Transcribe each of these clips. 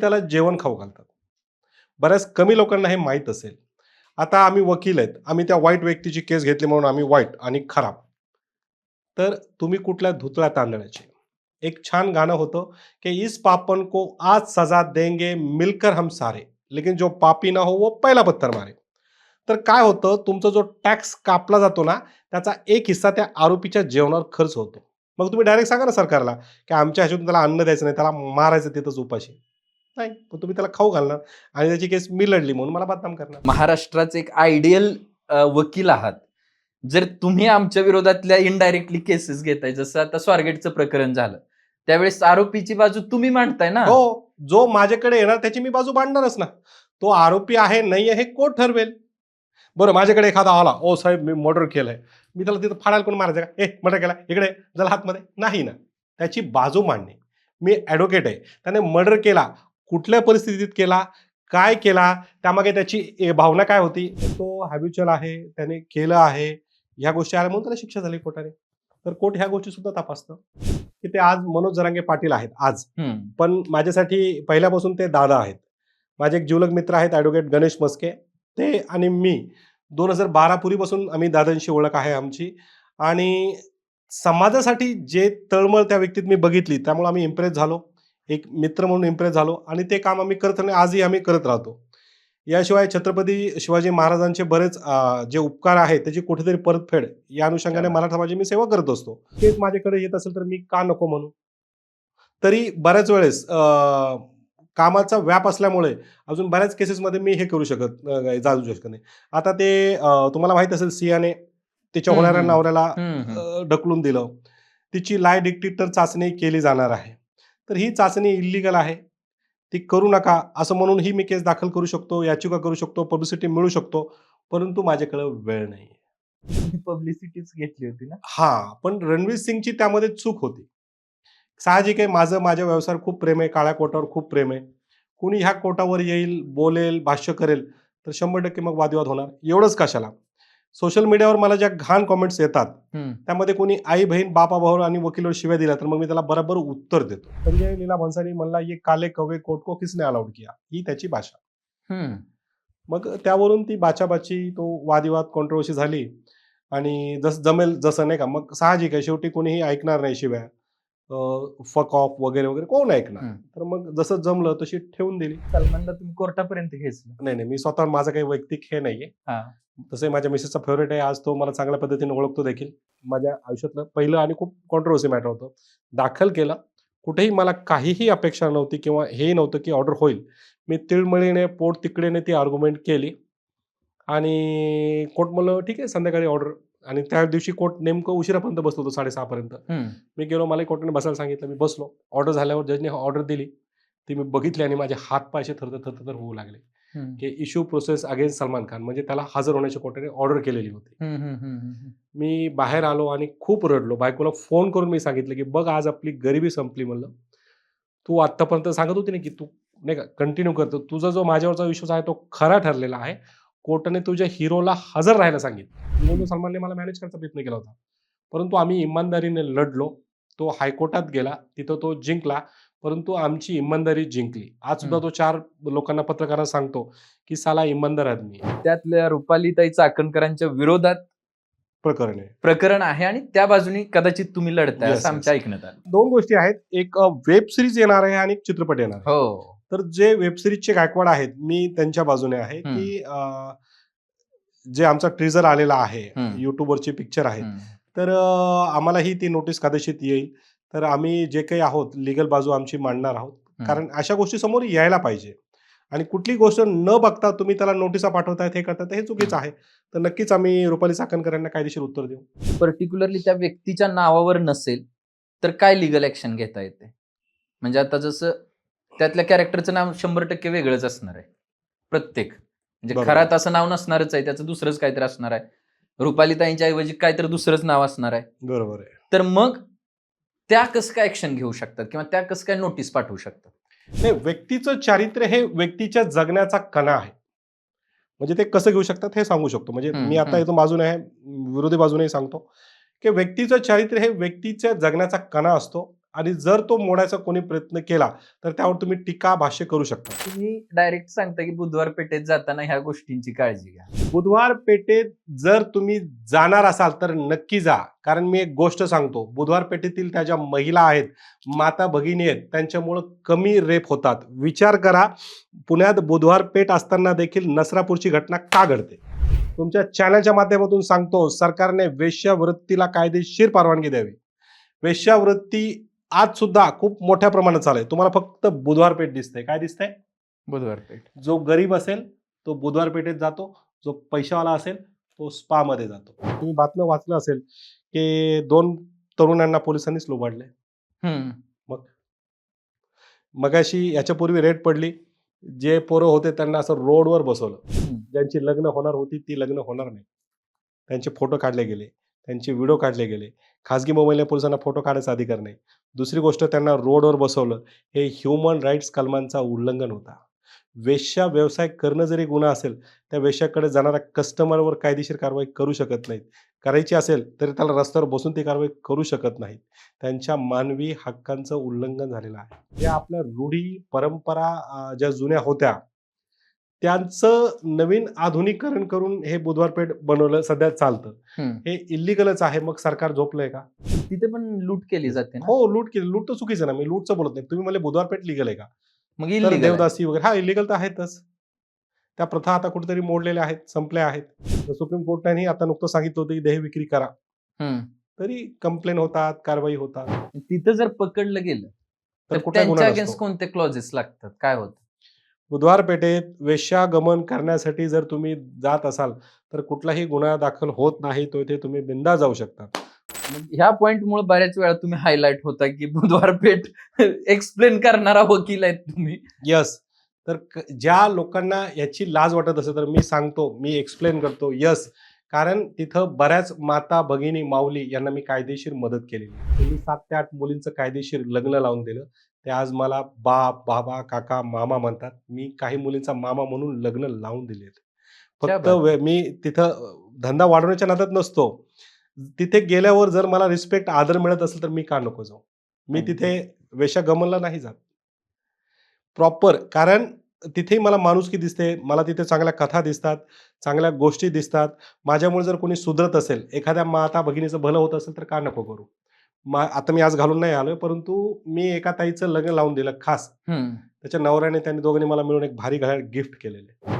त्याला जेवण खाऊ घालतात. बऱ्याच कमी लोकांना हे माहीत असेल. आता आम्ही वकील आहेत. आम्ही त्या वाईट व्यक्तीची केस घेतली म्हणून आम्ही वाईट आणि खराब. तर तुम्ही कुठल्या धुतळ्या तांदळाचे. एक छान गाणं होतं, की इस पापन को आज सजा देंगे मिलकर हम सारे, लेकिन जो पापी ना हो वो पहिला पत्थर मारे. तर काय होतं, तुमचा जो टॅक्स कापला जातो ना, त्याचा एक हिस्सा त्या आरोपीच्या जेवणावर खर्च होतो. मग तुम्ही डायरेक्ट सांगा ना सरकारला, की आमच्या ह्याच्यातून त्याला अन्न द्यायचं नाही, त्याला मारायचं तिथंच उपाशी. नाही, पण तुम्ही त्याला खाऊ घालणार आणि त्याची केस मी लढली म्हणून मला बदनाम करणार. महाराष्ट्राचे एक आयडियल वकील आहात. जर तुम्ही आमच्या विरोधातल्या इनडायरेक्टली केसेस घेताय, जसं आता स्वारगेटचं प्रकरण झालं, त्यावेळेस आरोपीची बाजू तुम्ही मांडताय ना. हो, जो माझ्याकडे येणार त्याची मी बाजू मांडणारच ना. तो आरोपी आहे, नाही आहे हे कोर्ट ठरवेल. बरं, माझ्याकडे एखादा आला, "ओ साहेब मी मर्डर केलंय." मी त्याला तिथं फाडायला कोण मारायचं का? "ए मर्डर केला, इकडे चला आतमध्ये." नाही ना. त्याची बाजू मांडणे. मी ॲडव्होकेट आहे. त्याने मर्डर केला, कुठल्या परिस्थितीत केला, काय केला, त्यामागे त्याची भावना काय होती, तो हॅबिच्युअल आहे, त्याने केलं आहे, ह्या गोष्टी आल्या म्हणून त्याला शिक्षा झाली कोर्टाने. तर कोर्ट ह्या गोष्टी सुद्धा तपासतं. की ते आज मनोज जरांगे पाटील आहेत आज. पण माझ्यासाठी पहिल्यापासून ते दादा आहेत. माझे एक जिवलग मित्र आहेत ॲडव्होकेट गणेश मस्के. ते आणि मी 2012 पूर्वीपासून आम्ही दादांशी ओळख आहे आमची आणि समाजासाठी जे तळमळ त्या व्यक्तीत मी बघितली त्यामुळे आम्ही इम्प्रेस झालो. एक मित्र म्हणून इम्प्रेस झालो आणि ते काम आम्ही करत आणि आजही आम्ही करत राहतो. याशिवाय छत्रपती शिवाजी महाराजांचे बरेच जे उपकार आहेत त्याची कुठेतरी परतफेड या अनुषंगाने मराठा समाजाची मी सेवा करत असतो. तेच माझ्याकडे येत असेल तर मी का नको म्हणू? तरी बऱ्याच वेळेस कामाचा व्याप असल्यामुळे अजून बऱ्याच केसेसमध्ये मी हे करू शकत जाऊ शकत नाही. आता ते तुम्हाला माहित असेल सियाने तिच्या होणाऱ्या नवऱ्याला ढकलून दिलं. तिची लाय डिटेक्टर चाचणी केली जाणार आहे. तर ही चाचणी इल्लीगल आहे. ती करू नका असं म्हणून मी केस दाखल करू शकतो, याचिका करू शकतो, पब्लिसिटी मिळू शकतो. परंतु माझ्याकडे वेळ नाही. पब्लिसिटीच घेतली होती ना. हां, पण रणवीर सिंगची त्यामध्ये चूक होती. साहजिक आहे माझं माझ्या व्यवसायावर खूप प्रेम आहे, काळ्या कोटावर खूप प्रेम आहे. कुणी ह्या कोटावर येईल, बोलेल, भाष्य करेल, तर 100% मग वादविवाद होणार. एवढंच कशाला? सोशल मीडियावर मला ज्या घाण कमेंट्स येतात, त्यामध्ये कोणी आई, बहीण, बापा, भाऊ आणि वकीलवर शिव्या दिल्या, तर मग मी त्याला बरोबर उत्तर देतो. संजय लीला भंसाली म्हणला, "ये काले कौवे कोर्ट को किसने अलाउड किया?" ही त्याची भाषा. मग त्यावरून ती बाचाबाची, तो वादविवाद, कॉन्ट्रोवर्सी झाली आणि जसं जमेल जसं नाही का, मग साहजिक आहे शेवटी कोणीही ऐकणार नाही शिव्या. फक ऑफ वगैरे वगैरे कोण ऐकणार? तर मग जसं जमलं तशी ठेवून दिली. सलमानला तुम्ही कोर्टापर्यंत घेतलं. नाही, मी स्वतः माझा काही वैयक्तिक हे नाहीये. तसंही माझ्या मिसेसचा फेव्हरेट आहे. आज तो मला चांगल्या पद्धतीने ओळखतो देखील. माझ्या आयुष्यातलं पहिलं आणि खूप कॉन्ट्रोवर्सी मॅटर होतं. दाखल केलं. कुठेही मला काहीही अपेक्षा नव्हती किंवा हे नव्हतं की ऑर्डर होईल. मी तिळमळीने, पोट तिकडेने ती आर्ग्युमेंट केली आणि कोर्ट म्हणलं, "ठीक आहे, संध्याकाळी ऑर्डर." आणि त्या दिवशी कोर्ट नेमकं उशिरापर्यंत बसलो होतो 6:30 पर्यंत. मी गेलो, मला कोर्टाने बसायला सांगितलं. मी बसलो. ऑर्डर झाल्यावर जजने ऑर्डर दिली. ती मी बघितली आणि माझे हात-पाय असे थरथर होऊ लागले. की issue process against Salman Khan, म्हणजे त्याला हजर होण्याची कोर्टाने ऑर्डर केलेली होती. मी बाहेर आलो आणि खूप रडलो. बायकोला फोन करून मी सांगितलं, की "बघ आज आपली गरिबी संपली." म्हणलं. "तू आत्तापर्यंत सांगत होती ना, की तू नाही का कंटिन्यू करतो. तुझा जो माझ्यावरचा विश्वास आहे तो खरा ठरलेला आहे. कोर्टाने तुझ्या हिरोला हजर राहायला सांगितलं." सलमानने मला मॅनेज करायचा प्रयत्न केला होता. परंतु आम्ही इमानदारीने लढलो. तो हायकोर्टात गेला. तिथं तो जिंकला. परंतु आमची इमानदारी जिंकली. आज सुद्धा तो 4 लोकांना, पत्रकारांना सांगतो, की "साला इमानदार आदमी आहे." त्यातल्या रुपालीताई चाकणकरांच्या विरोधात प्रकरण आहे आणि त्या बाजूने कदाचित तुम्ही लढताय असं आमच्या ऐकण्यात आलं. 2 गोष्टी आहेत. एक वेब सीरीज येणार आहे आणि एक चित्रपट येणार आहे. हो. तर जे वेब सीरीजचे गायकवाड आहेत, मी त्यांच्या बाजूने आहे, की जे आमचा टीझर आलेला आहे, YouTubeवरची पिक्चर आहे. तर आम्हालाही ती नोटीस कदाचित येईल. तर आम्ही जे काही आहोत, लीगल बाजू आमची मांडणार आहोत. कारण अशा गोष्टी समोर यायला पाहिजे. आणि कुठली गोष्ट न बघता तुम्ही त्याला नोटिसा पाठवतायत, हे करतायत, हे चुकीचं आहे. तर नक्कीच आम्ही रुपाली चाकणकर यांना कायदेशीर उत्तर देऊ. पर्टिक्युलरली त्या व्यक्तीच्या नावावर नसेल तर काय लीगल ऍक्शन घेता येते? म्हणजे आता जसं त्यातल्या कॅरेक्टरचं नाव 100% वेगळंच असणार आहे. प्रत्येक म्हणजे खरात असं नाव नसणारच आहे, त्याचं दुसरंच काहीतरी असणार आहे. रुपालीताईंच्या ऐवजी काहीतरी दुसरंच नाव असणार आहे. बरोबर आहे. तर मग त्या कसं काय ऍक्शन घेऊ शकतात किंवा त्या कसं काय नोटीस पाठवू शकतात? नाही, व्यक्तीचं चारित्र्य हे व्यक्तीच्या जगण्याचा कणा आहे. म्हणजे ते कसं घेऊ शकतात हे सांगू शकतो. म्हणजे मी आता इथून बाजूने आहे, विरोधी बाजूनेही सांगतो, की व्यक्तीचं चारित्र्य हे व्यक्तीच्या जगण्याचा कणा असतो आणि जर तो मोडायचा कोणी प्रयत्न केला तर त्यावर तुम्ही टीका भाष्य करू शकता. तुम्ही डायरेक्ट सांगता की बुधवार पेठेत जाताना ह्या गोष्टींची काळजी घ्या. बुधवार पेठेत जर तुम्ही जाणार असाल तर नक्की जा. कारण मी एक गोष्ट सांगतो, बुधवार पेठेतील त्या ज्या महिला आहेत, माता भगिनी आहेत, त्यांच्यामुळं कमी रेप होतात. विचार करा, पुण्यात बुधवार पेठ असताना देखील नसरापूरची घटना का घडते? तुमच्या चॅनलच्या माध्यमातून सांगतो, सरकारने वेश्यावृत्तीला कायदेशीर परवानगी द्यावी. वेश्यावृत्ती आज सुद्धा खूप मोठ्या प्रमाणात चालू आहे. तुम्हाला फक्त बुधवार पेठ दिसतंय. काय दिसतंय? बुधवार पेठ. जो गरीब असेल तो बुधवार पेठेत जातो, जो पैशावाला असेल तो स्पा मध्ये जातो. तुम्ही बातम्या वाचलं असेल की 2 तरुणांना पोलिसांनीच लुबाडले. मगाशी याच्यापूर्वी रेड पडली, जे पोरं होते त्यांना असं रोडवर बसवलं. ज्यांची लग्न होणार होती ती लग्न होणार नाही, त्यांचे फोटो काढले गेले, त्यांचे व्हिडिओ काढले गेले. खाजगी मोबाईलने पोलिसांना फोटो काढायचा अधिकार नाही. दुसरी गोष्ट, त्यांना रोडवर बसवलं. हे ह्युमन राईट्स कलमांचा उल्लंघन होता. वेश्या व्यवसाय करणं जरी गुन्हा असेल, त्या वेश्याकडे जाणाऱ्या कस्टमरवर कायदेशीर कारवाई करू शकत नाहीत. करायची असेल तरी त्याला रस्त्यावर बसून ती कारवाई करू शकत नाहीत. त्यांच्या मानवी हक्कांचं उल्लंघन झालेलं आहे. या आपल्या रूढी परंपरा ज्या जुन्या होत्या त्यांचं नवीन आधुनिकीकरण करून हे बुधवार पेठ बनवलं सध्या चालतं. हे इल्लिगलच आहे. मग सरकार झोपलंय का? तिथे पण लूट केली जाते ना. हो, लूट केली. लूट तर चुकीचं ना, मी लूटचं बोलत नाही. तुम्ही मला बुधवार पेठ लिगल आहे का? मग तर illegal देवदासी वगैरे हा इलिगल तर आहेतच. त्या प्रथा आता कुठेतरी मोडलेल्या आहेत, संपल्या आहेत. सुप्रीम कोर्टाने आता नुकतं सांगितलं होतं की देह विक्री करा. आहे. तरी कंप्लेन होतात, कारवाई होतात. तिथं जर पकडलं गेलं तर तर कुठला गुन्हा त्यांच्या नसतो. अगेन्स्ट कोणते क्लॉजेस लागतात, काय होतं? बुधवार पेठेत वेश्यागमन करण्यासाठी जर तुम्ही जात असाल तर कुठलाही गुन्हा दाखल होत नाही. तो इथे तुम्ही बिंदास जाऊ शकता. मग ह्या पॉइंटमुळे बऱ्याच वेळा तुम्ही हायलाइट होता की बुधवार पेठ एक्सप्लेन करणारा वकील आहेत तुम्ही. यस. तर ज्या लोकांना याची लाज वाटत असेल तर मी सांगतो, मी एक्सप्लेन करतो. यस, कारण तिथं बऱ्याच माता भगिनी माऊली यांना मी कायदेशीर मदत केली. मी 7 ते 8 मुलींचं कायदेशीर लग्न लावून दिलं. ते आज मला बाप, बाबा, काका, मामा म्हणतात. मी काही मुलींचा मामा म्हणून लग्न लावून दिले. क्या फक्त बात. मी तिथं धंदा वाढवण्याच्या नादात नसतो. तिथे गेल्यावर जर मला रिस्पेक्ट, आदर मिळत असेल तर मी का नको जाऊ? मी तिथे वेश्यागमनला नाही जात. प्रॉपर, कारण तिथेही मला माणुसकी दिसते. मला तिथे चांगल्या कथा दिसतात, चांगल्या गोष्टी दिसतात. माझ्यामुळे जर कोणी सुधरत असेल, एखाद्या माता भगिनीचं भलं होत असेल तर का नको करू? आता मी आज घालून नाही आलोय, परंतु मी एका ताईचं लग्न लावून दिलं खास. त्याच्या नवऱ्याने, त्यांनी दोघांनी मला मिळून एक भारी घड्याळ गिफ्ट केलेले.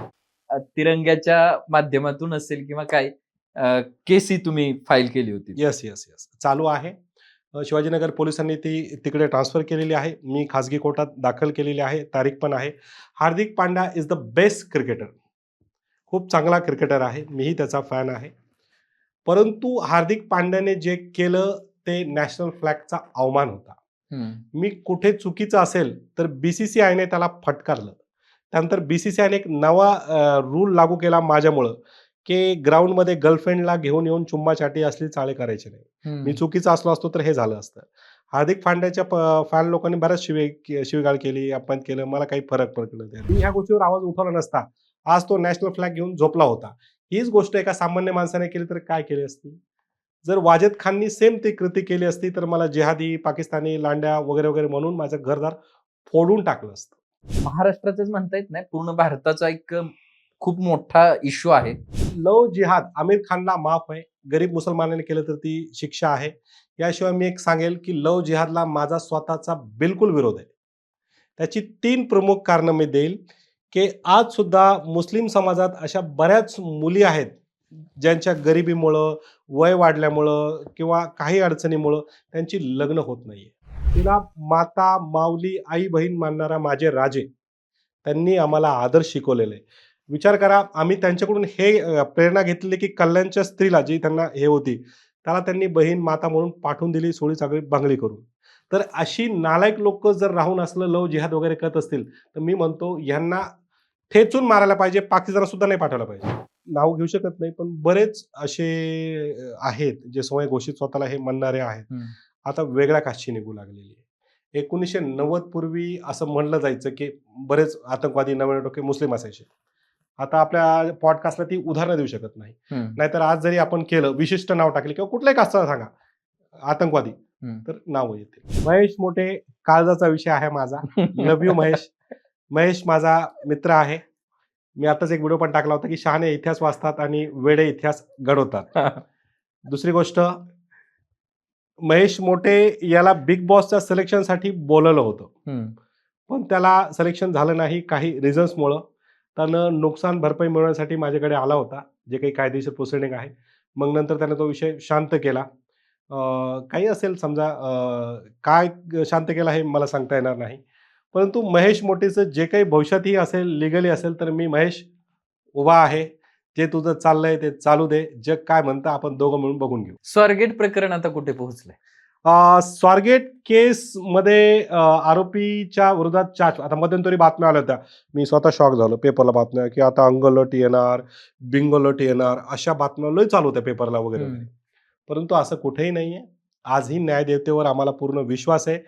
तिरंग्याच्या माध्यमातून असेल किंवा काय केसही तुम्ही फाईल केली होती. येस येस येस, चालू आहे. शिवाजीनगर पोलिसांनी ती तिकडे ट्रान्सफर केलेली आहे. मी खाजगी कोर्टात दाखल केलेली आहे. तारीख पण आहे. Hardik Pandya is the best cricketer. खूप चांगला क्रिकेटर आहे. मीही त्याचा फॅन आहे. परंतु हार्दिक पांड्याने जे केलं ते नॅशनल फ्लॅगचा अवमान होता. मी कुठे चुकीचं असेल तर BCCIने त्याला फटकारलं. त्यानंतर BCCIने एक नवा रूल लागू केला माझ्यामुळं, की ग्राउंडमध्ये गर्लफ्रेंडला घेऊन येऊन चुम्माचाटी असली चाळे करायचे नाही. मी चुकीचा असलो असतो तर हे झालं असतं. हार्दिक पांड्याच्या फॅन लोकांनी बऱ्याच शिवीगाळ केली, अपमान केलं. मला काही फरक पडला नाही. मी ह्या गोष्टीवर आवाज उठवला नसता. आज तो नॅशनल फ्लॅग घेऊन झोपला होता. हीच गोष्ट एका सामान्य माणसाने केली तर काय केली असती? जर वाजेद खाननी सेम ती कृती केली असती तर मला जिहादी, पाकिस्तानी, लांड्या वगैरे वगैरे म्हणून माझं घरदार फोडून टाकलं असतं. महाराष्ट्राचंच म्हणता येत नाही, पूर्ण भारताचा एक खूप मोठा इश्यू आहे. लव जिहाद आमिर खानला माफ आहे. गरीब मुसलमानाने केलं तर ती शिक्षा आहे. याशिवाय मी एक सांगेल की लव जिहादला माझा स्वतःचा बिलकुल विरोध आहे. त्याची 3 प्रमुख कारणं मी देईल, की आज सुद्धा मुस्लिम समाजात अशा बऱ्याच मुली आहेत ज्यांच्या गरिबीमुळं, वय वाढल्यामुळं किंवा काही अडचणीमुळं त्यांची लग्न होत नाहीये. तिला माता, माऊली, आई, बहीण मानणारा माझे राजे, त्यांनी आम्हाला आदर्श शिकवलेले आहे. विचार करा, आम्ही त्यांच्याकडून हे प्रेरणा घेतली की कल्याणच्या स्त्रीला जी त्यांना हे होती, त्याला त्यांनी बहीण, माता म्हणून पाठवून दिली सोळी चांगली बांगडी करून. तर अशी नालायक लोक जर राहून असलं लव जिहाद वगैरे करत असतील तर मी म्हणतो यांना ठेचून मारायला पाहिजे. पाकिस्तानात सुद्धा नाही पाठवलं पाहिजे. नाव घेऊ शकत नाही, पण बरेच असे आहेत जे स्वयं घोषित स्वतःला हे म्हणणारे आहेत. आता वेगळ्या कास्टची निघू लागलेली आहे. 1990 पूर्वी असं म्हणलं जायचं की बरेच आतंकवादी 99% मुस्लिम असायचे. आता आपल्या पॉडकास्टला ती उदाहरणं देऊ शकत नाही. नाहीतर आज जरी आपण केलं, विशिष्ट नाव टाकले किंवा कुठल्याही कास्टला सांगा आतंकवादी, तर नावं येतील. महेश मोठे काळजाचा विषय आहे माझा. Love you Mahesh. महेश माझा मित्र आहे. मी आताच एक व्हिडिओ पण टाकला होता की शहाणे इतिहास वाचतात आणि वेडे इतिहास घडवतात. दुसरी गोष्ट, महेश मोठे याला बिग बॉसच्या सिलेक्शनसाठी बोलवलं होतं, पण त्याला सिलेक्शन झालं नाही काही रिझन्समुळं. त्यानं नुकसान भरपाई मिळवण्यासाठी माझ्याकडे आला होता, जे काही कायदेशीर प्रोसिडिंग आहे. मग नंतर त्याने तो विषय शांत केला. काही असेल समजा, काय शांत केला हे मला सांगता येणार नाही. परंतु महेश मोठेचं जे काही भविष्यातही असेल, लिगली असेल, तर मी महेश उभा आहे. जे तुझं चाललंय ते चालू दे. जग काय म्हणतं आपण दोघं मिळून बघून घेऊ. स्वारगेट प्रकरण आता कुठे पोहोचलंय? स्वारगेट केसमध्ये आरोपीच्या विरोधात चार्ज, आता मध्यंतरी बातम्या आल्या होत्या. मी स्वतः शॉक झालो पेपरला बातम्या की आता अंगलट येणार, बिंगोलट येणार, अशा बातम्या लय चालू होत्या पेपरला वगैरे वगैरे. परंतु असं कुठेही नाहीये. आजही न्यायदेवतेवर आम्हाला पूर्ण विश्वास आहे.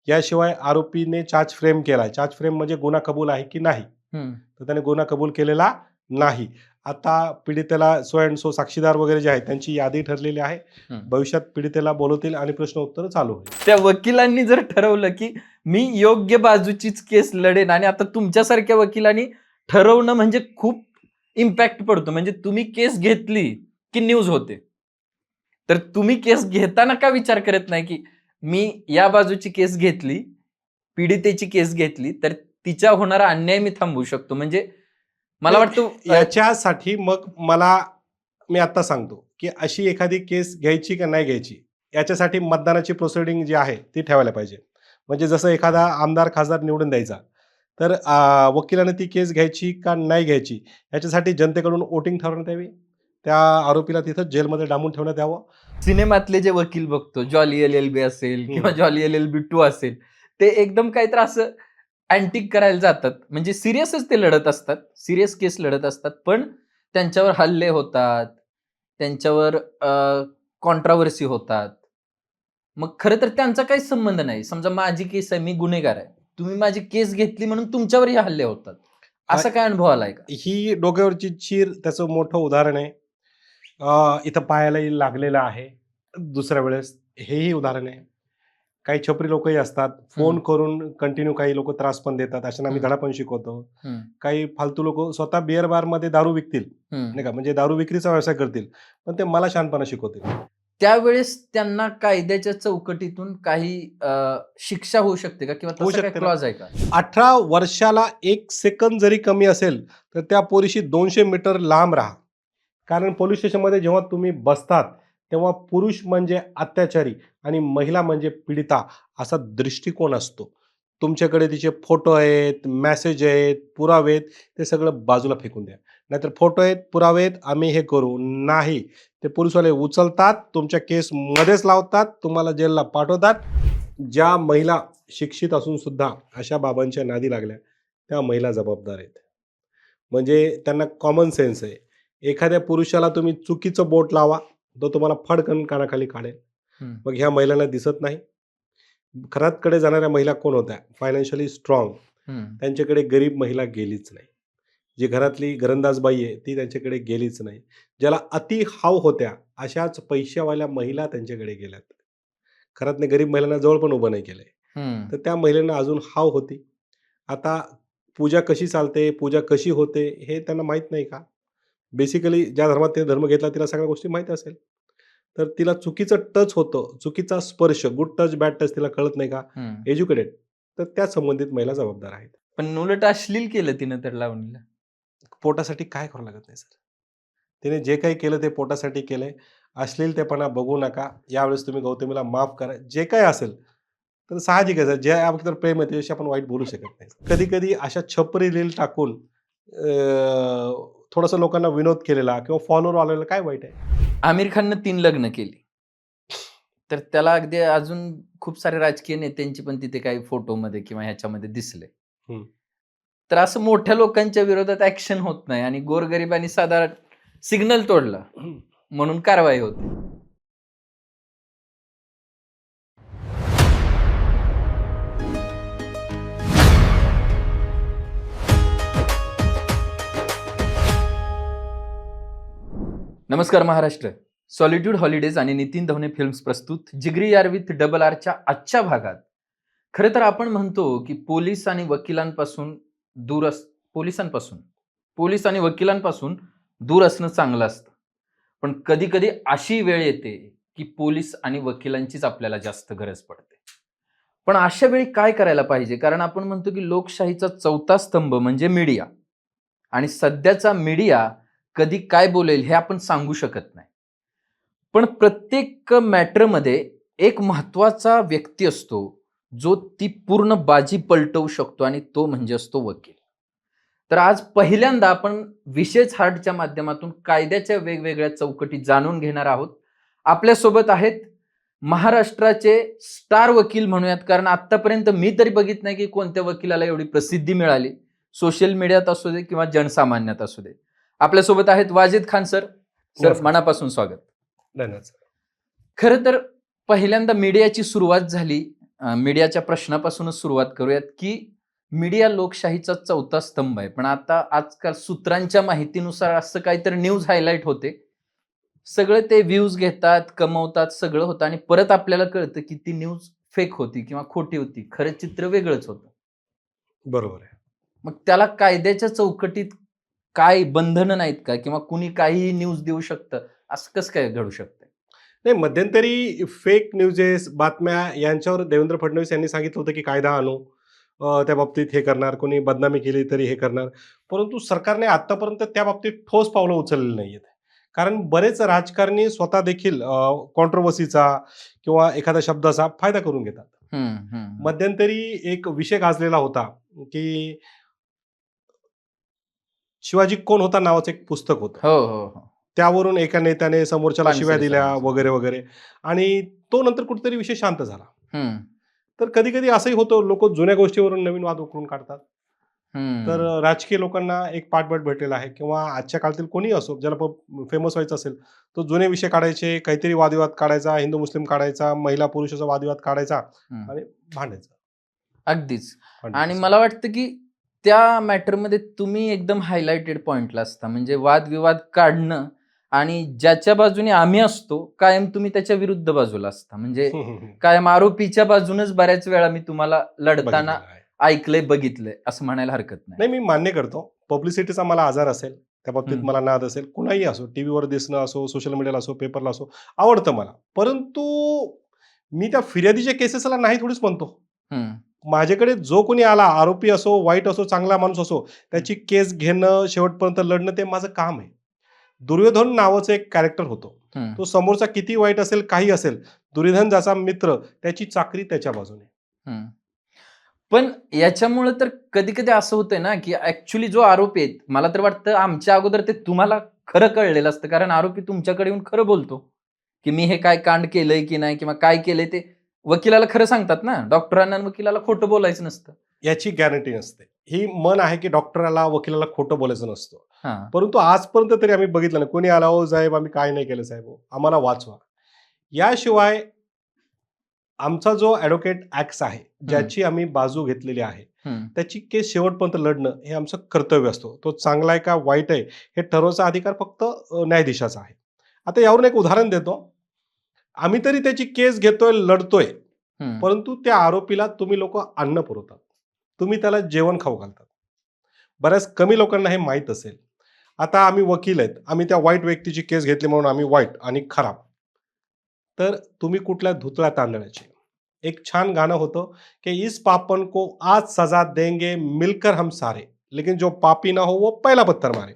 याशिवाय आरोपीने चार्ज फ्रेम केलाय. चार्ज फ्रेम म्हणजे गुन्हा कबूल आहे की नाही, तर त्याने गुन्हा कबूल केलेला नाही. आता पीडितेला सो अँड सो साक्षीदार वगैरे जे आहेत त्यांची यादी ठरलेली आहे. भविष्यात पीडितेला बोलवतील आणि प्रश्न उत्तर चालू होईल. त्या वकिलांनी जर ठरवलं की मी योग्य बाजूचीच केस लढेन, आणि आता तुमच्यासारख्या वकिलांनी ठरवणं म्हणजे खूप इम्पॅक्ट पडतो. म्हणजे तुम्ही केस घेतली की न्यूज होते, तर तुम्ही केस घेताना का विचार करत नाही की मी या बाजूची केस घेतली, पीडितेची केस घेतली, तर तिच्या होणारा अन्याय मी थांबवू शकतो. म्हणजे मला वाटतं याच्यासाठी मग मी आता सांगतो की अशी एखादी केस घ्यायची का नाही घ्यायची, याच्यासाठी मतदानाची प्रोसिडिंग जी आहे ती ठेवायला पाहिजे. म्हणजे जसं एखादा आमदार खासदार निवडून द्यायचा, तर वकिलाने ती केस घ्यायची का नाही घ्यायची याच्यासाठी जनतेकडून वोटिंग ठरवण्यात यावी. त्या आरोपीला तिथं जेलमध्ये डांबून ठेवण्यात यावं. सिनेमातले जे वकील बघतो, जॉली LLB असेल किंवा जॉली LLB 2 असेल, ते एकदम काहीतरी असं अँटिक करायला जातात. म्हणजे सिरियसच ते लढत असतात, सिरियस केस लढत असतात, पण त्यांच्यावर हल्ले होतात, त्यांच्यावर कॉन्ट्राव्हर्सी होतात. मग खरं तर त्यांचा काही संबंध नाही. समजा माझी केस आहे, मी गुन्हेगार आहे, तुम्ही माझी केस घेतली म्हणून तुमच्यावरही हल्ले होतात. असा काय अनुभव आलाय का? ही डोक्यावरची चीर त्याचं मोठं उदाहरण आहे. इथं पायालाही लागलेलं आहे दुसऱ्या वेळेस, हेही उदाहरण आहे. काही छपरी लोकही असतात, फोन करून कंटिन्यू काही लोक त्रास पण देतात, अशांना आम्ही धडा पण शिकवतो. काही फालतू लोक स्वतः बिअर बार मध्ये दारू विकतील, नाही का, म्हणजे दारू विक्रीचा व्यवसाय करतील, पण ते मला शानपणा शिकवतील. त्यावेळेस त्यांना कायद्याच्या चौकटीतून काही शिक्षा होऊ शकते का, किंवा तसा काय क्लॉज आहे का? 18 वर्षाला 1 सेकंद जरी कमी असेल तर त्या पोरीशी 200 मीटर लांब राहा. कारण पोलीस स्टेशनमध्ये जेव्हा तुम्ही बसतात तेव्हा पुरुष म्हणजे अत्याचारी आणि महिला म्हणजे पीडिता असा दृष्टिकोन असतो. तुमच्याकडे तिचे फोटो आहेत, मेसेज आहेत, पुरावे आहेत, ते सगळं बाजूला फेकून द्या. नाहीतर फोटो आहेत, पुरावे आहेत, आम्ही हे करू नाही, ते पोलीसवाले उचलतात, तुमच्या केस मध्येच लावतात, तुम्हाला जेलला पाठवतात. ज्या महिला शिक्षित असून सुद्धा अशा बाबांच्या नादी लागल्या त्या महिला जबाबदार आहेत. म्हणजे त्यांना कॉमन सेन्स आहे. एखाद्या पुरुषाला तुम्ही चुकीचं बोट लावा, तो तुम्हाला फडकन कानाखाली काढेल. मग ह्या महिलांना दिसत नाही. खरातकडे जाणाऱ्या महिला कोण होत्या? Financially strong. त्यांच्याकडे गरीब महिला गेलीच नाही. जी घरातली घरंदाजबाई आहे ती त्यांच्याकडे गेलीच नाही. ज्याला अति हाव होत्या अशाच पैशावाल्या महिला त्यांच्याकडे गेल्यात. खरातने गरीब महिलांना जवळ पण उभं नाही केलंय. तर त्या महिलांना अजून हाव होती. आता पूजा कशी चालते, पूजा कशी होते हे त्यांना माहीत नाही का? बेसिकली ज्या धर्मात तिने धर्म घेतला तिला सगळ्या गोष्टी माहीत असेल, तर तिला चुकीचं टच होतं, चुकीचा स्पर्श, गुड टच बॅड टच तिला कळत नाही का? एज्युकेटेड, तर त्या संबंधित महिला जबाबदार आहेत. पण उलट अश्लील केलं तिनं तर लावणीला. पोटासाठी काय करावं लागत नाही सर. तिने जे काही केलं ते पोटासाठी केलंय. अश्लीलतेपणा बघू नका. यावेळेस तुम्ही गौतमीला माफ करा. जे काही असेल तर साहजिक आहे सर, ज्या अगोदर प्रेम आहे त्याच्याशी आपण वाईट बोलू शकत नाही. कधी कधी अशा छपरी रील टाकून थोडंसं लोकांना विनोद केलेला किंवा फॉलोअर आलेला काय वाईट आहे? आमिर खाननं 3 लग्न केली, तर त्याला अगदी अजून खूप सारे राजकीय नेत्यांची पण तिथे काही फोटोमध्ये किंवा ह्याच्यामध्ये दिसले. तर असं मोठ्या लोकांच्या विरोधात ऍक्शन होत नाही आणि गोरगरिबांनी साधा सिग्नल तोडला म्हणून कारवाई होते. नमस्कार महाराष्ट्र. सॉलिट्यूड हॉलिडेज आणि नितीन दवणे फिल्म्स प्रस्तुत जिगरी यार विथ डबल आरच्या आजच्या भागात खरं तर आपण म्हणतो की पोलीस आणि वकिलांपासून पोलीस आणि वकिलांपासून दूर असणं चांगलं असतं. पण कधी कधी अशी वेळ येते की पोलीस आणि वकिलांचीच आपल्याला जास्त गरज पडते. पण अशा वेळी काय करायला पाहिजे? कारण आपण म्हणतो की लोकशाहीचा चौथा स्तंभ म्हणजे मीडिया, आणि सध्याचा मीडिया कधी काय बोलेल हे आपण सांगू शकत नाही. पण प्रत्येक मॅटरमध्ये एक महत्वाचा व्यक्ती असतो जो ती पूर्ण बाजी पलटवू शकतो, आणि तो म्हणजे असतो वकील. तर आज पहिल्यांदा आपण विशेष हार्टच्या माध्यमातून कायद्याच्या वेगवेगळ्या चौकटी जाणून घेणार आहोत. आपल्यासोबत आहेत महाराष्ट्राचे स्टार वकील म्हणूयात, कारण आतापर्यंत मी तरी बघित नाही की कोणत्या वकिलाला एवढी प्रसिद्धी मिळाली, सोशल मीडियात असू दे किंवा जनसामान्यात असू दे. आपल्यासोबत आहेत वाजिद खान सर. सर, नमस्कार. मनापासून स्वागत. धन्यवाद सर. खरं तर पहिल्यांदा मीडियाची सुरुवात झाली. मीडियाच्या प्रश्नापासूनच सुरुवात करूयात की मीडिया लोकशाहीचा चौथा स्तंभ आहे, पण आता आजकाल सूत्रांच्या माहितीनुसार असं काहीतरी न्यूज हायलाईट होते, सगळं ते व्ह्यूज घेतात, कमवतात, सगळं होतं, आणि परत आपल्याला कळतं की ती न्यूज फेक होती किंवा खोटी होती, खरं चित्र वेगळंच होतं. बरोबर आहे. मग त्याला कायद्याच्या चौकटीत काय बंधनं नाहीत का, किंवा कुणी काहीही न्यूज देऊ शकतं, असं कसं काय घडू शकतं? नाही, मध्यंतरी फेक न्यूजेस, बातम्या यांच्यावर देवेंद्र फडणवीस यांनी सांगितलं होतं की कायदा आणू, त्या बाबतीत हे करणार, कोणी बदनामी केली तरी हे करणार. परंतु सरकारने आतापर्यंत त्या बाबतीत ठोस पावलं उचललेली नाहीयेत. कारण बरेच राजकारणी स्वतः देखील कॉन्ट्रोवर्सीचा किंवा एखाद्या शब्दाचा फायदा करून घेतात. हम्म, हम्म. मध्यंतरी एक विषय गाजलेला होता की शिवाजी कोण होता नावाचं एक पुस्तक होतं. हो हो हो. त्यावरून एका नेत्याने समोरच्याला शिव्या पानसरे दिल्या साहेबांचं. वगैरे वगैरे, आणि तो नंतर कुठेतरी विषय शांत झाला. हम्म, तर कधी कधी असंही होतं, लोक जुन्या गोष्टीवरून नवीन वाद उकरून काढतात. तर हम्म. राजकीय लोकांना एक पाठबळ भेटलेला आहे, किंवा आजच्या काळातील कोणी असो ज्याला फेमस व्हायचं असेल तो जुने विषय काढायचे, काहीतरी वादविवाद काढायचा, हिंदू मुस्लिम काढायचा, महिला पुरुषाचा वादविवाद काढायचा हम्म. आणि भांडायचं. अगदीच. आणि भांडायचं. मला वाटतं की त्या मॅटरमध्ये तुम्ही एकदम हायलाइटेड पॉइंटला असता, म्हणजे वादविवाद काढणं, आणि ज्याच्या बाजूने आम्ही असतो कायम तुम्ही त्याच्या विरुद्ध बाजूला असता, म्हणजे कायम आरोपीच्या बाजूनच बऱ्याच वेळा मी तुम्हाला लढताना बघितलेलं आहे. ऐकलंय, बघितलंय, असं म्हणायला हरकत नाही. नाही, मी मान्य करतो, पब्लिसिटीचा मला आजार असेल, त्या बाबतीत हम्म. मला नाद असेल, कुणाही असो, टीव्हीवर दिसणं असो, सोशल मीडियाला असो, पेपरला असो, आवडतं मला. परंतु मी त्या फिर्यादीच्या केसेसला नाही थोडीच म्हणतो. हम्म, माझ्याकडे जो कोणी आला, आरोपी असो, वाईट असो, चांगला माणूस असो, त्याची केस घेणं, शेवटपर्यंत लढणं, ते माझं काम आहे. दुर्योधन नावाचं एक कॅरेक्टर होतो. हम्म. तो समोरचा किती वाईट असेल, काही असेल, दुर्योधन ज्याचा मित्र, त्याची चाकरी त्याच्या बाजूने. हम्म. पण याच्यामुळे तर कधी कधी असं होतंय ना की ऍक्च्युली जो आरोपी आहे, मला तर वाटतं आमच्या अगोदर ते तुम्हाला खरं कळलेलं असतं, कारण आरोपी तुमच्याकडे येऊन खरं बोलतो की मी हे काय कांड केलंय की नाही, किंवा काय केलंय ते वकिलाला खरं सांगतात ना. डॉक्टरांना आणि वकिलाला खोटं बोलायचं नसतं. याची गॅरंटी नसते. ही मन आहे की डॉक्टराला, वकिलाला खोटं बोलायचं नसतं. हा. परंतु आजपर्यंत तरी आम्ही बघितलं नाही, कोणी आला, हो साहेब आम्ही काय नाही केलं साहेब, हो, आम्हाला वाचवा. याशिवाय आमचा जो ॲडव्होकेट ॲक्ट आहे, ज्याची आम्ही बाजू घेतलेली आहे, हम्म, त्याची केस शेवटपर्यंत लढणं हे आमचं कर्तव्य असतो. तो चांगला आहे का वाईट आहे हे ठरवायचा अधिकार फक्त न्यायाधीशाचा आहे. आता यावरून एक उदाहरण देतो. आम्ही तरी त्याची केस घेतोय, लढतोय, हम्म. परंतु त्या आरोपीला तुम्ही लोक अन्न पुरवतात, तुम्ही त्याला जेवण खाऊ घालतात. बऱ्याच कमी लोकांना हे माहीत असेल. आता आम्ही वकील आहेत, आम्ही त्या वाईट व्यक्तीची केस घेतली म्हणून आम्ही वाईट आणि खराब. तर तुम्ही कुठल्या धुतळ्या तांदळाचे. एक छान गाणं होतं की इस पापन को आज सजा देंगे मिलकर हम सारे, लेकिन जो पापी ना हो वो पहिला पत्थर मारे.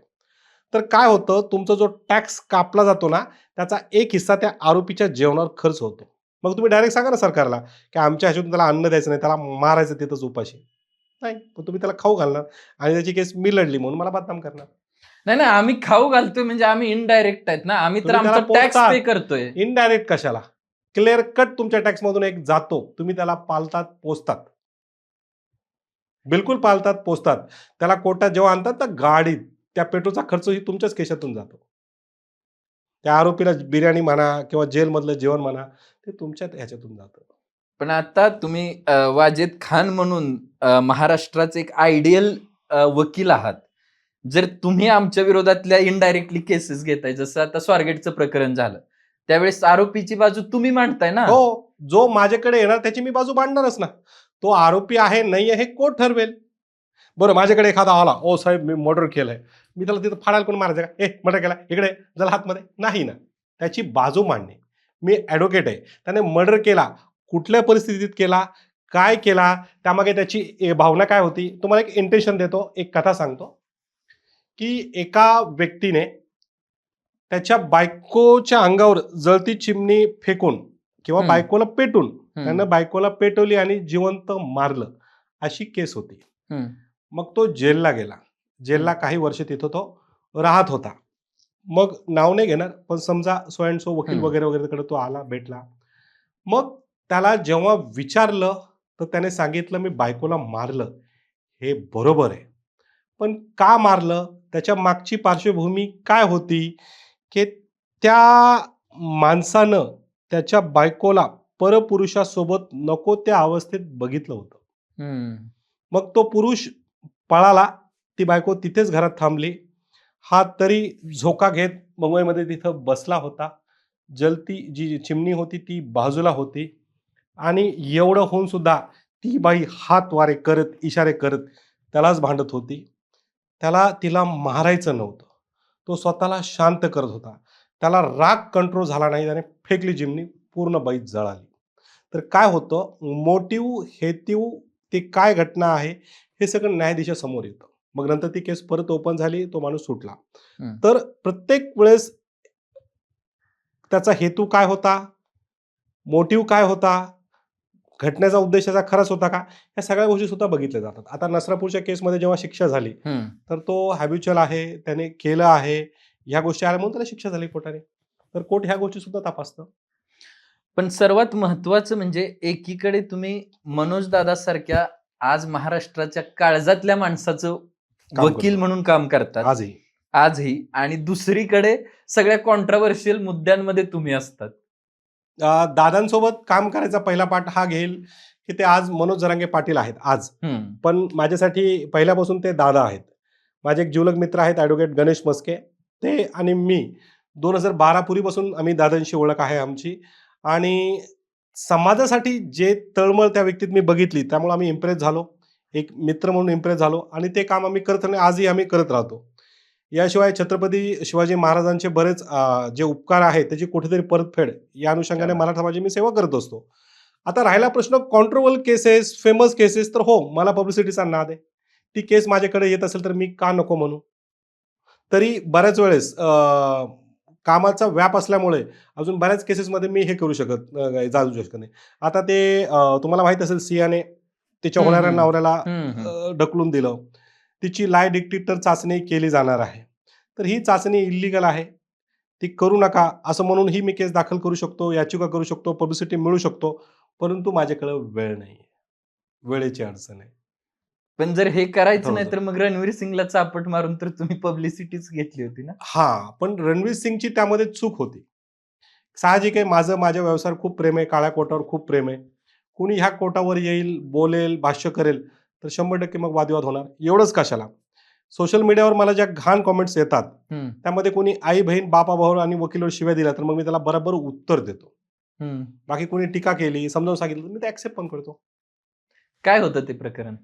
तर काय होतं, तुमचा जो टॅक्स कापला जातो ना, त्याचा एक हिस्सा त्या आरोपीच्या जेवणावर खर्च होतो. मग तुम्ही डायरेक्ट सांगा ना सरकारला की आमच्या ह्याच्यातून त्याला अन्न द्यायचं नाही, त्याला मारायचं तिथंच उपाशी. नाही, पण तुम्ही त्याला खाऊ घालणार आणि त्याची केस मी लढली म्हणून मला बदनाम करणार. नाही नाही, आम्ही खाऊ घालतोय म्हणजे आम्ही इनडायरेक्ट आहेत ना, आम्ही तर तुम्ही त्याला आमचा टॅक्स पोसतात. पे करतोय. इनडायरेक्ट कशाला, क्लिअर कट तुमच्या टॅक्स मधून एक जातो, तुम्ही त्याला पालतात, पोसतात, बिलकुल पालतात, पोसतात. त्याला कोर्टात जेव्हा आणतात तर गाडीत त्या पेट्रोलचा खर्च ही तुमच्याच खिशातून जातो. त्या आरोपीला बिर्याणी म्हणा किंवा जेलमधलं जेवण म्हणा, ते तुमच्या ह्याच्यातून जातं. पण आता तुम्ही वाजेद खान म्हणून महाराष्ट्राचे एक आयडियल वकील आहात. जर तुम्ही आमच्या विरोधातल्या इनडायरेक्टली केसेस घेताय, जसं आता स्वारगेटचं प्रकरण झालं, त्यावेळेस आरोपीची बाजू तुम्ही मांडताय ना. हो, जो माझ्याकडे येणार त्याची मी बाजू मांडणारच ना. तो आरोपी आहे नाही आहे हे कोर्ट ठरवेल. बरं माझ्याकडे एखादा आला, "ओ साहेब मी मर्डर केलंय." मी त्याला तिथं फाडायला कोण मारायचं का? मर्डर केला, इकडे चला आतमध्ये. नाही ना. त्याची बाजू मांडणे. मी ॲडव्होकेट आहे. त्याने मर्डर केला, कुठल्या परिस्थितीत केला, काय केला, त्यामागे त्याची भावना काय होती. तुम्हाला एक इंटेन्शन देतो, एक कथा सांगतो, की एका व्यक्तीने त्याच्या बायकोच्या अंगावर जळती चिमणी फेकून किंवा हम्म. बायकोला पेटून हम्म. त्यानं बायकोला पेटवली आणि जिवंत मारलं, अशी केस होती. हम्म. मग तो जेलला गेला. जेलला काही वर्ष तिथं तो राहत होता. मग नाव नाही घेणार, पण समजा सो अँड सो वकील वगैरे वगैरेकडे तो आला, भेटला. मग त्याला जेव्हा विचारलं, तर त्याने सांगितलं, "मी बायकोला मारलं. हे बरोबर आहे. पण का मारलं? त्याच्या मागची पार्श्वभूमी काय होती?" की त्या माणसानं त्याच्या बायकोला परपुरुषासोबत नको त्या अवस्थेत बघितलं होतं. हम्म. मग तो पुरुष पळाला, ती बायको तिथेच घरात थांबली. हा तरी झोका घेत मुंबईमध्ये तिथं बसला होता. जलती जी चिमणी होती ती बाजूला होती आणि एवढं होऊन सुद्धा ती बाई हात वारे करत, इशारे करत त्यालाच भांडत होती. त्याला तिला मारायचं नव्हतं. तो स्वतःला शांत करत होता. त्याला राग कंट्रोल झाला नाही. त्याने फेकली चिमणी, पूर्ण बाई जळाली. तर काय होतं, मोटिव्ह, हेतू, ती काय घटना आहे, हे सगळं न्यायाधीशासमोर येतं. मग नंतर ती केस परत ओपन झाली, तो माणूस सुटला. हम्म. तर प्रत्येक वेळेस त्याचा हेतू काय होता, मोटिव्ह काय होता, घटनेचा उद्देश त्याचा खराच होता का, या सगळ्या गोष्टी सुद्धा बघितल्या जातात. आता नसरापूरच्या केसमध्ये जेव्हा शिक्षा झाली, हम्म. तर तो हॅबिच्युअल आहे, त्याने केलं आहे, ह्या गोष्टी आल्या म्हणून त्याला शिक्षा झाली कोर्टाने. तर कोर्ट ह्या गोष्टी सुद्धा तपासतं. पण सर्वात महत्वाचं म्हणजे एकीकडे तुम्ही मनोज दादा सारख्या आज महाराष्ट्राच्या काळजातल्या माणसाचं काम वकील करतो. म्हणून काम करतात आजही. आजही, आणि दुसरीकडे सगळ्या कॉन्ट्राव्हर्शियल मुद्द्यांमध्ये तुम्ही असतात. दादांसोबत काम करायचा पहिला पाठ हा घेईल, की ते आज मनोज जरांगे पाटील आहेत आज. हम्म. पण माझ्यासाठी पहिल्यापासून ते दादा आहेत. माझे एक जिवलग मित्र आहेत ॲडव्होकेट गणेश मस्के. ते आणि मी 2012 पूर्वीपासून आम्ही दादांशी ओळख आहे आमची. आणि समाजासाठी जे तळमळ त्या व्यक्तीत मी बघितली, त्यामुळे आम्ही इम्प्रेस झालो. एक मित्र म्हणून इम्प्रेस झालो आणि ते काम आम्ही करत राहणे, आजही आम्ही करत राहतो. याशिवाय छत्रपती शिवाजी महाराजांचे बरेच जे उपकार आहेत त्याची कुठेतरी परतफेड या अनुषंगाने मराठा समाजाची मी सेवा करत असतो. आता राहिला प्रश्न कॉन्ट्रोवर्शियल केसेस, फेमस केसेस, तर हो, मला पब्लिसिटीचा नाद आहे. ती केस माझ्याकडे येत असेल तर मी का नको म्हणू? तरी बऱ्याच वेळेस कामाचा व्याप असल्यामुळे अजून बऱ्याच केसेसमध्ये मी हे करू जाऊ शकत नाही. आता ते तुम्हाला माहित असेल, सियाने तिच्या हम्म, होणाऱ्या हम्म. नवऱ्याला हम्म. ढकलून दिलं. तिची लाय डिटेक्टर चाचणी केली जाणार आहे. तर ही चाचणी इल्लीगल आहे. ती करू नका असं म्हणून ही मी केस दाखल करू शकतो, याचिका करू शकतो, पब्लिसिटी मिळू शकतो. परंतु माझ्याकडे वेळ नाही. वेळेची अडचण आहे. पण जर हे करायचं हो, नाही हो. तर मग रणवीर सिंगला चापट मारून तर तुम्ही पब्लिसिटीच घेतली होती ना. हां, पण रणवीर सिंगची त्यामध्ये चूक होती. साहजिक आहे, माझं माझ्या व्यवसायावर खूप प्रेम आहे, काळ्या कोटावर खूप प्रेम आहे. कुणी ह्या कोटावर येईल, बोलेल, भाष्य करेल, तर 100% मग वादविवाद होणार. एवढंच कशाला? सोशल मीडियावर मला ज्या घाण कमेंट्स येतात, हम्म. त्यामध्ये कोणी आई, बहीण, बापा, भाऊ आणि वकीलवर शिव्या दिल्या, तर मग मी त्याला बरोबर उत्तर देतो. हम्म. बाकी कोणी टीका केली, समजावून सांगितलं, तर मी ते ॲक्सेप्ट पण करतो. काय होतं ते प्रकरण?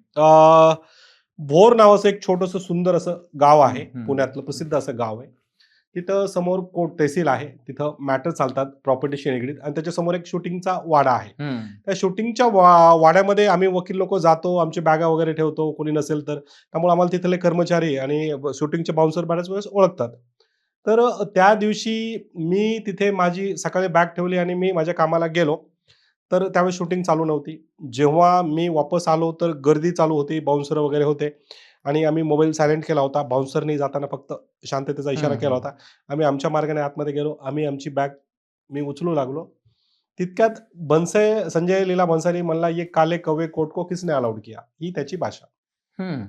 भोर नावाचं एक छोटंसं सुंदर असं गाव आहे. हम्म. पुण्यातलं प्रसिद्ध असं गाव आहे. तिथं समोर कोर्ट तहसील आहे. तिथं मॅटर चालतात प्रॉपर्टीशी निगडीत आणि त्याच्यासमोर एक शूटिंगचा वाडा आहे. हम्म. त्या शूटिंगच्या वाड्यामध्ये आम्ही वकील लोक जातो, आमची बॅगा वगैरे ठेवतो, कोणी नसेल तर. त्यामुळे आम्हाला तिथले कर्मचारी आणि शूटिंगचे बाउन्सर बऱ्याच वेळेस ओळखतात. तर त्या दिवशी मी तिथे माझी सकाळी बॅग ठेवली आणि मी माझ्या कामाला गेलो. तर त्यावेळेस शूटिंग चालू नव्हती. जेव्हा मी वापस आलो तर गर्दी चालू होती, बाउन्सर वगैरे होते आणि आम्ही मोबाईल सायलेंट केला होता. बाउन्सरनी जाताना फक्त शांततेचा इशारा केला होता. आम्ही आमच्या मार्गाने आतमध्ये गेलो. आम्ही आमची बॅग मी उचलू लागलो. तितक्यात संजय लीला बन्साली म्हणला, "ये काले कौवे कोर्ट को किसने अलाउड किया?" ही त्याची भाषा. हम्म.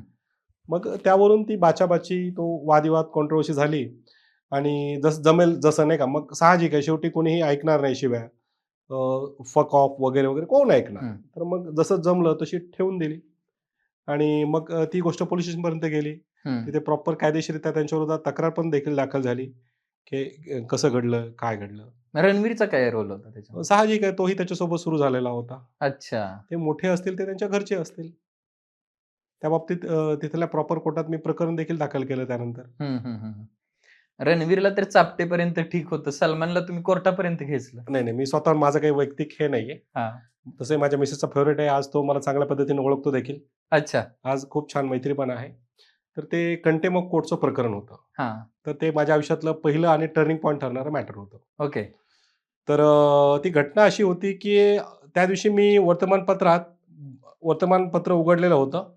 मग त्यावरून ती बाचाबाची, तो वादविवाद, कॉन्ट्रोवर्सी झाली आणि जसं जमेल जसं नाही का. मग साहजिक आहे, शेवटी कोणीही ऐकणार नाही शिव्या. फक ऑफ वगैरे, वगैरे कोण ऐकणार? हम्म. तर मग जसं जमलं तशी ठेवून दिली आणि मग ती गोष्ट पोलीस स्टेशनपर्यंत गेली. हम्म. तिथे प्रॉपर कायदेशीररित्या त्यांच्याविरोधात तक्रार पण देखील दाखल झाली. की कसं घडलं, काय घडलं. रणवीरचा काय रोल होता त्याच्यामध्ये? साहजिक आहे, तोही त्याच्यासोबत सुरू झालेला होता. अच्छा. ते मोठे असतील ते त्यांच्या घरचे असतील. त्या बाबतीत तिथल्या प्रॉपर कोर्टात मी प्रकरण देखील दाखल केलं त्यानंतर. हं, हं, हं, हं. रणवीरला तर चापटेपर्यंत ठीक होतं. सलमानला तुम्ही कोर्टापर्यंत खेचलं. नाही, नाही. मी स्वतःहून माझं काही वैयक्तिक हे नाहीये. हां. तसंही माझ्या मिसेसचा फेव्हरेट आहे. आज तो मला चांगल्या पद्धतीने ओळखतो देखील. अच्छा. आज खूप छान मैत्री पण आहे. तर ते कंटेम्प ऑफ कोर्टचं प्रकरण होतं. हां. तर ते माझ्या आयुष्यातलं पहिलं आणि टर्निंग पॉइंट ठरणारं मॅटर होतं. ओके. तर ती घटना अशी होती, की त्या दिवशी मी वर्तमानपत्र उघडलेलं होतं.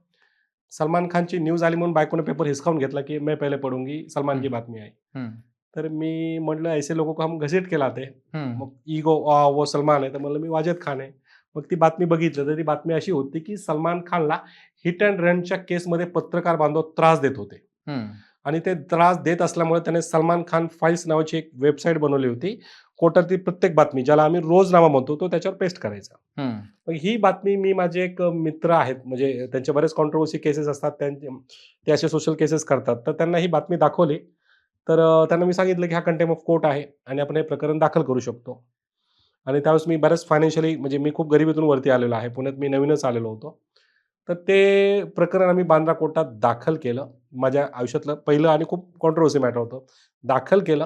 सलमान खानची न्यूज आली म्हणून बायकोने पेपर हिसकावून घेतला, की "मैं पहले पढूंगी, सलमान की हं, बातमी आई." हं, तर मी म्हटलं, "ऐसे लोगों को हम घसीट के लाते हैं." हं, मग इगो वो सलमान आहे, तर म्हणलं मी वाजद खान आहे. मग ती बातमी बघितलं, तर ती बातमी अशी होती, की सलमान खानला हिट अँड रनच्या केसमध्ये पत्रकार बांधव त्रास देत होते. हं, आणि ते त्रास देत असल्यामुळे त्याने सलमान खान फाईल्स नावाची एक वेबसाईट बनवली होती. कोर्टातील प्रत्येक बातमी, ज्याला आम्ही रोजनामा म्हणतो, तो त्याच्यावर पेस्ट करायचा. हं, मग ही बातमी मी माझे एक मित्र आहेत, म्हणजे त्यांचे बरेच कॉन्ट्रोव्हर्सी केसेस असतात, ते असे सोशल केसेस करतात. तर त्यांना ही बातमी दाखवली. तर त्यांना मी सांगितलं, की हा कंटेम्प ऑफ कोर्ट आहे आणि आपण हे प्रकरण दाखल करू शकतो. आणि त्यावेळेस मी बऱ्याच फायनान्शियली, म्हणजे मी खूप गरिबीतून वरती आलेलो आहे. पुण्यात मी नवीनच आलेलो होतो. तर ते प्रकरण आम्ही बांद्रा कोर्टात दाखल केलं. माझ्या आयुष्यातलं पहिलं आणि खूप कॉन्ट्रोव्हर्सी मॅटर होतं. दाखल केलं.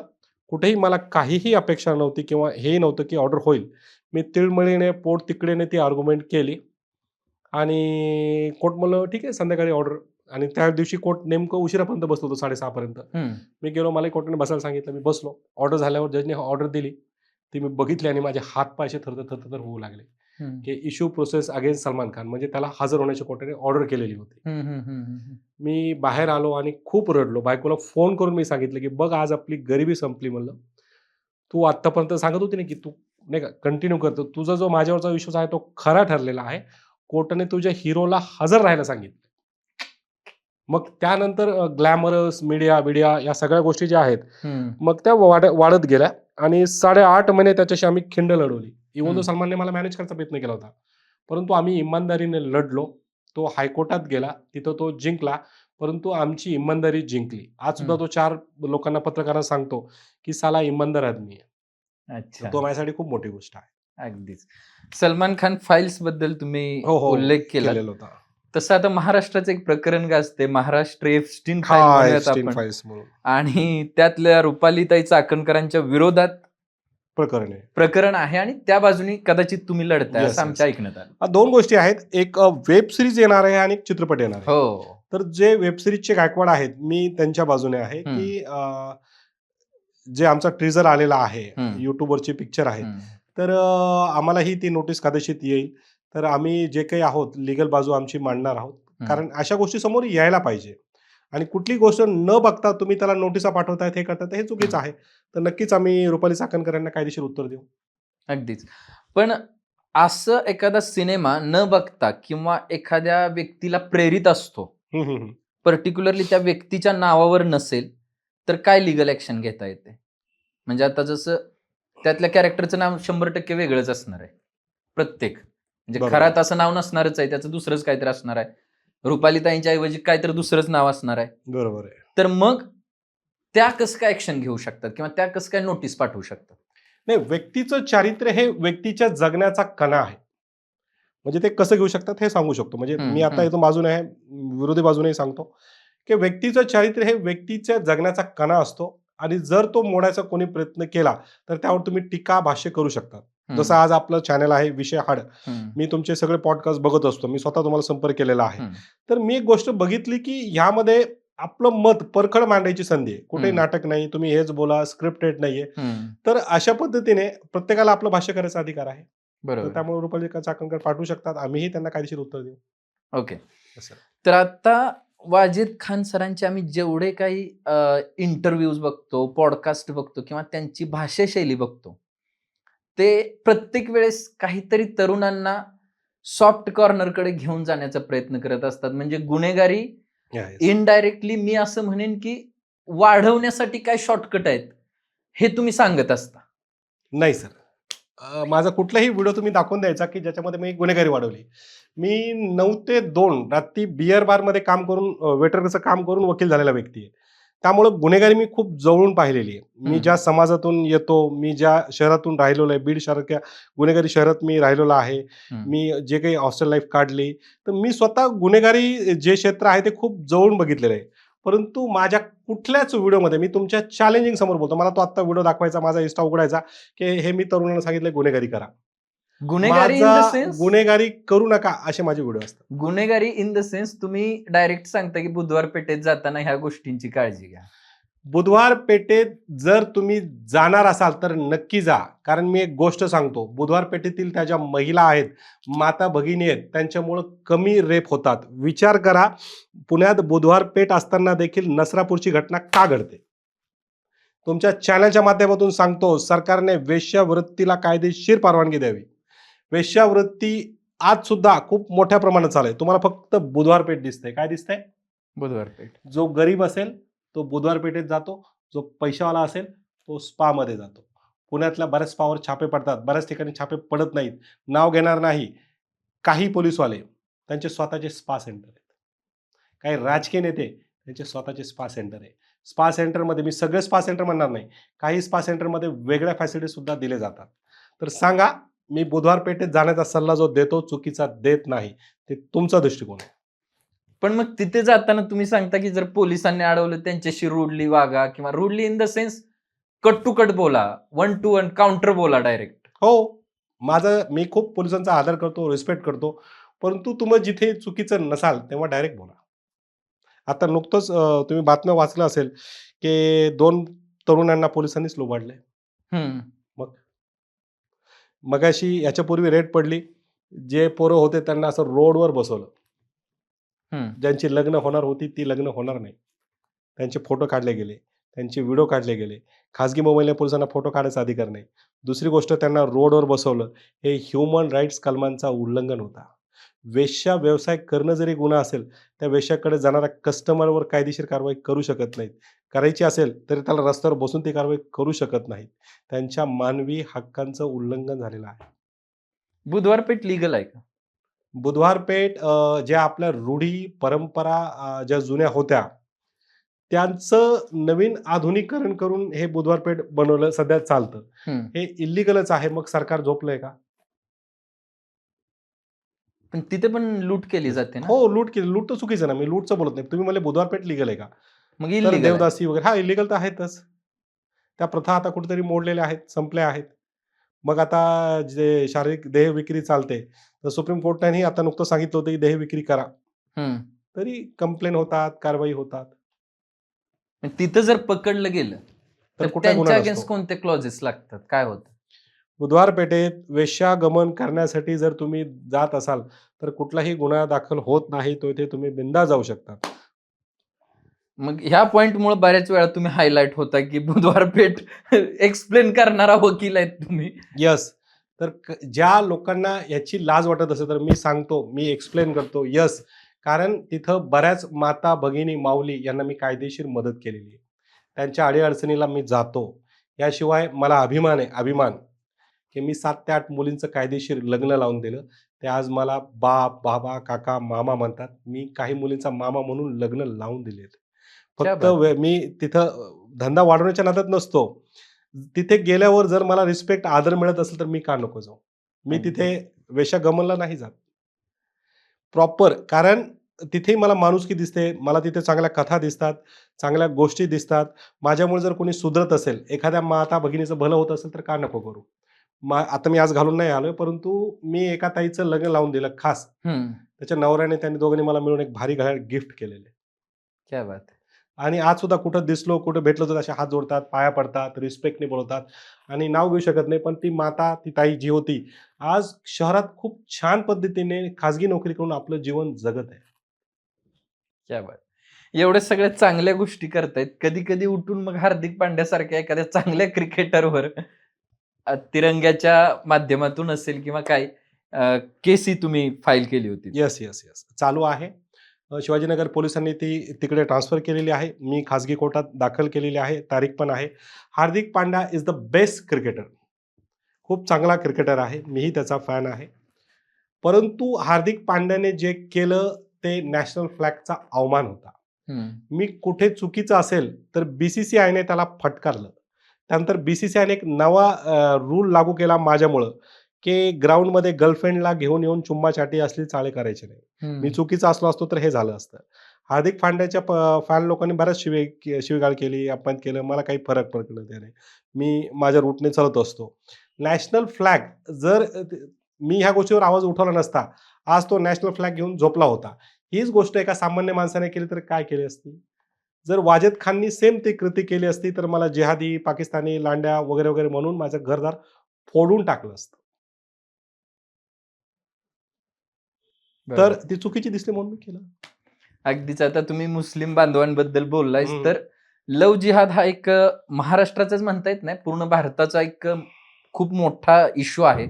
कुठेही मला काहीही अपेक्षा नव्हती किंवा हेही नव्हतं, की ऑर्डर होईल. मी तिळमळीने, पोटतिडकीने ती आर्ग्युमेंट केली आणि कोर्ट म्हणलं, "ठीक आहे, संध्याकाळी ऑर्डर." आणि त्या दिवशी कोर्ट नेमकं उशिरापर्यंत बसलो होतो 6:30 पर्यंत. हं. मी गेलो, मलाही कोर्टाने बसायला सांगितलं. मी बसलो. ऑर्डर झाल्यावर जजने ऑर्डर दिली. ती मी बघितली आणि माझे हात-पाय असे थरथर होऊ लागले, हं. की issue process against Salman Khan, म्हणजे त्याला हजर होण्याची कोर्टाने ऑर्डर केलेली होती. हं, हं, हं, हं. मी बाहेर आलो आणि खूप रडलो. बायकोला फोन करून मी सांगितलं, की "बघ, आज आपली गरिबी संपली." म्हणलं. "तू आत्तापर्यंत सांगत होती ना, की तू नाही का कंटिन्यू करतो. तुझा जो माझ्यावरचा विश्वास आहे तो खरा ठरलेला आहे. कोर्टाने तुझ्या हिरोला हजर राहायला सांगितलं." मग त्यानंतर ग्लॅमरस, मीडिया या सगळ्या गोष्टी ज्या आहेत, हं, मग त्या वाढत गेल्या आणि 8.5 महिने त्याच्याशी आम्ही खिंड लढवली. इव्हन तो हं, सलमानने मला मॅनेज करायचा प्रयत्न केला होता. परंतु आम्ही इमानदारीने लढलो. तो हायकोर्टात गेला. तिथं तो जिंकला. परंतु आमची इमानदारी जिंकली. आज सुद्धा हं. तो 4 लोकांना, पत्रकारांना सांगतो, की "साला इमानदार आदमी है." तर अच्छा. तो माझ्यासाठी खूप मोठी गोष्ट आहे. अगदीच. सलमान खान फाईल्स बद्दल तुम्ही हो, हो. उल्लेख केलात. केलेला होता. तसं आता महाराष्ट्राचं एक प्रकरण गाजते. महाराष्ट्र एप्स्टीन फाईल हां, म्हणूयात एप्स्टीन आपण. फाईल्स म्हणून आणि त्यातल्या रुपालीताई चाकणकरांच्या विरोधात प्रकरण आहे. प्रकरण आहे आणि त्या बाजूनी कदाचित तुम्ही लढताय येस, असं येस. आमच्या ऐकण्यात आलं. 2 गोष्टी आहेत. एक वेब सीरीज येणार आहे आणि एक चित्रपट येणार आहे. हो. तर जे वेब सीरीजचे गायकवाड आहेत, मी त्यांच्या बाजूने आहे, हं, की जे आमचा टीझर आलेला आहे, हं, YouTubeवरची पिक्चर आहेत. हं, तर आम्हालाही ती नोटीस कायदेशीर येईल. तर आम्ही जे काही आहोत, लीगल बाजू आमची मांडणार आहोत. हं. कारण अशा गोष्टी समोर यायला पाहिजे. आणि कुठली गोष्ट न बघता तुम्ही त्याला नोटिसा पाठवतायत, हे करतायत, हे चुकीचं आहे. तर नक्कीच आम्ही रुपाली चाकणकर यांना कायदेशीर उत्तर देऊ. अगदीच. पण असं एखादा सिनेमा न बघता किंवा एखाद्या व्यक्तीला प्रेरित असतो, हं, हं, हं. पर्टिक्युलरली त्या व्यक्तीच्या नावावर नसेल, तर काय लीगल ॲक्शन घेता येते? म्हणजे आता जसं त्यातल्या कॅरेक्टरचं नाव 100% वेगळंच असणार आहे. प्रत्येक. म्हणजे बरोबर. खरात असं नाव नसणारच आहे. त्याचं दुसरंच काहीतरी असणार आहे. रुपालीताईंच्या ऐवजी काहीतरी दुसरंच नाव असणार आहे. बरोबर आहे. तर मग त्या कसं काय ॲक्शन घेऊ शकतात किंवा त्या कसं काय नोटीस पाठवू शकतात? नाही, व्यक्तीचं चारित्र्य हे व्यक्तीच्या जगण्याचा कणा आहे. म्हणजे ते कसं घेऊ शकतात हे सांगू शकतो. म्हणजे हं, मी आता हं, इथून बाजूने आहे, विरोधी बाजूनेही सांगतो, की व्यक्तीचं चारित्र्य हे व्यक्तीच्या जगण्याचा कणा असतो आणि जर तो मोडायचा कोणी प्रयत्न केला, तर त्यावर तुम्ही टीका, भाष्य करू शकता. हं, जसं आज आपलं चॅनल आहे विषय हाड. हं, मी तुमचे सगळे पॉडकास्ट बघत असतो. मी स्वतः तुम्हाला संपर्क केलेला आहे. हं, तर मी एक गोष्ट बघितली, की ह्यामध्ये आपलं मत परखड मांडायची संधी आहे. कुठेही हं, नाटक नाही, तुम्ही हेच बोला, स्क्रिप्टेड नाहीये. हं. तर अशा पद्धतीने प्रत्येकाला आपलं भाष्य करायचा अधिकार आहे. तर बरोबर. त्यामुळे रुपाली चाकणकर पाठवू शकतात. आम्हीही त्यांना कायदेशीर उत्तर देऊ. ओके. असं. तर आता वाजिद खान सरांचे आम्ही जेवढे काही इंटरव्ह्यूज बघतो, पॉडकास्ट बघतो किंवा त्यांची भाषाशैली बघतो, ते प्रत्येक वेळेस काहीतरी तरुणांना सॉफ्ट कॉर्नरकडे घेऊन जाण्याचा प्रयत्न करत असतात. म्हणजे गुन्हेगारी Yes. इनडायरेक्टली मी असं म्हणेन, की वाढवण्यासाठी काय शॉर्टकट आहेत, हे तुम्ही सांगत असता. नाही सर. माझा कुठलाही व्हिडिओ तुम्ही दाखवून द्यायचा, की ज्याच्यामध्ये मी गुन्हेगारी वाढवली. मी 9 ते 2 रात्री बिअर बारमध्ये काम करून वेटरचं काम करून वकील झालेला व्यक्ती आहे. त्यामुळं गुन्हेगारी मी खूप जवळून पाहिलेली आहे. मी हम्म. ज्या समाजातून येतो, मी ज्या शहरातून राहिलेलो आहे, बीड सारख्या गुन्हेगारी शहरात मी राहिलेलो आहे. हम्म. मी जे काही हॉस्टेल लाईफ काढली, तर मी स्वतः गुन्हेगारी जे क्षेत्र आहे ते खूप जवळून बघितलेलं आहे. परंतु माझ्या कुठल्याच व्हिडिओमध्ये मी तुमच्या चॅलेंजिंग समोर बोलतो. मला तो आत्ता व्हिडिओ दाखवायचा, माझा इन्स्टा उघडायचा, की हे मी तरुणांना सांगितलं गुन्हेगारी करा. गुन्हेगारी इन द माझा सेन्स गुन्हेगारी करू नका असे माझे व्हिडिओ असतात. गुन्हेगारी इन द सेन्स तुम्ही डायरेक्ट सांगता की बुधवार पेठेत जाताना ह्या गोष्टींची काळजी घ्या. बुधवार पेठेत जर तुम्ही जाणार असाल तर नक्की जा. कारण मी एक गोष्ट सांगतो, बुधवार पेठेतील त्या ज्या महिला आहेत, माता भगिनी आहेत, त्यांच्यामुळं कमी रेप होतात. विचार करा, पुण्यात बुधवार पेठ असताना देखील नसरापूरची घटना का घडते? तुमच्या चॅनलच्या माध्यमातून सांगतो, सरकारने वेश्यावृत्तीला कायदेशीर परवानगी द्यावी. वेश्यावृत्ती आज सुद्धा खूप मोठ्या प्रमाणात चालू आहे. तुम्हाला फक्त बुधवार पेठ दिसते. काय दिसतंय? बुधवार पेठ. जो गरीब असेल तो बुधवार पेठेत जातो, जो पैशावाला असेल तो स्पामध्ये जातो. पुण्यातल्या बऱ्याच स्पावर छापे पडतात, बऱ्याच ठिकाणी छापे पडत नाहीत. नाव घेणार नाही. काही पोलीसवाले त्यांचे स्वतःचे स्पा सेंटर आहेत. काही राजकीय नेते त्यांचे स्वतःचे स्पा सेंटर आहे. स्पा सेंटरमध्ये मी सगळे स्पा सेंटर म्हणणार नाही, काही स्पा सेंटरमध्ये वेगळ्या फॅसिलिटी सुद्धा दिले जातात. तर सांगा, मी बुधवार पेठेत जाण्याचा सल्ला जो देतो चुकीचा देत नाही. ते तुमचा दृष्टिकोन आहे. पण मग तिथे जाताना तुम्ही सांगता की जर पोलिसांनी अडवलं त्यांच्याशी रूडली वागा किंवा rudely in the sense cut to cut बोला, 1 to 1 काउंटर बोला डायरेक्ट. हो, मी खूप पोलिसांचा आदर करतो, रिस्पेक्ट करतो. परंतु तुम्ही जिथे चुकीचं नसाल तेव्हा डायरेक्ट बोला. आता नुकतंच तुम्ही बातम्या वाचलं असेल, की 2 तरुणांना पोलिसांनीच लुबाडलंय. मगाशी याच्यापूर्वी रेड पडली. जे पोरं होते त्यांना असं रोडवर बसवलं. ज्यांची लग्न होणार होती ती लग्न होणार नाही. त्यांचे फोटो काढले गेले, त्यांचे व्हिडिओ काढले गेले. खाजगी मोबाईलने पोलिसांना फोटो काढायचा अधिकार नाही. दुसरी गोष्ट, त्यांना रोडवर बसवलं. हे ह्युमन राईट्स कलमांचा उल्लंघन होता. वेश्या व्यवसाय करणं जरी गुन्हा असेल, त्या वेश्याकडे जाणाऱ्या कस्टमरवर कायदेशीर कारवाई करू शकत नाहीत. करायची असेल तरी त्याला रस्त्यावर बसून ती कारवाई करू शकत नाहीत. त्यांच्या मानवी हक्कांचं उल्लंघन झालेलं आहे. बुधवार पेठ लिगल आहे का? बुधवार पेठ ज्या आपल्या रूढी, परंपरा ज्या जुन्या होत्या, त्यांचं नवीन आधुनिकीकरण करून हे बुधवार पेठ बनवलं, सध्या चालतं. हे इल्लीगलच आहे. मग सरकार झोपलंय का? पण तिथे पण लूट केली जाते ना. हो, लूट केली. लूट तर चुकीचं ना. मी लूटचं बोलत नाही. तुम्ही मला बुधवार पेठ लीगल आहे का? मग तर इल्लीगल आहे. देवदासी वगैरे हा इल्लीगल तर आहेतच. त्या प्रथा आता कुठेतरी मोडलेल्या आहेत, संपल्या आहेत. मग आता जे शारीरिक देह विक्री चालते, तर सुप्रीम कोर्टानेही आता नुकतं सांगितलं होतं की देह विक्री करा. तरी कंप्लेन होतात, कारवाई होतात. पण तिथं जर पकडलं गेलं तर तर कुठला गुन्हा त्यांच्या अगेन्स्ट नसतो. कोणते क्लॉजेस लागतात? काय होतं? बुधवार पेठेत वेश्यागमन करण्यासाठी जर तुम्ही जात असाल, तर कुठलाही गुन्हा दाखल होत नाही. तो इथे तुम्ही बिनधास्त जाऊ शकता. मग ह्या पॉइंटमुळे बऱ्याच वेळा तुम्ही हायलाइट होता की बुधवार पेठ एक्सप्लेन करणारा वकील आहेत तुम्ही. यस. तर ज्या लोकांना याची लाज वाटत असेल तर मी सांगतो, मी एक्सप्लेन करतो. यस. कारण तिथं बऱ्याच माता, भगिनी, माऊली यांना मी कायदेशीर मदत केलेली आहे. त्यांच्या अडीअडचणीला मी जातो. याशिवाय मला अभिमान आहे, अभिमान, की मी 7 ते 8 मुलींचं कायदेशीर लग्न लावून दिलं. ते आज मला बाप, बाबा, काका, मामा म्हणतात. मी काही मुलींचा मामा म्हणून लग्न लावून दिलेत. क्या फक्त बात. मी तिथं धंदा वाढवण्याच्या नादात नसतो. तिथे गेल्यावर जर मला रिस्पेक्ट, आदर मिळत असेल तर मी का नको जाऊ? मी तिथे वेश्यागमनला नाही जात. प्रॉपर, कारण तिथेही मला माणुसकी दिसते. मला तिथे चांगल्या कथा दिसतात, चांगल्या गोष्टी दिसतात. माझ्यामुळे जर कोणी सुधरत असेल, एखाद्या माता भगिनीचं भलं होत असेल तर का नको करू? आता मी आज घालून नाही आलोय, परंतु मी एका ताईचं लग्न लावून दिलं खास. त्याच्या नवऱ्याने, त्यांनी दोघांनी मला मिळून एक भारी गिफ्ट केलेलं आहे. क्या बात. आणि आज सुद्धा कुठं दिसलो, कुठं भेटलो तर असे हात जोडतात, पाया पडतात, रिस्पेक्टने बोलवतात. आणि नाव घेऊ शकत नाही, पण ती माता, ती ताई जी होती, आज शहरात खूप छान पद्धतीने खाजगी नोकरी करून आपलं जीवन जगत आहे. क्या बात. एवढ्या सगळ्या चांगल्या गोष्टी करतायत. कधी कधी उठून मग हार्दिक पांड्यासारख्या एखाद्या चांगल्या क्रिकेटरवर तिरंग्याच्या माध्यमातून असेल किंवा काय केसी तुम्ही फाईल केली होती. Yes, yes, yes. चालू आहे. शिवाजीनगर पोलिसांनी ती तिकडे ट्रान्सफर केलेली आहे. मी खाजगी कोर्टात दाखल केलेली आहे. तारीख पण आहे. Hardik Pandya is the best cricketer. खूप चांगला क्रिकेटर आहे. मीही त्याचा फॅन आहे. परंतु हार्दिक पांड्याने जे केलं ते नॅशनल फ्लॅगचा अवमान होता. मी कुठे चुकीचं असेल तर बीसीसीआयने त्याला फटकारलं. त्यानंतर बीसीसीआयने एक नवा रूल लागू केला माझ्यामुळं, की ग्राउंडमध्ये गर्लफ्रेंडला घेऊन येऊन चुम्माचाटी असली चाळे करायचे नाही. मी चुकीचा असलो असतो तर हे झालं असतं. हार्दिक पांड्याच्या फॅन लोकांनी बऱ्याच शिवीगाळ केली, अपमान केलं. मला काही फरक पडत नाही त्याने. मी माझ्या रूटने चालत असतो. नॅशनल फ्लॅग जर मी ह्या गोष्टीवर आवाज उठवला नसता, आज तो नॅशनल फ्लॅग घेऊन झोपला होता. हीच गोष्ट एका सामान्य माणसाने केली तर काय केली असती? जर वाजेद खाननी सेम ती कृती केली असती तर मला जिहादी, पाकिस्तानी, लांड्या वगैरे वगैरे म्हणून माझं घरदार फोडून टाकलं असतं. तर ती चुकीची दिसली म्हणून मी केलं. अगदीच. आता तुम्ही मुस्लिम बांधवांबद्दल बोललायस, हम्म. तर लव्ह जिहाद हा एक महाराष्ट्राचाच म्हणता येत नाही, पूर्ण भारताचा एक खूप मोठा इश्यू आहे.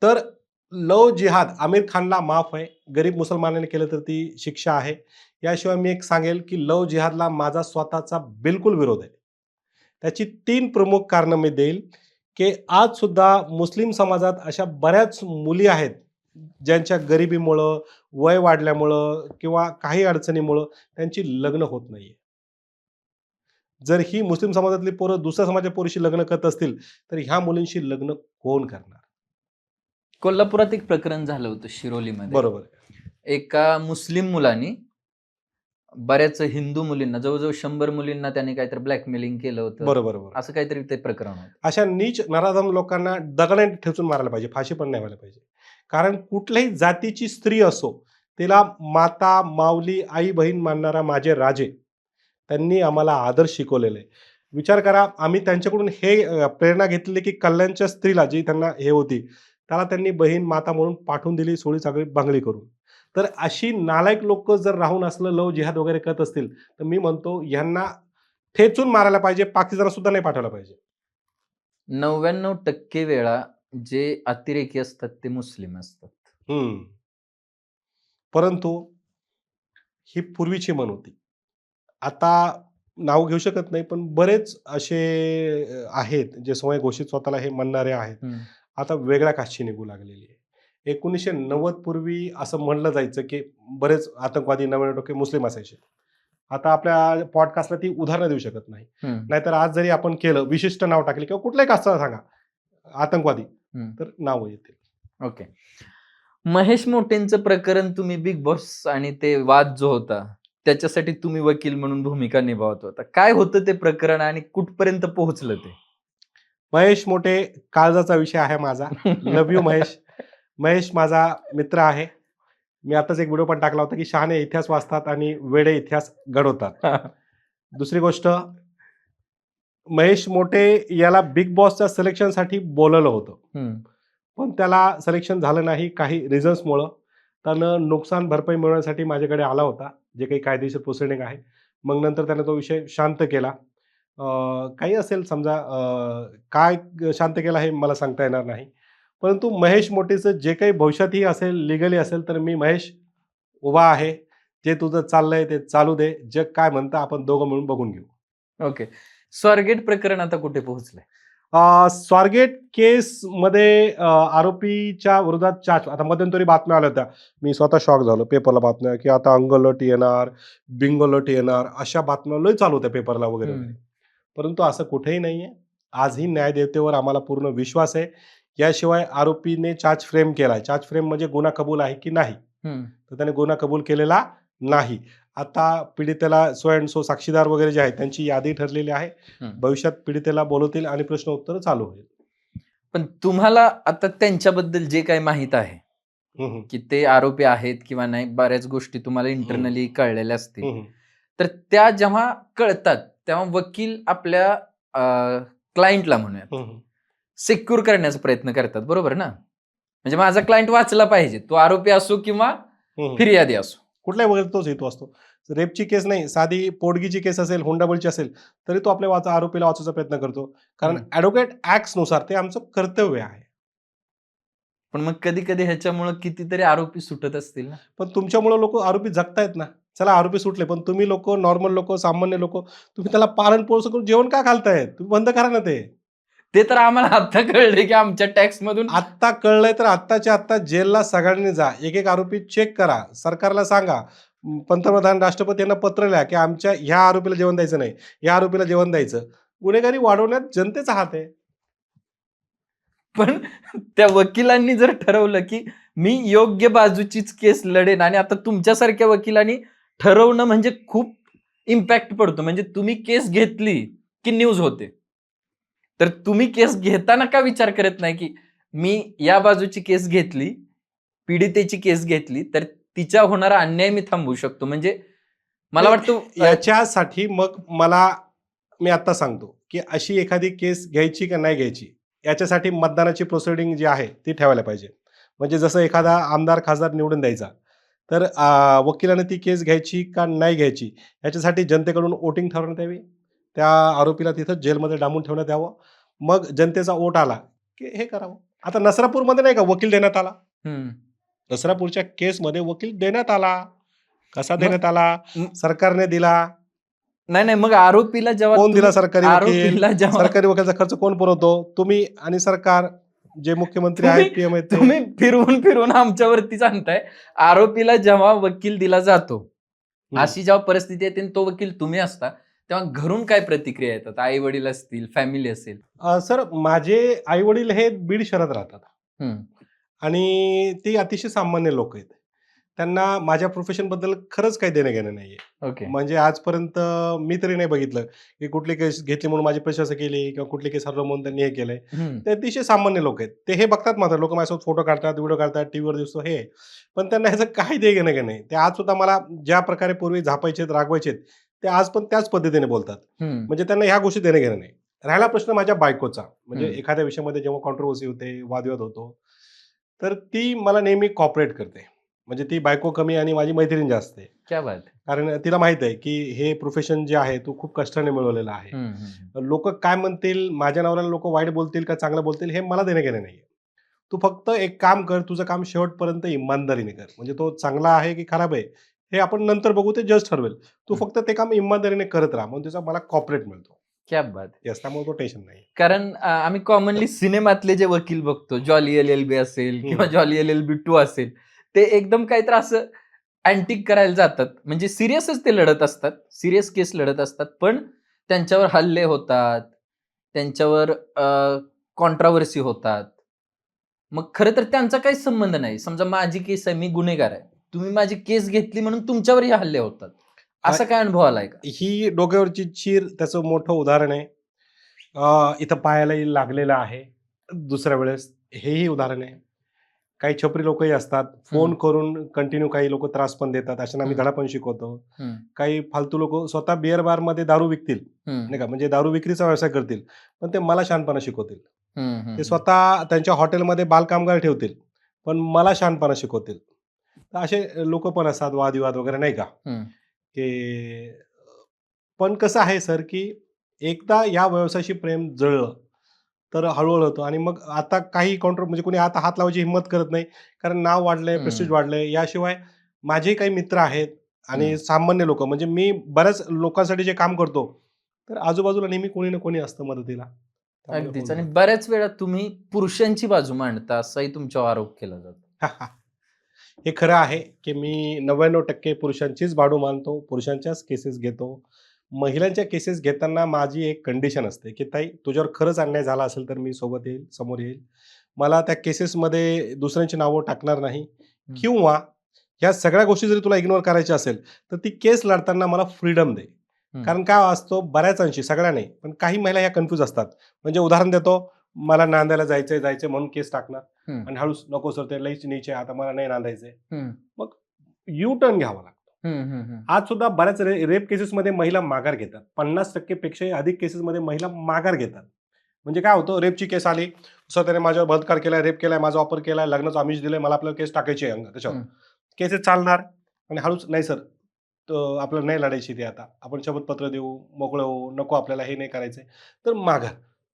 तर लव जिहाद आमिर खानला माफ आहे. गरीब मुसलमानाने केलं तर ती शिक्षा आहे. याशिवाय मी एक सांगेल की लव जिहादला माझा स्वतःचा बिलकुल विरोध आहे. त्याची 3 प्रमुख कारणं मी देईल, की आज सुद्धा मुस्लिम समाजात अशा बऱ्याच मुली आहेत, ज्यांच्या गरिबीमुळं, वय वाढल्यामुळं किंवा काही अडचणीमुळं त्यांची लग्न होत नाहीये. जर ही मुस्लिम समाजातली पोरं दुसऱ्या समाजाच्या पोरीशी लग्न करत असतील, तर ह्या मुलींशी लग्न कोण करणार? कोल्हापुरात एक प्रकरण झालं होतं शिरोलीमध्ये. बरोबर आहे. एका मुस्लिम मुलानी बऱ्याच हिंदू मुलींना, जवळजवळ 100 मुलींना त्याने काहीतरी ब्लॅकमेलिंग केलं होतं. बरोबर. असं काहीतरी ते प्रकरण होतं. अशा नीच नराधम लोकांना दगडाने ठेचून मारायला पाहिजे, फाशी पण नाही व्हायला पाहिजे. कारण कुठल्याही जातीची स्त्री असो, तिला माता, माऊली, आई, बहीण मानणारा माझे राजे, त्यांनी आम्हाला आदर्श शिकवलेले आहे. विचार करा, आम्ही त्यांच्याकडून हे प्रेरणा घेतलेली की कल्याणच्या स्त्रीला जी त्यांना हे होती, त्याला त्यांनी बहीण, माता म्हणून पाठवून दिली सोळी चांगली बांगडी करून. तर अशी नालायक लोक जर राहून असलं लव जिहाद वगैरे करत असतील, तर मी म्हणतो यांना ठेचून मारायला पाहिजे, पाकिस्तानात सुद्धा नाही पाठवलं पाहिजे. 99% वेळा जे अतिरेकी असतात ते मुस्लिम असतात. परंतु ही पूर्वीची म्हण होती. आता नाव घेऊ शकत नाही, पण बरेच असे आहेत जे स्वयं घोषित स्वतःला हे म्हणणारे आहेत. आता वेगळ्या कास्टची निघू लागलेली आहे. 1990 पूर्वी असं म्हणलं जायचं की बरेच आतंकवादी 99% मुस्लिम असायचे. आता आपल्या पॉडकास्टला ती उदाहरणं देऊ शकत नाही. नाहीतर आज जरी आपण केलं, विशिष्ट नाव टाकले किंवा कुठल्याही कास्टचा सांगा आतंकवादी, तर नाव येतील. ओके. महेश मोटेंचं प्रकरण तुम्ही बिग बॉस आणि ते वाद जो होता त्याच्यासाठी तुम्ही वकील म्हणून भूमिका निभावत होता. काय होतं ते प्रकरण आणि कुठपर्यंत पोहोचलं ते? महेश मोठे काळजाचा विषय आहे माझा. Love you Mahesh. महेश माझा मित्र आहे. मी आताच एक व्हिडिओ पण टाकला होता की शहाणे इतिहास वाचतात आणि वेडे इतिहास घडवतात. दुसरी गोष्ट, महेश मोठे याला बिग बॉसच्या सिलेक्शनसाठी बोलवलं होतं, पण त्याला सिलेक्शन झालं नाही काही रिझन्समुळं. त्यानं नुकसान भरपाई मिळवण्यासाठी माझ्याकडे आला होता, जे काही कायदेशीर प्रोसिडिंग आहे. मग नंतर त्याने तो विषय शांत केला. काही असेल समजा, काय शांत केला हे मला सांगता येणार नाही. परंतु महेश मोटेचं जे काही भविष्यातही असेल, लिगली असेल, तर मी महेश उभा आहे. जे तुझं चाललंय ते चालू दे. जग काय म्हणतं आपण दोघं मिळून बघून घेऊ. ओके. स्वारगेट प्रकरण आता कुठे पोहोचलंय? स्वारगेट केसमध्ये आरोपीच्या विरोधात चार्ज, आता मध्यंतरी बातम्या आल्या होत्या. मी स्वतः शॉक झालो. पेपरला बातम्या की आता अंगलट येणार, बिंगलट येणार, अशा बातम्या लय चालू होत्या पेपरला वगैरे. परंतु असं कुठेही नाहीये. आजही न्यायदेवतेवर आम्हाला पूर्ण विश्वास आहे. याशिवाय आरोपीने चार्ज फ्रेम केलाय. चार्ज फ्रेम म्हणजे गुन्हा कबूल आहे की नाही, तर त्याने गुन्हा कबूल केलेला नाही. आता पीडितेला सो अँड सो साक्षीदार वगैरे जे आहेत त्यांची यादी ठरलेली आहे. भविष्यात पीडितेला बोलवतील आणि प्रश्न उत्तर चालू होईल. पण तुम्हाला आता त्यांच्याबद्दल जे काही माहित आहे की ते आरोपी आहेत किंवा नाही, बऱ्याच गोष्टी तुम्हाला इंटरनली कळलेल्या असतील, तर त्या जेव्हा कळतात तेव्हा वकील आपल्या क्लायंटला म्हणूयात सिक्युअर करण्याचा प्रयत्न करतात, बरोबर ना? म्हणजे माझा क्लायंट वाचला पाहिजे, तो आरोपी असो किंवा फिर्यादी असो. कुठल्याही वगैरे तोच हेतू असतो. रेपची केस नाही, साधी पोटगीची केस असेल, हुंडाबळीची असेल, तरी तो आपल्या आरोपीला वाचवायचा प्रयत्न करतो. कारण ॲडव्होकेट ऍक्ट्स नुसार ते आमचं कर्तव्य आहे. पण मग कधी कधी ह्याच्यामुळे कितीतरी आरोपी सुटत असतील ना. पण तुमच्यामुळे लोक आरोपी जगतायत ना. चला आरोपी सुटले, पण तुम्ही लोक, नॉर्मल लोक, सामान्य लोक, तुम्ही त्याला पालन पोषण करून जेवण का घालताय? तुम्ही बंद करा ना ते. ते तर आम्हाला आता कळले की आमच्या टॅक्स मधून. आत्ता कळलंय तर आत्ताच्या आत्ता जेलला सगळ्यांनी जा. एक एक आरोपी चेक करा, सरकारला सांगा, पंतप्रधान राष्ट्रपती यांना पत्र लिहा की आमच्या ह्या आरोपीला जेवण द्यायचं नाही, या आरोपीला जेवण द्यायचं. गुन्हेगारी वाढवण्यात जनतेचा हात आहे. पण त्या वकिलांनी जर ठरवलं की मी योग्य बाजूचीच केस लढेन, आणि आता तुमच्यासारख्या वकिलांनी ठरवणं म्हणजे खूप इम्पॅक्ट पडतो. म्हणजे तुम्ही केस घेतली की न्यूज होते. तर तुम्ही केस घेताना का विचार करत नाही की मी या बाजूची केस घेतली, पीडितेची केस घेतली, तर तिच्या होणारा अन्याय मी थांबवू शकतो. म्हणजे मला वाटतं याच्यासाठी मग मी आता सांगतो की अशी एखादी केस घ्यायची का नाही घ्यायची, याच्यासाठी मतदानाची प्रोसिडिंग जी आहे ती ठेवायला पाहिजे. म्हणजे जसं एखादा आमदार खासदार निवडून द्यायचा, तर वकिलाने ती केस घ्यायची का नाही घ्यायची याच्यासाठी जनतेकडून वोटिंग ठरवण्यात यावी. त्या आरोपीला तिथं जेलमध्ये डांबून ठेवण्यात यावं. मग जनतेचा वोट आला की हे करावं. आता नसरापूरमध्ये नाही का वकील देण्यात आला, हम्म. नसरापूरच्या केसमध्ये वकील देण्यात आला. कसा मग देण्यात आला? सरकारने दिला. नाही नाही, मग आरोपीला जेव्हा कोण दिला सरकारी वकील? आरोपीला जेव्हा सरकारी वकिलाचा खर्च कोण पुरवतो? तुम्ही आणि सरकार, जे मुख्यमंत्री आहेत, पीएम आहेत ते. तुम्ही फिरवून फिरवून आमच्यावरतीच आणताय. आरोपीला जेव्हा वकील दिला जातो, अशी जेव्हा परिस्थिती येते आणि तो वकील तुम्ही असता, तेव्हा घरून काय प्रतिक्रिया येतात? आई वडील असतील, फॅमिली असेल. सर, माझे आई वडील हे बीड शहरात राहतात हम्म. आणि ती अतिशय सामान्य लोक आहेत. त्यांना माझ्या प्रोफेशन बद्दल खरंच काही देणं घेणं नाहीये. ओके. म्हणजे आजपर्यंत मी तरी नाही बघितलं की कुठली केस घेतली म्हणून माझी प्रशंसा केली किंवा कुठली केस हरवलं म्हणून त्यांनी हे केलंय. ते अतिशय सामान्य लोक आहेत. ते हे बघतात, मात्र लोक माझ्यासोबत फोटो काढतात, व्हिडिओ काढतात, टीव्हीवर दिसतो हे. पण त्यांना ह्याचं काही दे घेणं घेणं नाही. ते आज सुद्धा मला ज्या प्रकारे पूर्वी झापायचे रागवायचे, ते आज पण त्याच पद्धतीने बोलतात. म्हणजे त्यांना ह्या गोष्टी देणं घेणं नाही. राहिला प्रश्न माझ्या बायकोचा, म्हणजे एखाद्या विषयामध्ये जेव्हा कॉन्ट्रोवर्सी होते, वादविवाद होतो, तर ती मला नेहमी कॉपरेट करते. म्हणजे ती बायको कमी आणि माझी मैत्रीण जास्त आहे. क्या बात. कारण तिला माहित आहे की हे प्रोफेशन जे आहे तू खूप कष्टाने मिळवलेलं आहे. लोक काय म्हणतील, माझ्या नवऱ्याला लोक वाईट बोलतील का चांगलं बोलतील, हे मला देणं घेणं नाहीये. तू फक्त एक काम कर, तुझं काम शेवटपर्यंत इमानदारीने कर. म्हणजे तो चांगला आहे की खराब आहे हे आपण नंतर बघू, ते जज ठरवेल. तू फक्त ते काम इमानदारीने करत राहा, म्हणून त्याचा मला कॉपरेट मिळतो. क्या बात. येस, त्यामुळे तो टेन्शन नाही. कारण आम्ही कॉमनली सिनेमातले जे वकील बघतो, जॉली LLB असेल किंवा जॉली LLB 2 असेल, ते एकदम काहीतरी असं अँटिक करायला जातात. म्हणजे सिरियसच ते लढत असतात, सिरियस केस लढत असतात, पण त्यांच्यावर हल्ले होतात, त्यांच्यावर कॉन्ट्राव्हर्सी होतात. मग खरं तर त्यांचा काही संबंध नाही. समजा माझी केस आहे, मी गुन्हेगार आहे, तुम्ही माझी केस घेतली म्हणून तुमच्यावरही हल्ले होतात. असा काय अनुभव आलाय का? ही डोक्यावरची चीर त्याचं मोठं उदाहरण आहे. इथं पायालाही लागलेलं आहे दुसऱ्या वेळेस, हेही उदाहरण आहे. काही छपरी लोकही असतात, फोन करून कंटिन्यू काही लोक त्रास पण देतात, अशांना मी धडा पण शिकवतो. काही फालतू लोक स्वतः बिअर बारमध्ये दारू विकतील, नाही का, म्हणजे दारू विक्रीचा व्यवसाय करतील, पण ते मला शहाणपणा शिकवतील. ते स्वतः त्यांच्या हॉटेलमध्ये बालकामगार ठेवतील, पण मला शहाणपणा शिकवतील. तर असे लोक पण असतात, वादविवाद वगैरे, नाही का. की पण कसं आहे सर, की एकदा या व्यवसायाशी प्रेम जळलं तर हळूहळू होतं. आणि मग आता काही म्हणजे कोणी आता हात लावायची हिंमत करत नाही, कारण नाव वाढलंय, प्रेस्टिज वाढलंय. याशिवाय माझे काही मित्र आहेत आणि सामान्य लोक, म्हणजे मी बऱ्याच लोकांसाठी जे काम करतो, तर आजूबाजूला नेहमी कोणी ना कोणी असतं मदतीला. अगदीच. आणि बऱ्याच वेळा तुम्ही पुरुषांची बाजू मांडता, असाही तुमच्यावर आरोप केला जातो. हे खरं आहे की मी 99% पुरुषांचीच बाजू मानतो, पुरुषांच्याच केसेस घेतो. महिलांच्या केसेस घेताना माझी एक कंडिशन असते की ताई, तुझ्यावर खरंच अन्याय झाला असेल तर मी सोबत येईल, समोर येईल. मला त्या केसेसमध्ये दुसऱ्यांची नावं टाकणार नाही, किंवा ह्या सगळ्या गोष्टी जरी तुला इग्नोर करायच्या असेल तर ती केस लढताना मला फ्रीडम दे. कारण काय असतो, बऱ्याच अंशी, सगळ्या नाही, पण काही महिला ह्या कन्फ्यूज असतात. म्हणजे उदाहरण देतो, मला नांदायला जायचंय म्हणून केस टाकणार आणि हळूच, नको सर ते लईच नीच आहे, आता मला नाही नांदायचंय. मग यू टर्न घ्यावा लागतो. आज सुद्धा बऱ्याच रेप केसेसमध्ये महिला माघार घेतात. 50% पेक्षाही अधिक केसेसमध्ये महिला माघार घेतात. म्हणजे काय होतं, रेपची केस आली, सर त्याने माझ्यावर बलात्कार केलाय, रेप केलाय, माझा वापर केलाय, लग्नाचं आमिष दिलंय, मला आपल्याला केस टाकायची आहे त्याच्यावर. केसेस चालणार आणि हळूच, नाही सर आपल्याला नाही लढायची ती, आता आपण शपथपत्र देऊ, मोकळं होऊ, नको आपल्याला हे नाही करायचंय, तर माघार.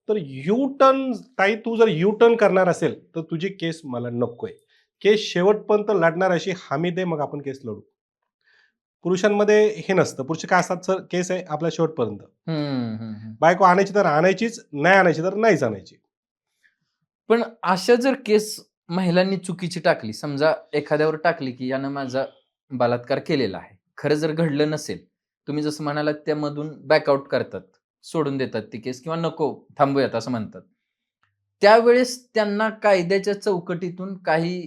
तर यू टर्न, ताई तू जर यू टर्न करणार असेल तर तुझी केस मला नकोय. केस शेवटपर्यंत लढणार अशी हमी दे, मग आपण केस लढू. पुरुषांमध्ये हे नसतं. पुरुष काय असतात, सर केस आहे आपल्या शेवटपर्यंत. बायको आणायची तर आणायचीच, नाही आणायची तर नाहीच आणायची. पण अशा जर केस महिलांनी चुकीची टाकली, समजा एखाद्यावर टाकली की यानं माझा बलात्कार केलेला आहे, खरं जर घडलं नसेल, तुम्ही जसं म्हणालात त्यामधून बॅकआउट करतात, सोडून देतात ती केस किंवा नको थांबूयात असं म्हणतात. त्यावेळेस त्यांना कायद्याच्या चौकटीतून काही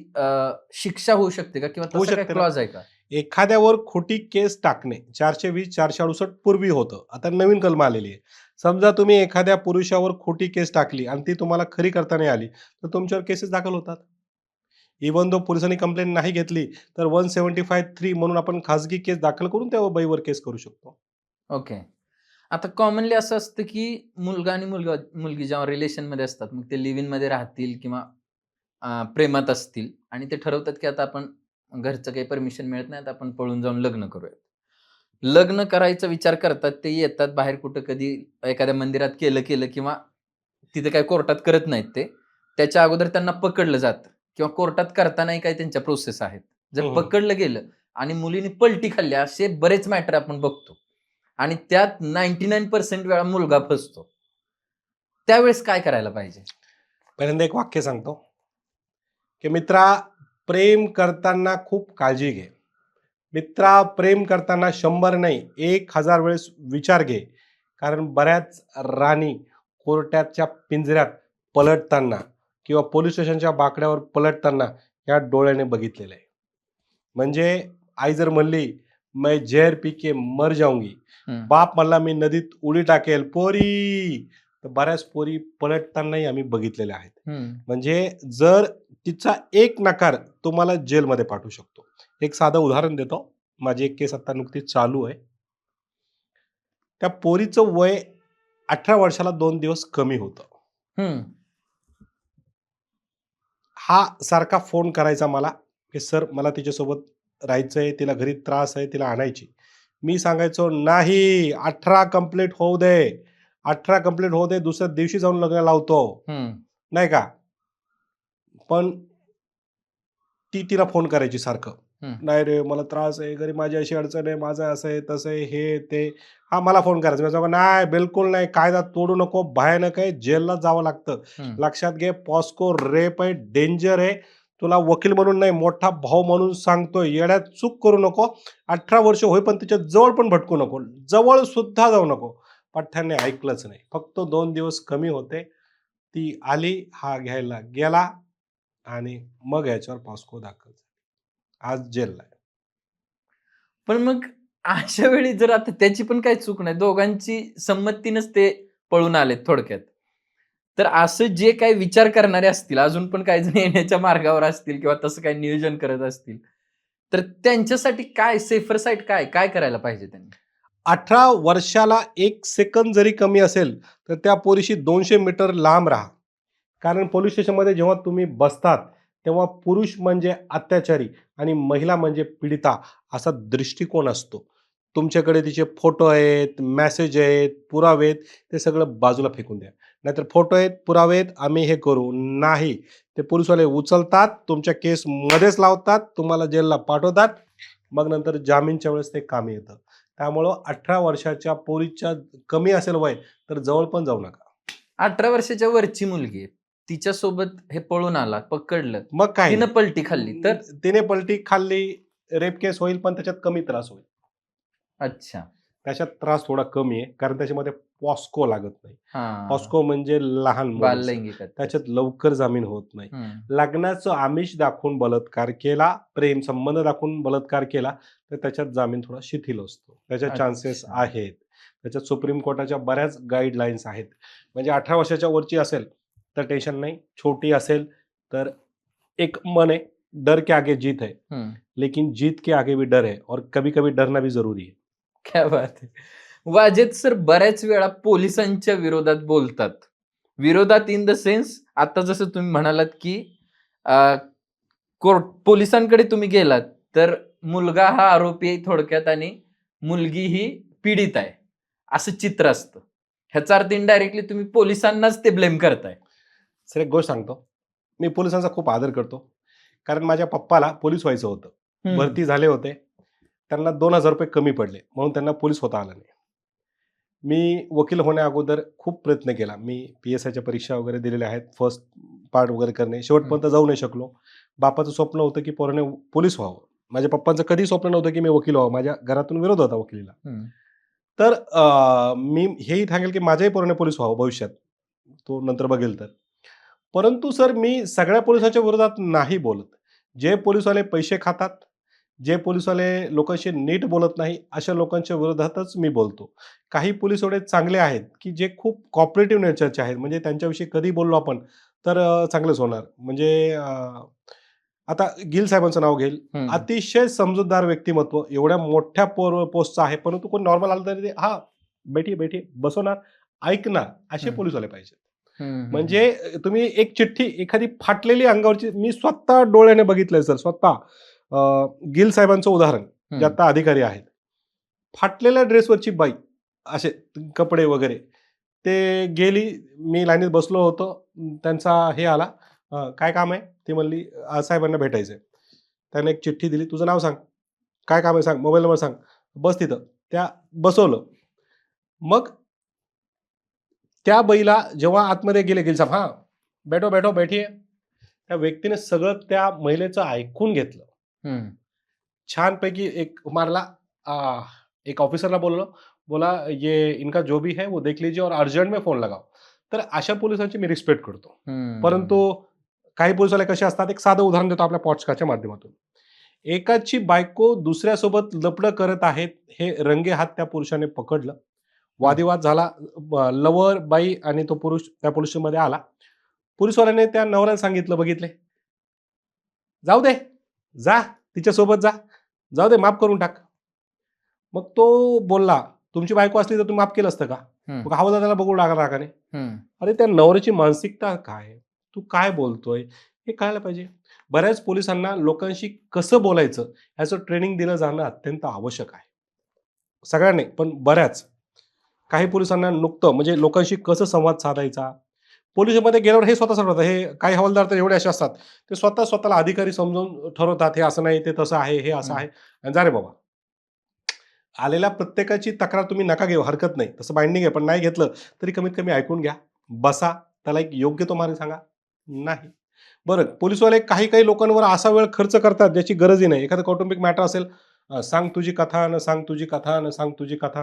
शिक्षा होऊ शकते का? किंवा होऊ तसा काही शकते ना. क्लॉज आहे का? एखाद्यावर खोटी केस टाकणे 420 468 पूर्वी होतं. आता नवीन कलम आलेली आहे. समजा तुम्ही एखाद्या पुरुषावर खोटी केस टाकली आणि ती तुम्हाला खरी करता नाही आली, तर तुमच्यावर केसेस दाखल होतात. इव्हन दो पोलिसांनी कंप्लेंट नाही घेतली, तर 175(3) म्हणून आपण खाजगी केस दाखल करून त्या बाईवर केस करू शकतो. ओके. आता कॉमनली असं असतं, की मुलगा आणि मुलगी जेव्हा रिलेशनमध्ये असतात, मग ते लिव्ह इनमध्ये राहतील किंवा प्रेमात असतील आणि ते ठरवतात, की आता आपण घरचं काही परमिशन मिळत नाही, तर आपण पळून जाऊन लग्न करूयात. लग्न करायचा विचार करतात, ते येतात बाहेर कुठं कधी एखाद्या मंदिरात केलं किंवा तिथे काही कोर्टात करत नाहीत ते. त्याच्या अगोदर त्यांना पकडलं जातं किंवा कोर्टात करतानाही काही त्यांच्या प्रोसेस आहेत. जर हं, हं. पकडलं गेलं आणि मुलीने पलटी खाल्ली असे बरेच मॅटर आपण बघतो आणि त्यात 99% वेळा मुलगा फसतो. त्यावेळेस काय करायला पाहिजे? पहिल्यांदा एक वाक्य सांगतो, की मित्रा, प्रेम करताना खूप काळजी घे. मित्रा, प्रेम करताना 100 नाही 1000 वेळेस विचार घे. कारण बऱ्याच राणी कोर्टाच्या पिंजऱ्यात पलटताना किंवा पोलीस स्टेशनच्या बाकड्यावर पलटताना या डोळ्याने बघितलेलं आहे. म्हणजे आई जर म्हणली, "मैं जहर पी के मर जाऊंगी", हं. बाप म्हणला, "मी नदीत उडी टाकेल", पोरी, तर बऱ्याच पोरी पलटतानाही आम्ही बघितलेल्या आहेत. हं. म्हणजे जर तिचा एक नकार तुम्हाला जेलमध्ये पाठवू शकतो. एक साधं उदाहरण देतो. माझी एक केस आता नुकतीच चालू आहे. त्या पोरीचं वय 18 वर्षाला 2 दिवस कमी होतं. हं. हा सारखा फोन करायचा मला, की "सर, मला तिच्यासोबत राहायचंय, तिला घरी त्रास आहे, तिला आणायची." मी सांगायचो, "नाही, 18 कंप्लीट होऊ दे. 18 कंप्लीट होऊ दे, दुसऱ्या दिवशी जाऊन लग्न लावतो." हं. नाही का? पण ती तिला फोन करायची सारखं. हं. "नाही रे, मला त्रास आहे, घरी माझी अशी अडचण आहे, माझं असं आहे, तसं आहे, हे ते." हा मला फोन करायचा. मी सांगायचो, "नाही, बिलकुल नाही. कायदा तोडू नको. भयानक आहे. जेलला जावं लागतं. हं. लक्षात घे, पॉस्को रेप आहे, डेंजर आहे. तुला वकील म्हणून नाही, मोठा भाऊ म्हणून सांगतोय. येड्यात चूक करू नको. 18 वर्ष होईपर्यंत तिच्या जवळ पण भटकू नको. जवळ सुद्धा जाऊ नको." पठ्ठ्याने ऐकलंच नाही. फक्त 2 दिवस कमी होते. ती आली, हा घ्यायला गेला आणि मग याच्यावर पॉस्को दाखल झाली. आज जेलला आहे. पण मग अशा वेळी जर आता त्याची पण काही चूक नाही. दोघांची संमतीनंच ते पळून आलेत थोडक्यात. तर असं जे काही विचार करणारे असतील, अजून पण काही जण येण्याच्या मार्गावर असतील किंवा तसं काही नियोजन करत असतील, तर त्यांच्यासाठी काय सेफर साईड काय? काय करायला पाहिजे त्यांनी? 18 वर्षाला 1 सेकंद जरी कमी असेल, तर त्या पोरीशी 200 मीटर लांब राहा. कारण पोलीस स्टेशनमध्ये जेव्हा तुम्ही बसतात, तेव्हा पुरुष म्हणजे अत्याचारी आणि महिला म्हणजे पीडिता असा दृष्टिकोन असतो. तुमच्याकडे तिचे फोटो आहेत, मेसेज आहेत, पुरावे आहेत, ते सगळं बाजूला फेकून द्या. नाहीतर फोटो आहेत, पुरावे आहेत, आम्ही हे करू. नाही. ते पोलिसवाले उचलतात, तुमच्या केसमध्येच लावतात, तुम्हाला जेलला पाठवतात. मग नंतर जामीनच्या वेळेस ते कामी येतं. त्यामुळं 18 वर्षाच्या पोरीच्या कमी असेल वय, तर जवळ पण जाऊ नका. 18 वर्षाच्या वरची मुलगी आहे. तिच्यासोबत हे पळून आला, पकडलं, मग काय तिनं नाही. पलटी खाल्ली तर? तिने पलटी खाल्ली, रेप केस होईल, पण त्याच्यात कमी त्रास होईल. अच्छा. त्याच्यात त्रास थोडा कमी आहे, कारण त्याच्यामध्ये पॉस्को लागत नाही. हां. पॉस्को म्हणजे लहान मुलाचं. बाललैंगिक अत्याचार. त्याच्यात लवकर जामीन होत नाही. हं. लग्नाचं आमिष दाखवून बलात्कार केला, प्रेम संबंध दाखवून बलात्कार केला, तर त्याच्यात जामीन थोडा शिथिल असतो. त्याच्यात चान्सेस अच्छा. आहेत. त्याच्यात सुप्रीम कोर्टाच्या बऱ्याच गाईडलाईन्स आहेत. म्हणजे 18 वर्षाच्या वरची असेल, तर टेन्शन नाही. छोटी असेल, तर एक मन है, डर के आगे जीत है, हं. लेकिन जीत के आगे भी डर है और कभी-कभी डरना भी ज़रूरी है. क्या बात है! वाजेद सर बऱ्याच वेळा पोलिसांच्या विरोधात बोलतात. विरोधात इन द सेन्स आता जसं तुम्ही म्हणालात, की अ, कोर्ट पोलिसांकडे तुम्ही गेलात, तर मुलगा हा आरोपी आहे थोडक्यात आणि मुलगी ही पीडित आहे. असं चित्र असतं. ह्याचा अर्थ इनडायरेक्टली तुम्ही पोलिसांनाच ते ब्लेम करताय. सर एक गोष्ट सांगतो. मी पोलिसांचा खूप आदर करतो. कारण माझ्या पप्पाला पोलीस व्हायचं होतं. हं. भरती झाले होते. त्यांना ₹2000 कमी पडले. म्हणून त्यांना पोलीस होता आलं नाही. मी वकील होण्याअगोदर खूप प्रयत्न केला. मी पी-एस-आयच्या परीक्षा वगैरे दिलेल्या आहेत. फर्स्ट पार्ट वगैरे करणे. शेवटपर्यंत जाऊ नाही शकलो. बापाचं स्वप्न होतं की पोराने पोलीस व्हावं. माझ्या पप्पांचं कधी स्वप्न नव्हतं की मी वकील व्हावं. माझ्या घरातून विरोध होता वकिलीला. हम्म. तर मी हेही सांगेल की माझ्याही पोराने पोलीस व्हावं भविष्यात. तो नंतर बघेल तर. परंतु सर मी सगळ्या पोलिसांच्या विरोधात नाही बोलत. जे पोलिसवाले पैसे खातात, जे पोलिसवाले लोकांशी नीट बोलत नाही, अशा लोकांच्या विरोधातच मी बोलतो. काही पोलीस एवढे चांगले आहेत, की जे खूप कॉपरेटिव्ह नेचरचे आहेत. म्हणजे त्यांच्याविषयी कधी बोललो आपण तर चांगलंच होणार. म्हणजे आता गिल साहेबांचं नाव घेईल. हम्म. अतिशय समजूतदार व्यक्तिमत्व, एवढ्या मोठ्या पोस्टचं आहे, परंतु कोण नॉर्मल आलं तरी ते हां, बैठिये, बैठिये, बसवणार, ऐकणार, असे हम्म. पोलिसवाले पाहिजेत. हम्म. म्हणजे तुम्ही एक चिठ्ठी एखादी फाटलेली अंगावरची मी स्वतः डोळ्याने बघितलंय सर, स्वतः. गिल साहेबांचं उदाहरण, जे आता अधिकारी आहेत. फाटलेल्या ड्रेसवरची बाई, असे कपडे वगैरे. ते गेली, मी लाईनीत बसलो होतो. त्यांचा हे आला, "काय काम आहे?" ती म्हणली, "आज साहेबांना भेटायचंय." त्याने एक चिठ्ठी दिली, "तुझं नाव सांग. काय काम आहे सांग, मोबाईल नंबर सांग. बस तिथं." त्या बसवलं. मग त्या बाईला जेव्हा आतमध्ये गेले गिल साहेब, "हां, बैठो, बैठो, बैठिये." त्या व्यक्तीने सगळं त्या महिलेचं ऐकून घेतलं. हम्म. छानपैकी एक मारला, एक ऑफिसरला बोललो, बोला ये इनका जो भी है वो देख लीजिए और अर्जंट में फोन लगाओ. तर अशा पोलिसांची मी रिस्पेक्ट करतो. हम्म. परंतु काही पोलिसवाले कसे असतात, एक साधं उदाहरण देतो आपल्या पॉडकास्टच्या माध्यमातून. एकाची बायको दुसऱ्यासोबत लफडं करत आहेत, हे रंगेहात त्या पुरुषाने पकडलं. वादिवाद झाला. लवर बाई आणि तो पुरुष त्या पोलिसमध्ये आला. पोलिसवाल्याने त्या नवऱ्याला सांगितलं, बघितले, जाऊ दे, जा तिच्यासोबत जा, जाऊ दे, माफ करून टाक. मग तो बोलला, तुमची बायको असली तर तुम्ही माफ केलं असतं का? हम्म. मग हवालदाराला बघू लागला रागाने. हम्म. अरे त्या नवऱ्याची मानसिकता काय, तू काय बोलतोय, हे कळायला पाहिजे. बऱ्याच पोलिसांना लोकांशी कसं बोलायचं ह्याचं ट्रेनिंग दिलं जाणं अत्यंत आवश्यक आहे. सगळ्यांनी पण बऱ्याच. काही पोलिसांना नुकतं म्हणजे लोकांशी कसं संवाद साधायचा. पोलिसमध्ये गेल्यावर हे स्वतः ठरवतात. हे काही हवालदार तर एवढे असे असतात, ते स्वतः स्वतःला अधिकारी समजून ठरवतात, हे असं नाही, ते तसं आहे, हे असं आहे. आणि जा रे बाबा. आलेल्या प्रत्येकाची तक्रार तुम्ही नका घेऊ, हरकत नाही. तसं बाइंडिंग आहे, पण नाही घेतलं तरी कमीत कमी ऐकून घ्या. बसा, त्याला एक योग्य तो मार्ग सांगा. नाही. बरं, पोलिसवाले काही काही लोकांवर असा वेळ खर्च करतात ज्याची गरजही नाही. एखादं कौटुंबिक मॅटर असेल, सांग तुझी कथा न सांग तुझी कथा न सांग तुझी कथा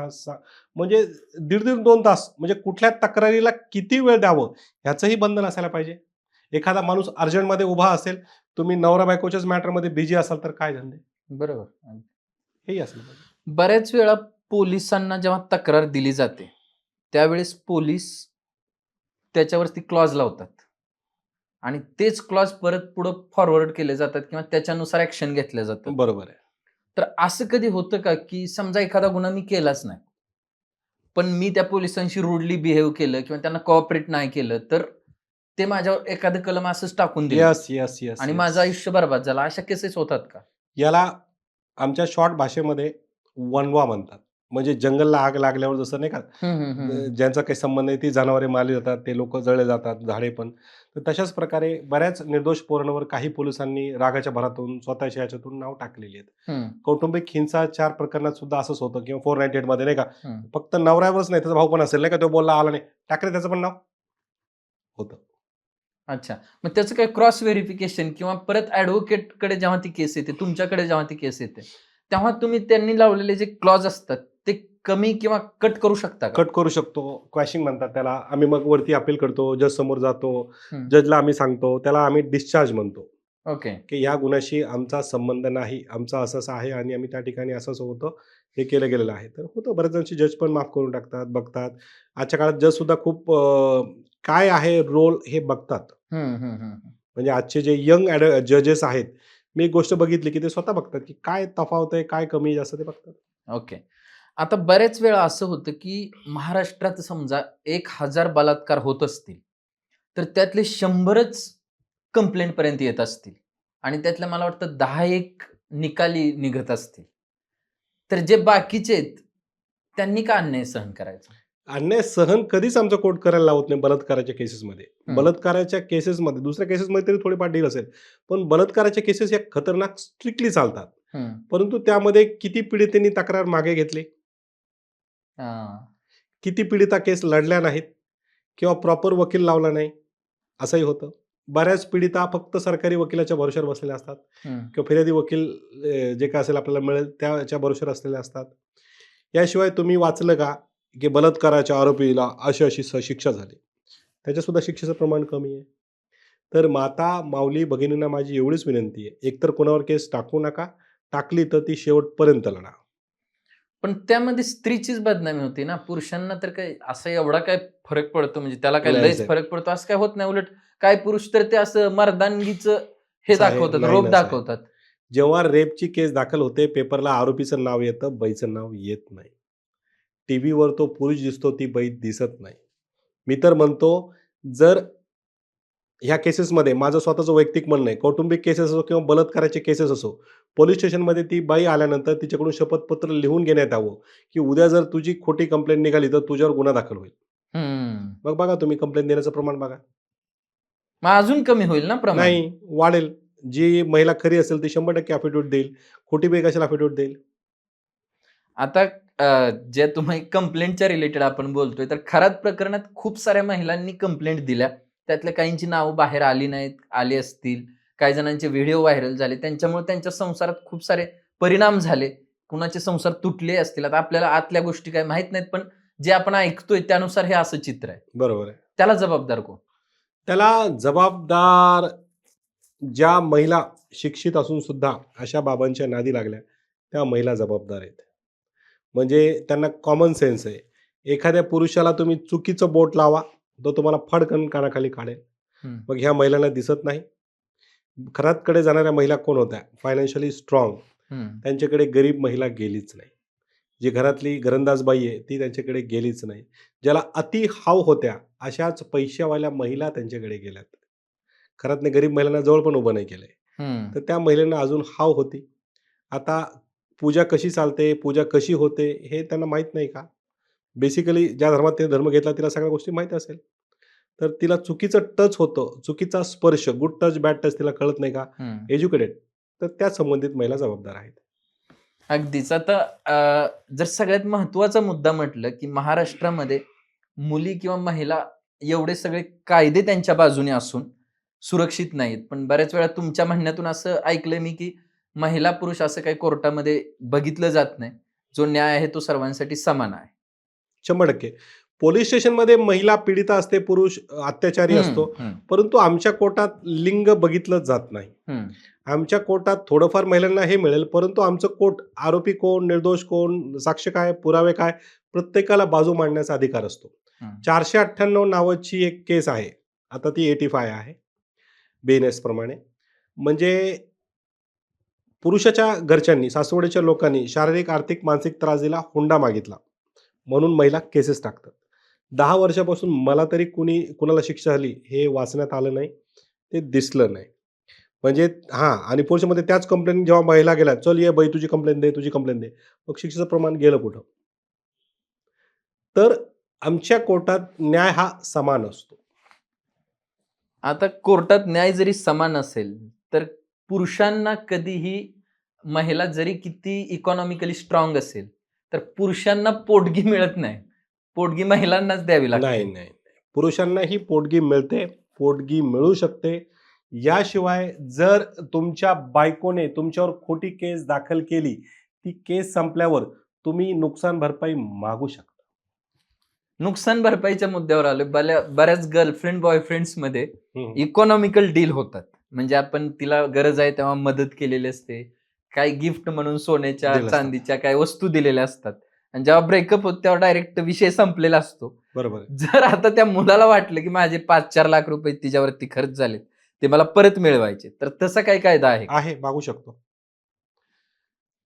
म्हणजे दीड-दीड 2 तास, म्हणजे कुठल्या तक्रारीला किती वेळ द्यावं ह्याचंही बंधन असायला पाहिजे. एखादा माणूस अर्जंटमध्ये उभा असेल, तुम्ही नवरा बायकोच्याच मॅटरमध्ये बिझी असाल तर काय धंदे? बरोबर. हेही असलं पाहिजे. बऱ्याच वेळा पोलिसांना जेव्हा तक्रार दिली जाते, त्यावेळेस पोलीस त्याच्यावरती क्लॉज लावतात आणि तेच क्लॉज परत पुढे फॉरवर्ड केले जातात किंवा त्याच्यानुसार ऍक्शन घेतल्या जातात. बरोबर आहे. तर असं कधी होतं का, की समजा एखादा गुन्हा मी केलाच नाही, पण मी त्या पोलिसांशी रूडली बिहेव केलं किंवा त्यांना कोऑपरेट नाही केलं, तर ते माझ्यावर एखादं कलम असंच टाकून दिलं येस, येस, येस, आणि येस. माझं आयुष्य बरबाद झालं. अशा केसेस होतात का? याला आमच्या शॉर्ट भाषेमध्ये वणवा म्हणतात. म्हणजे जंगलला आग लागल्यावर जसं नाही का, हम्म, हम्म, हम्म, हम्म. ज्यांचा काही संबंध नाही ती जनावरे मारली जातात, ते लोक जळले जातात, झाडे पण. तर तशाच प्रकारे बऱ्याच निर्दोष पोरांवर काही पोलिसांनी रागाच्या भरातून स्वतःच्या ह्याच्यातून नाव टाकलेली आहेत. हम्म, कौटुंबिक हिंसाचार प्रकरणात सुद्धा असंच होतं किंवा 498 मध्ये नाही का, हम्म. फक्त नवऱ्यावरच नाही, त्याचा भाऊ पण असेल नाही का, तो बोलला आला नाही, टाक रे त्याचं पण नाव होतं. अच्छा. मग त्याचं काही क्रॉस व्हेरिफिकेशन किंवा परत ॲडव्होकेटकडे जेव्हा ती केस येते, तुमच्याकडे जेव्हा ती केस येते, तेव्हा तुम्ही त्यांनी लावलेले जे क्लॉज असतात, ते कमी किंवा कट करू शकता का? कट करू शकतो, क्वॅशिंग म्हणतात त्याला. आम्ही मग वरती अपील करतो, जज समोर जातो, हम्म. जजला आम्ही सांगतो, त्याला आम्ही डिस्चार्ज म्हणतो. ओके. की या गुन्ह्याशी आमचा संबंध नाही, आमचा असं आहे आणि आम्ही त्या ठिकाणी असं होतं, हे केलं गेलेलं आहे. तर होतं, बऱ्याच जणांची जज पण माफ करून टाकतात, बघतात. आजच्या काळात जज सुद्धा खूप काय आहे रोल हे बघतात. हम्म, हम्म, हम्म. म्हणजे आजचे जे यंग जजेस आहेत, मी एक गोष्ट बघितली की ते स्वतः बघतात की काय तफावत आहे, काय कमी जास्त ते बघतात. ओके. आता बऱ्याच वेळा असं होतं, की महाराष्ट्रात समजा 1000 बलात्कार होत असतील, तर त्यातले 100च कंप्लेंटपर्यंत येत असतील आणि त्यातल्या मला वाटतं 10-1 निकाली निघत असतील. तर जे बाकीचे आहेत, त्यांनी का अन्याय सहन करायचा? अन्याय सहन कधीच आमचं कोर्ट करायला लावत नाही बलात्काराच्या केसेसमध्ये. हम्म. बलात्काराच्या केसेसमध्ये, दुसऱ्या केसेसमध्ये तरी थोडीफार डील असेल, पण बलात्काराच्या केसेस या खतरनाक स्ट्रिक्टली चालतात. हम्म. परंतु त्यामध्ये किती पीडितेंनी तक्रार मागे घेतली, हां. किती पीडिता केस लढल्या नाहीत किंवा प्रॉपर वकील लावला नाही, असंही होतं. बऱ्याच पीडिता फक्त सरकारी वकिलाच्या भरोश्यावर बसलेल्या असतात हम्म. किंवा फिर्यादी वकील जे काय असेल आपल्याला मिळेल त्याच्या भरोश्यावर असलेले असतात. याशिवाय तुम्ही वाचलं का की बलात्काराच्या आरोपीला अशी अशी शिक्षा झाली, त्याच्यासुद्धा शिक्षेचं प्रमाण कमी आहे. तर माता माऊली भगिनींना माझी एवढीच विनंती आहे, एकतर कोणावर केस टाकू नका, टाकली तर ती शेवटपर्यंत लढा. पण त्यामध्ये स्त्रीचीच बदनामी होती ना, पुरुषांना तर काय असं एवढा काय फरक पडतो, म्हणजे त्याला काय नाही लयच साहेब. फरक पडतो असं काय होत नाही. उलट काय पुरुष तर ते असं मर्दानगीचं हे साहेब दाखवतात, नाही रोप ना साहेब. दाखवतात. जेव्हा रेपची केस दाखल होते पेपरला आरोपीचं नाव येतं, बाईचं नाव येत नाही. टीव्हीवर तो पुरुष दिसतो, ती बाई दिसत नाही. मी तर म्हणतो, जर ह्या केसेसमध्ये माझं स्वतःचं वैयक्तिक म्हणणं आहे, कौटुंबिक केसेस असो किंवा बलात्काराचे केसेस असो, पोलीस स्टेशनमध्ये ती बाई आल्यानंतर तिच्याकडून शपथपत्र लिहून घेण्यात यावं, की उद्या जर तुझी खोटी कंप्लेंट निघाली तर तुझ्यावर गुन्हा दाखल होईल. हम्म. मग बघा तुम्ही कंप्लेंट देण्याचं प्रमाण बघा. मग अजून कमी होईल ना प्रमाण. नाही, वाढेल. जी महिला खरी असेल ती 100% अफिडेव्हिट देईल. खोटी बाई कशाला अफिडेव्हिट देईल? आता जे तुम्ही कंप्लेंटच्या रिलेटेड आपण बोलतोय, तर खराब प्रकरणात खूप साऱ्या महिलांनी कंप्लेंट दिल्या. त्यातल्या काहींची नावं बाहेर आली नाहीत, आली असतील. काही जणांचे व्हिडिओ व्हायरल झाले. त्यांच्यामुळे त्यांच्या संसारात खूप सारे परिणाम झाले. कुणाचे संसार तुटले असतील. आता आपल्याला आतल्या गोष्टी काही माहीत नाहीत, पण जे आपण ऐकतोय त्यानुसार हे असं चित्र आहे. बरोबर आहे. त्याला जबाबदार कोण? त्याला जबाबदार ज्या महिला शिक्षित असून सुद्धा अशा बाबांच्या नादी लागल्या, त्या महिला जबाबदार आहेत. म्हणजे त्यांना कॉमन सेन्स आहे. एखाद्या पुरुषाला तुम्ही चुकीचं बोट लावा, तो तुम्हाला फडकन कानाखाली काढेल. हं, मग ह्या महिलांना दिसत नाही. खरातकडे जाणाऱ्या महिला कोण होत्या? Financially strong. हं, त्यांच्याकडे गरीब महिला गेलीच नाही. जी घरातली घरंदाजबाई आहे, ती त्यांच्याकडे गेलीच नाही. ज्याला अति हाव होत्या, अशाच पैशावाल्या महिला त्यांच्याकडे गेल्यात. घरातल्या गरीब महिलांना जवळ पण उभं नाही केलंय. हं. तर त्या महिलांना अजून हाव होती. आता पूजा कशी चालते, पूजा कशी होते, हे त्यांना माहीत नाही का? बेसिकली ज्या धर्मात तिने धर्म घेतला तिला सगळ्या गोष्टी माहीत असेल. तर तिला चुकीचं टच होतं, चुकीचा स्पर्श, गुड टच, बॅड टच तिला कळत नाही का? हं. एज्युकेटेड. तर त्या संबंधित महिला जबाबदार आहेत. अगदीच. आता जर सगळ्यात महत्त्वाचा मुद्दा म्हटलं, की महाराष्ट्रामध्ये मुली किंवा महिला एवढे सगळे कायदे त्यांच्या बाजूने असून सुरक्षित नाहीत. पण बऱ्याच वेळा तुमच्या म्हणण्यातून असं ऐकलंय मी, की महिला पुरुष असं काही कोर्टामध्ये बघितलं जात नाही. जो न्याय आहे तो सर्वांसाठी समान आहे. 100%. पोलीस स्टेशनमध्ये महिला पीडिता असते, पुरुष अत्याचारी हं, असतो. हं, परंतु आमच्या कोर्टात लिंग बघितलं जात नाही. हं, आमच्या कोर्टात थोडंफार महिलांना हे मिळेल, परंतु आमचं कोर्ट आरोपी कोण, निर्दोष कोण, साक्ष काय, पुरावे काय, प्रत्येकाला बाजू मांडण्याचा अधिकार असतो. हं. 498 नावाची एक केस आहे. आता ती 85 आहे, BNS प्रमाणे. म्हणजे पुरुषाच्या घरच्यांनी, सासवडीच्या लोकांनी शारीरिक, आर्थिक, मानसिक त्रास दिला, हुंडा मागितला. म्हणून महिला केसेस टाकतात. 10 वर्षापासून मला तरी कुणाला शिक्षा झाली हे वाचण्यात आलं नाही, ते दिसलं नाही. म्हणजे हां, आणि पुरुषामध्ये त्याच कंप्लेंट जेव्हा महिला गेल्या, "चल ये बाई तुझी कंप्लेंट दे, तुझी कंप्लेंट दे." मग शिक्षेचं प्रमाण गेलं कुठं? तर आमच्या कोर्टात न्याय हा समान असतो. आता कोर्टात न्याय जरी समान असेल, तर पुरुषांना कधीही महिला जरी किती इकॉनॉमिकली स्ट्राँग असेल, तर पुरुषांना पोटगी मिळत नाही. पोटगी महिलांनाच द्यावी नाही, लागते. नाही, नाही. पुरुषांनाही पोटगी मिळते, पोटगी मिळू शकते. याशिवाय जर तुमच्या बायकोने तुमच्यावर खोटी केस दाखल केली, ती केस संपल्यावर तुम्ही नुकसान भरपाई मागू शकता. नुकसान भरपाईच्या मुद्द्यावर आलोय. बऱ्याच गर्लफ्रेंड बॉयफ्रेंड्समध्ये हं, इकॉनॉमिकल डील होतात. म्हणजे आपण तिला गरज आहे तेव्हा मदत केलेली असते. काही गिफ्ट म्हणून सोन्याच्या, दिलं असतं. चांदीच्या काही वस्तू दिलेल्या असतात. आणि जेव्हा ब्रेकअप होतो तेव्हा डायरेक्ट विषय संपलेला असतो. बरोबर आहे. जर आता त्या मुलाला वाटलं, की माझे 5-4 लाख रुपये तिच्यावरती खर्च झालेत, ते मला परत मिळवायचे. तर तसा काही कायदा आहे का? आहे, मागू शकतो.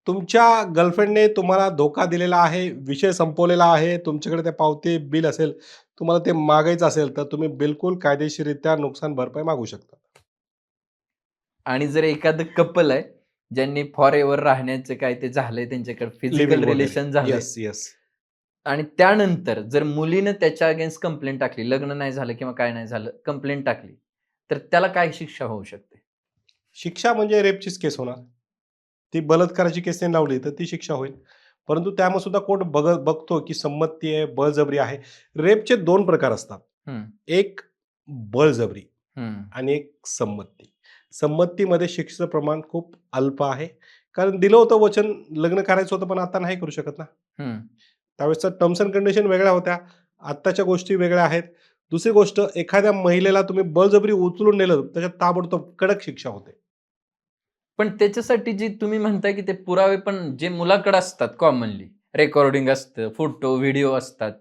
तुमच्या गर्लफ्रेंडने तुम्हाला धोका दिलेला आहे, विषय संपवलेला आहे, तुमच्याकडे ते पावती, बिल असेल, तुम्हाला ते मागायचं असेल, तर तुम्ही बिलकुल कायदेशीररित्या नुकसान भरपाई मागू शकता. आणि जर एखादं कपल आहे, ज्यांनी फॉरएव्हर राहण्याचं काय ते झालंय त्यांच्याकडे फिजिकल लिव्ह-इन वगैरे. रिलेशन झालंय. Yes, yes. आणि त्यानंतर जर मुलीनं त्याच्या अगेन्स्ट कंप्लेंट टाकली, लग्न नाही झालं किंवा काय नाही झालं, कंप्लेंट टाकली, तर त्याला काय शिक्षा होऊ शकते? शिक्षा म्हणजे रेपचीच केस होणार. ती बलात्काराची केस त्यांनी लावली, तर ती शिक्षा होईल. परंतु त्यामध्ये सुद्धा कोर्ट बघतो, की संमती आहे, बळजबरी आहे. रेपचे 2 प्रकार असतात. हं, एक बळजबरी. आणि एक संमती. संमतीमध्ये शिक्षेचं प्रमाण खूप अल्प आहे. कारण दिलं होतं वचन, लग्न करायचं होतं, पण आता नाही करू शकत ना. त्यावेळेसच्या टर्म्स अँड कंडिशन वेगळ्या होत्या. आत्ताच्या गोष्टी वेगळ्या आहेत. दुसरी गोष्ट, एखाद्या महिलेला तुम्ही बळजबरी उचलून नेलं, त्याच्यात ताबडतोब कडक शिक्षा होते. पण त्याच्यासाठी जी तुम्ही म्हणताय की ते पुरावे पण जे मुलाकडे असतात कॉमनली, रेकॉर्डिंग असतं, फोटो, व्हिडिओ असतात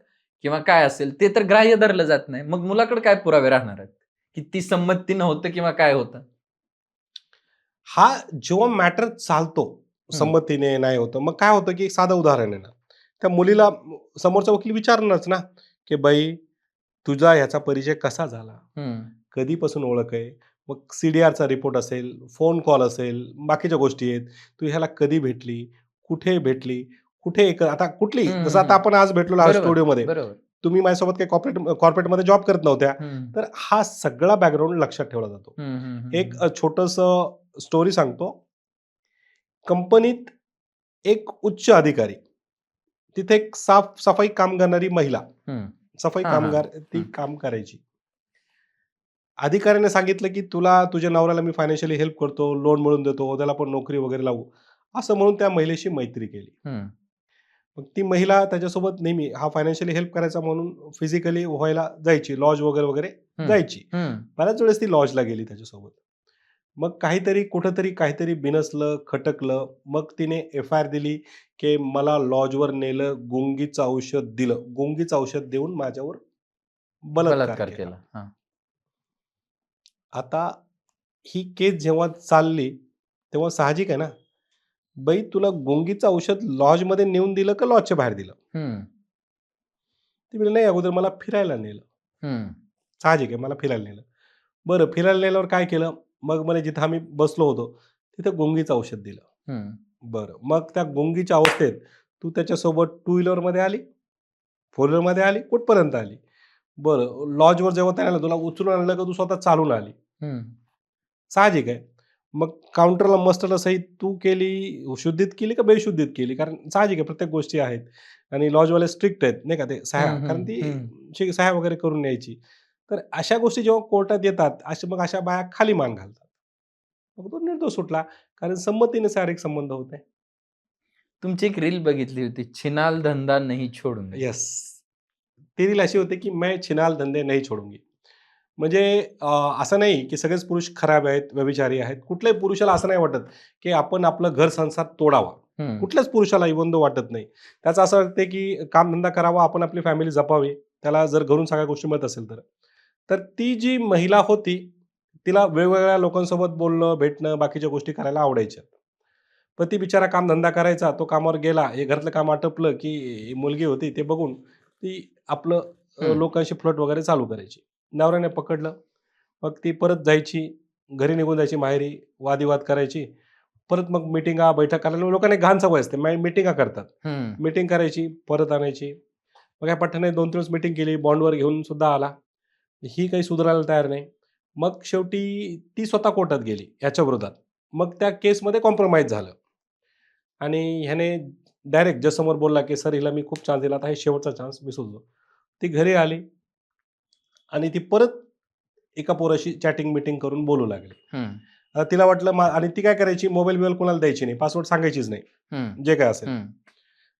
किंवा काय असेल ते तर ग्राह्य धरलं जात नाही. मग मुलाकडे काय पुरावे राहणार आहेत? की ती संमती नव्हतं किंवा काय होतं? हा जेव्हा मॅटर चालतो, हं, संमतीने नाही होतं, मग काय होतं की एक साधं उदाहरण आहे ना, त्या मुलीला समोरचा वकील विचारणारच ना, की बाई तुझा ह्याचा परिचय कसा झाला? हं, कधीपासून ओळख आहे? मग CDRचा रिपोर्ट असेल, फोन कॉल असेल, बाकीच्या गोष्टी आहेत. तू ह्याला कधी भेटली? कुठे भेटली? कुठे आता कुठली? हं, जसं हं, आता हं. आपण आज भेटलो आहोत बरोबर, स्टुडिओमध्ये. बरोबर. तुम्ही माझ्यासोबत काही कॉर्पोरेटमध्ये जॉब करत नव्हत्या. हं, तर हा सगळा बॅकग्राऊंड लक्षात ठेवला जातो. हं, हं, हं, एक हं. छोटंसं स्टोरी सांगतो. कंपनीत एक उच्च अधिकारी, तिथे एक सफाई काम करणारी महिला, हं. सफाई हां, हां. कामगार ती हं, काम करायची. अधिकाऱ्याने सांगितलं, की "तुला तुझ्या नवऱ्याला मी फायनान्शियली हेल्प करतो, लोन मिळवून देतो, त्याला पण नोकरी वगैरे लावू." असं म्हणून त्या महिलेशी मैत्री केली. हं, मग ती महिला त्याच्यासोबत नेहमी हा फायनान्शियली हेल्प करायचा म्हणून फिजिकली व्हायला जायची. लॉज वगैरे, वगैरे हं, जायची. हं. बऱ्याच वेळेस ती लॉजला गेली त्याच्यासोबत. मग काहीतरी कुठेतरी काहीतरी बिनसलं, खटकलं. मग तिने FIR दिली, की मला लॉजवर नेलं, गुंगीचं औषध दिलं. गुंगीचं औषध देऊन माझ्यावर बलात्कार बलात्कार केला. केला. हां. आता ही केस जेव्हा चालली, तेव्हा साहजिक आहे ना, "बाई तुला गुंगीचं औषध लॉजमध्ये नेऊन दिलं का लॉजच्या बाहेर दिलं?" हं, ती म्हणाली, "नाही, अगोदर मला फिरायला नेलं." हं, साहजिक आहे, मला फिरायला नेलं. बरं, फिरायला नेल्यावर काय केलं? मग म्हणे जिथं आम्ही बसलो होतो, तिथं गुंगीचं औषध दिलं. हं, बरं, मग त्या गुंगीच्या अवस्थेत तू त्याच्यासोबत टू व्हीलरमध्ये आली, फोर व्हीलरमध्ये आली, कुठपर्यंत आली? बरं, लॉजवर जेव्हा त्याने तुला उचलून आणलं का तू स्वतः चालून आली? हं, साहजिक आहे. मग काउंटरला मस्टरला सही तू केली, शुद्धीत केली का बेशुद्धीत केली? कारण साहजिक आहे, प्रत्येक गोष्टी आहेत आणि लॉजवाले स्ट्रिक्ट आहेत नाही का ते सह्या, हं, हं, कारण ती हं. सह्या वगैरे करून न्यायची. तर अशा गोष्टी जेव्हा कोर्टात येतात, मग अशा बाया खाली मान घालतात. मग तो निर्दोष सुटला, कारण संमतीने शारीरिक संबंध होते. तुमची एक रील बघितली होती, "छिनाल धंदा नहीं छोडूंगी." येस. ती रील अशी होती, की "मैं छिनाल धंदे नहीं छोडूंगी." म्हणजे अ, असं नाही, की सगळेच पुरुष खराब आहेत, व्यभिचारी आहेत. कुठल्याही पुरुषाला असं नाही वाटत, की आपण आपलं घर-संसार तोडावा. हं, कुठल्याच पुरुषाला इव्हन दो वाटत नाही. त्याचं असं वाटतं, की कामधंदा करावा, आपण आपली फॅमिली जपावी. त्याला जर घरून सगळ्या गोष्टी मिळत असेल तर. तर ती जी महिला होती, तिला वेगवेगळ्या लोकांसोबत बोलणं, भेटणं, बाकीच्या गोष्टी करायला आवडायच्या. पण ती बिचारा कामधंदा करायचा, तो कामावर गेला, हे घरातलं काम आटपलं, की ही मुलगी होती ते बघून ती आपलं हं, लोकांशी फ्लर्ट वगैरे चालू करायची. नवऱ्याने पकडलं, मग ती परत जायची, घरी निघून जायची माहेरी, वादिवाद करायची. परत मग मीटिंगा, बैठका करायला लोकांना एक घाण सवय असते. मीटिंगा करतात. हं. मीटिंग करायची, परत आणायची. मग या पठ्ठाने 2-3 दिवस मीटिंग केली, बॉन्डवर घेऊन सुद्धा आला. ही काही सुधारायला तयार नाही. मग शेवटी ती स्वतः कोर्टात गेली ह्याच्या विरोधात. मग त्या केसमध्ये कॉम्प्रोमाईज झालं आणि ह्याने डायरेक्ट जजसमोर बोलला, की "सर हिला मी खूप चान्स दिला, आता हे शेवटचा चान्स मी सोडलो." ती घरी आली आणि ती परत एका पोराशी चॅटिंग-बिटिंग करून बोलू लागली. हं, तिला वाटलं आणि ती काय करायची, मोबाईल-बिबाईल कोणाला द्यायची नाही, पासवर्ड सांगायचीच नाही, हं, जे काय असेल. हं,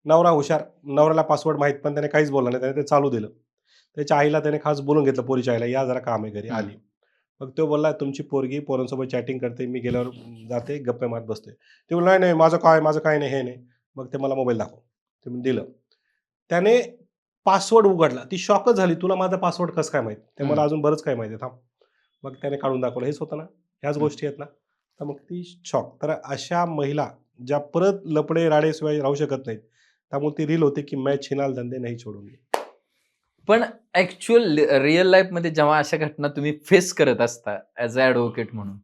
नवरा हुशार, नवऱ्याला पासवर्ड माहीत, पण त्याने काहीच बोलला नाही, त्याने ते चालू दिलं. त्याच्या आईला त्याने खास बोलून घेतलं, पोरीच्या आईला, "या जरा काम आहे घरी." हं, आली. मग तो बोलला, "तुमची पोरगी पोरांसोबत चॅटिंग करते, मी गेल्यावर जाते, गप्पा मारत बसते." ते बोलला, "नाही, नाही, माझं काय नाही, हे नाही." मग ते मला मोबाईल दाखव. ते मी दिलं. त्याने पासवर्ड उघडला. ती शॉकच झाली, "तुला माझा पासवर्ड कसं काय माहीत?" ते हं, मला अजून बरंच काय माहिती आहे, थांब. मग त्याने काढून दाखवलं, "हेच होतं ना, ह्याच हं. गोष्टी आहेत ना." तर मग ती शॉक. तर अशा महिला ज्या परत लफडे राडेशिवाय राहू शकत नाहीत. त्यामुळे ती रील होती, की "मैं छिनाल धंदे नहीं छोडूंगी." पण ॲक्चुअल रिअल लाईफमध्ये जेव्हा अशा घटना तुम्ही फेस करत असता ॲज अ ॲडव्होकेट म्हणून,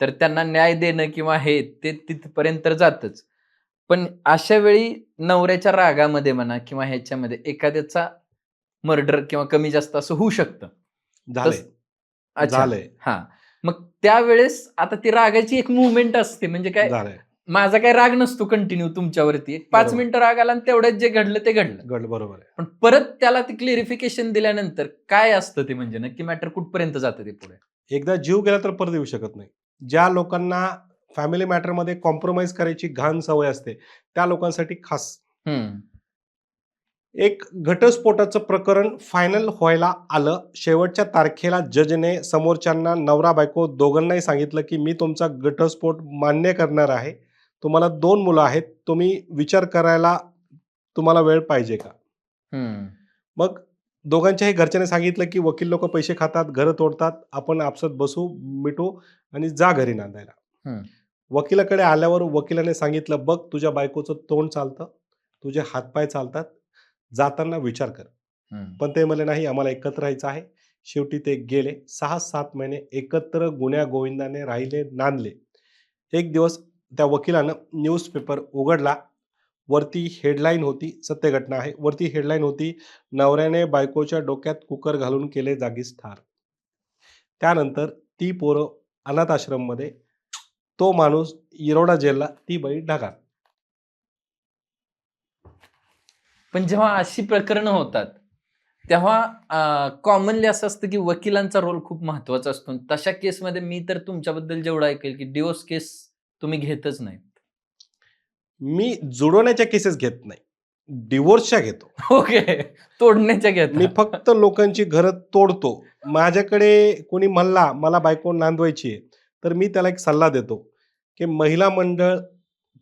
तर त्यांना न्याय देणं किंवा हे ते तिथपर्यंत तर जातच. पण अशा वेळी नवऱ्याच्या रागामध्ये म्हणा किंवा ह्याच्यामध्ये एखाद्याचा मर्डर किंवा कमी जास्त असं होऊ शकतं. झालंय, तस अच्छा. झालंय, हां. मग त्यावेळेस आता ती रागाची एक मूव्हमेंट असते म्हणजे काय झालंय. माझा काही राग नसतो कंटिन्यू तुमच्यावरती. एक 5 बरोबर. मिनिटं राग आला आणि तेवढ्यात जे घडलं ते घडलं. बरोबर आहे. पण परत त्याला ते क्लिअरिफिकेशन दिल्यानंतर काय असतं ते म्हणजे नक्की मॅटर कुठपर्यंत जातं ते पुढे? एकदा जीव गेला तर परत येऊ शकत नाही. ज्या लोकांना फॅमिली मॅटरमध्ये कॉम्प्रोमाइज करायची घाण सवय असते, त्या लोकांसाठी खास. हम्म. एक घटस्फोटाचं प्रकरण फायनल व्हायला आलं. शेवटच्या तारखेला जजने समोरच्यांना नवरा बायको दोघांनाही सांगितलं, की मी तुमचा घटस्फोट मान्य करणार आहे. तुम्हाला 2 मुलं आहेत. तुम्ही विचार करायला तुम्हाला वेळ पाहिजे का? हम्म. मग दोघांच्याही घरच्यांनी सांगितलं, की वकील लोकं पैसे खातात, घरं तोडतात. आपण आपसात बसू, मिटू आणि जा घरी नांदायला. हम्म. वकिलाकडे आल्यावर वकिलाने सांगितलं, "बघ तुझ्या बायकोचं तोंड चालतं, तुझे हातपाय चालतात. जाताना विचार कर." हम्म. पण ते म्हणले, "नाही, आम्हाला एकत्र राहायचं आहे." शेवटी ते गेले. 6-7 महिने एकत्र गुण्यागोविंदाने राहिले, नांदले. एक दिवस त्या वकिलानं न्यूजपेपर उघडला. वरती हेडलाईन होती, सत्य घटना आहे. वरती हेडलाईन होती, "नवऱ्याने बायकोच्या डोक्यात कुकर घालून केले जागीच ठार." त्यानंतर ती पोरं अनाथ आश्रममध्ये, तो माणूस येरवडा जेलला, ती बाई ढगात. पण जेव्हा अशी प्रकरणं होतात तेव्हा कॉमनली असं असतं की वकिलांचा रोल खूप महत्वाचा असतो. तशा केसमध्ये मी तर तुमच्याबद्दल जेवढं ऐकेल की डिवोर्स केस तुम्ही घेतच नाहीत. मी जुळवण्याच्या केसेस घेत नाही. डिव्होर्सच्या घेतो. ओके. तोडण्याच्या मी घेता. फक्त लोकांची घरं तोडतो. माझ्याकडे कोणी म्हणला, मला बायको नांदवायची आहे, तर मी त्याला एक सल्ला देतो, की महिला मंडळ,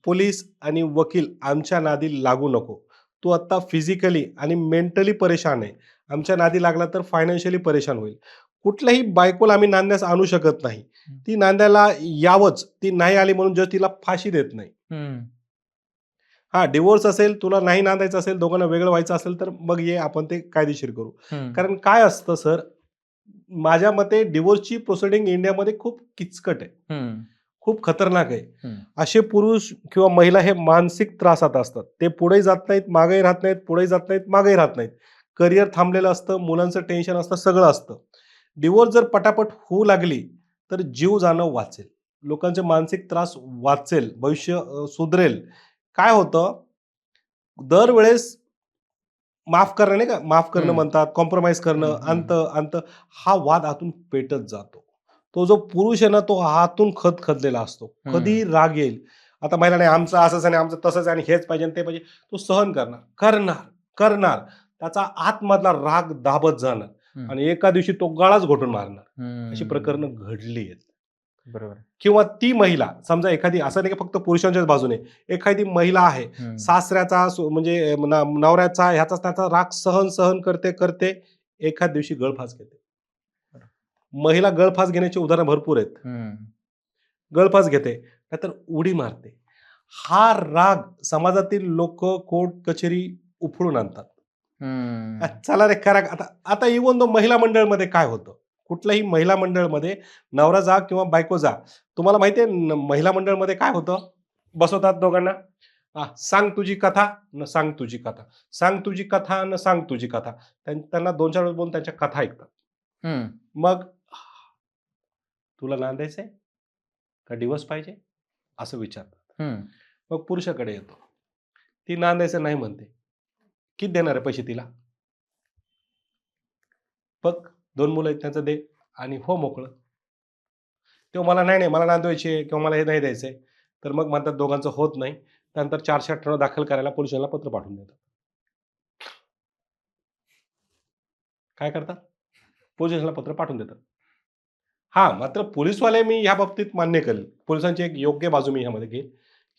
पोलीस आणि वकील आमच्या नादी लागू नको. तू आत्ता फिजिकली आणि मेंटली परेशान आहे. आमच्या नादी लागला तर फायनान्शियली परेशान होईल. कुठल्याही बायकोला आम्ही नांदण्यास आणू शकत नाही. ती नांदायला यावंच. ती नाही आली म्हणून जर तिला फाशी देत नाही. हम्म. हां, डिव्होर्स असेल, तुला नाही नांदायचं असेल, दोघांना वेगळं व्हायचं असेल, तर मग ये आपण ते कायदेशीर करू. हम्म. कारण काय असतं सर, माझ्या मते डिव्होर्सची प्रोसिडिंग इंडियामध्ये खूप किचकट आहे. हम्म. खूप खतरनाक आहे. हम्म. असे पुरुष किंवा महिला हे मानसिक त्रासात असतात. ते पुढेही जात नाहीत, मागेही राहत नाहीत, पुढेही जात नाहीत, मागेही राहत नाहीत. करिअर थांबलेलं असतं, मुलांचं टेन्शन असतं, सगळं असतं. डिव्होर्स जर पटापट होऊ लागली, तर जीव जाणं वाचेल. लोकांचे मानसिक त्रास वाचेल, भविष्य सुधरेल. काय होतं, दरवेळेस माफ करणं नाही का, माफ करणं हम्म. म्हणतात, कॉम्प्रोमाईज करणं, हम्म. अंत हा वाद आतून पेटत जातो. तो जो पुरुष आहे ना, तो आतून खदखदलेला असतो. कधी हम्म. राग येईल. आता महिला नाही, आमचं असंच आणि आमचं तसंच आहे आणि हेच पाहिजे आणि ते पाहिजे. तो सहन करणार, करणार, करणार. त्याचा आतमधला राग दाबत जाणार हम्म. आणि एका दिवशी तो गळाच घोटून मारणार. अशी हम्म. प्रकरणं घडली आहेत. बरोबर. किंवा ती महिला समजा एखादी, असं नाही की फक्त पुरुषांच्याच बाजूने, एखादी महिला आहे, हम्म. सासऱ्याचा म्हणजे नवऱ्याचा ह्याचा त्याचा राग सहन सहन करते करते एखाद दिवशी गळफास घेते. महिला गळफास घेण्याची उदाहरणं भरपूर आहेत. हम्म. गळफास घेते, नाहीतर उडी मारते. हा राग समाजातील लोक कोर्ट कचेरी उफळून आणतात. हम्म. चला रे करा. आता आता इव्हन तो महिला मंडळमध्ये काय होतं, कुठल्याही महिला मंडळमध्ये नवरा जा किंवा बायको जा, तुम्हाला माहिती आहे महिला मंडळमध्ये काय होतं, बसवतात दोघांना, सांग तुझी कथा न सांग तुझी कथा, सांग तुझी कथा न सांग तुझी कथा. त्यांना 2-4 वेळेस बोलून त्यांच्या कथा ऐकतात. हम्म. मग तुला नांदायचंय का डिवोर्स पाहिजे असं विचारतात. हम्म. मग पुरुषाकडे येतो, ती नांदायचं नाही म्हणते, किती देणार आहे पैसे तिला, बघ 2 मुलं आहेत त्यांचं दे आणि हो मोकळं. तेव्हा मला नाही मला नांदवायची आहे किंवा मला हे नाही द्यायचंय, तर मग म्हणतात दोघांचं होत नाही. त्यानंतर 498 दाखल करायला पोलिसांना पत्र पाठवून देतात. काय करतात, पोलिसांना पत्र पाठवून देतात. हां, मात्र पोलिसवाले मी ह्या बाबतीत मान्य करेल. पोलिसांची एक योग्य बाजू मी ह्यामध्ये घेईन,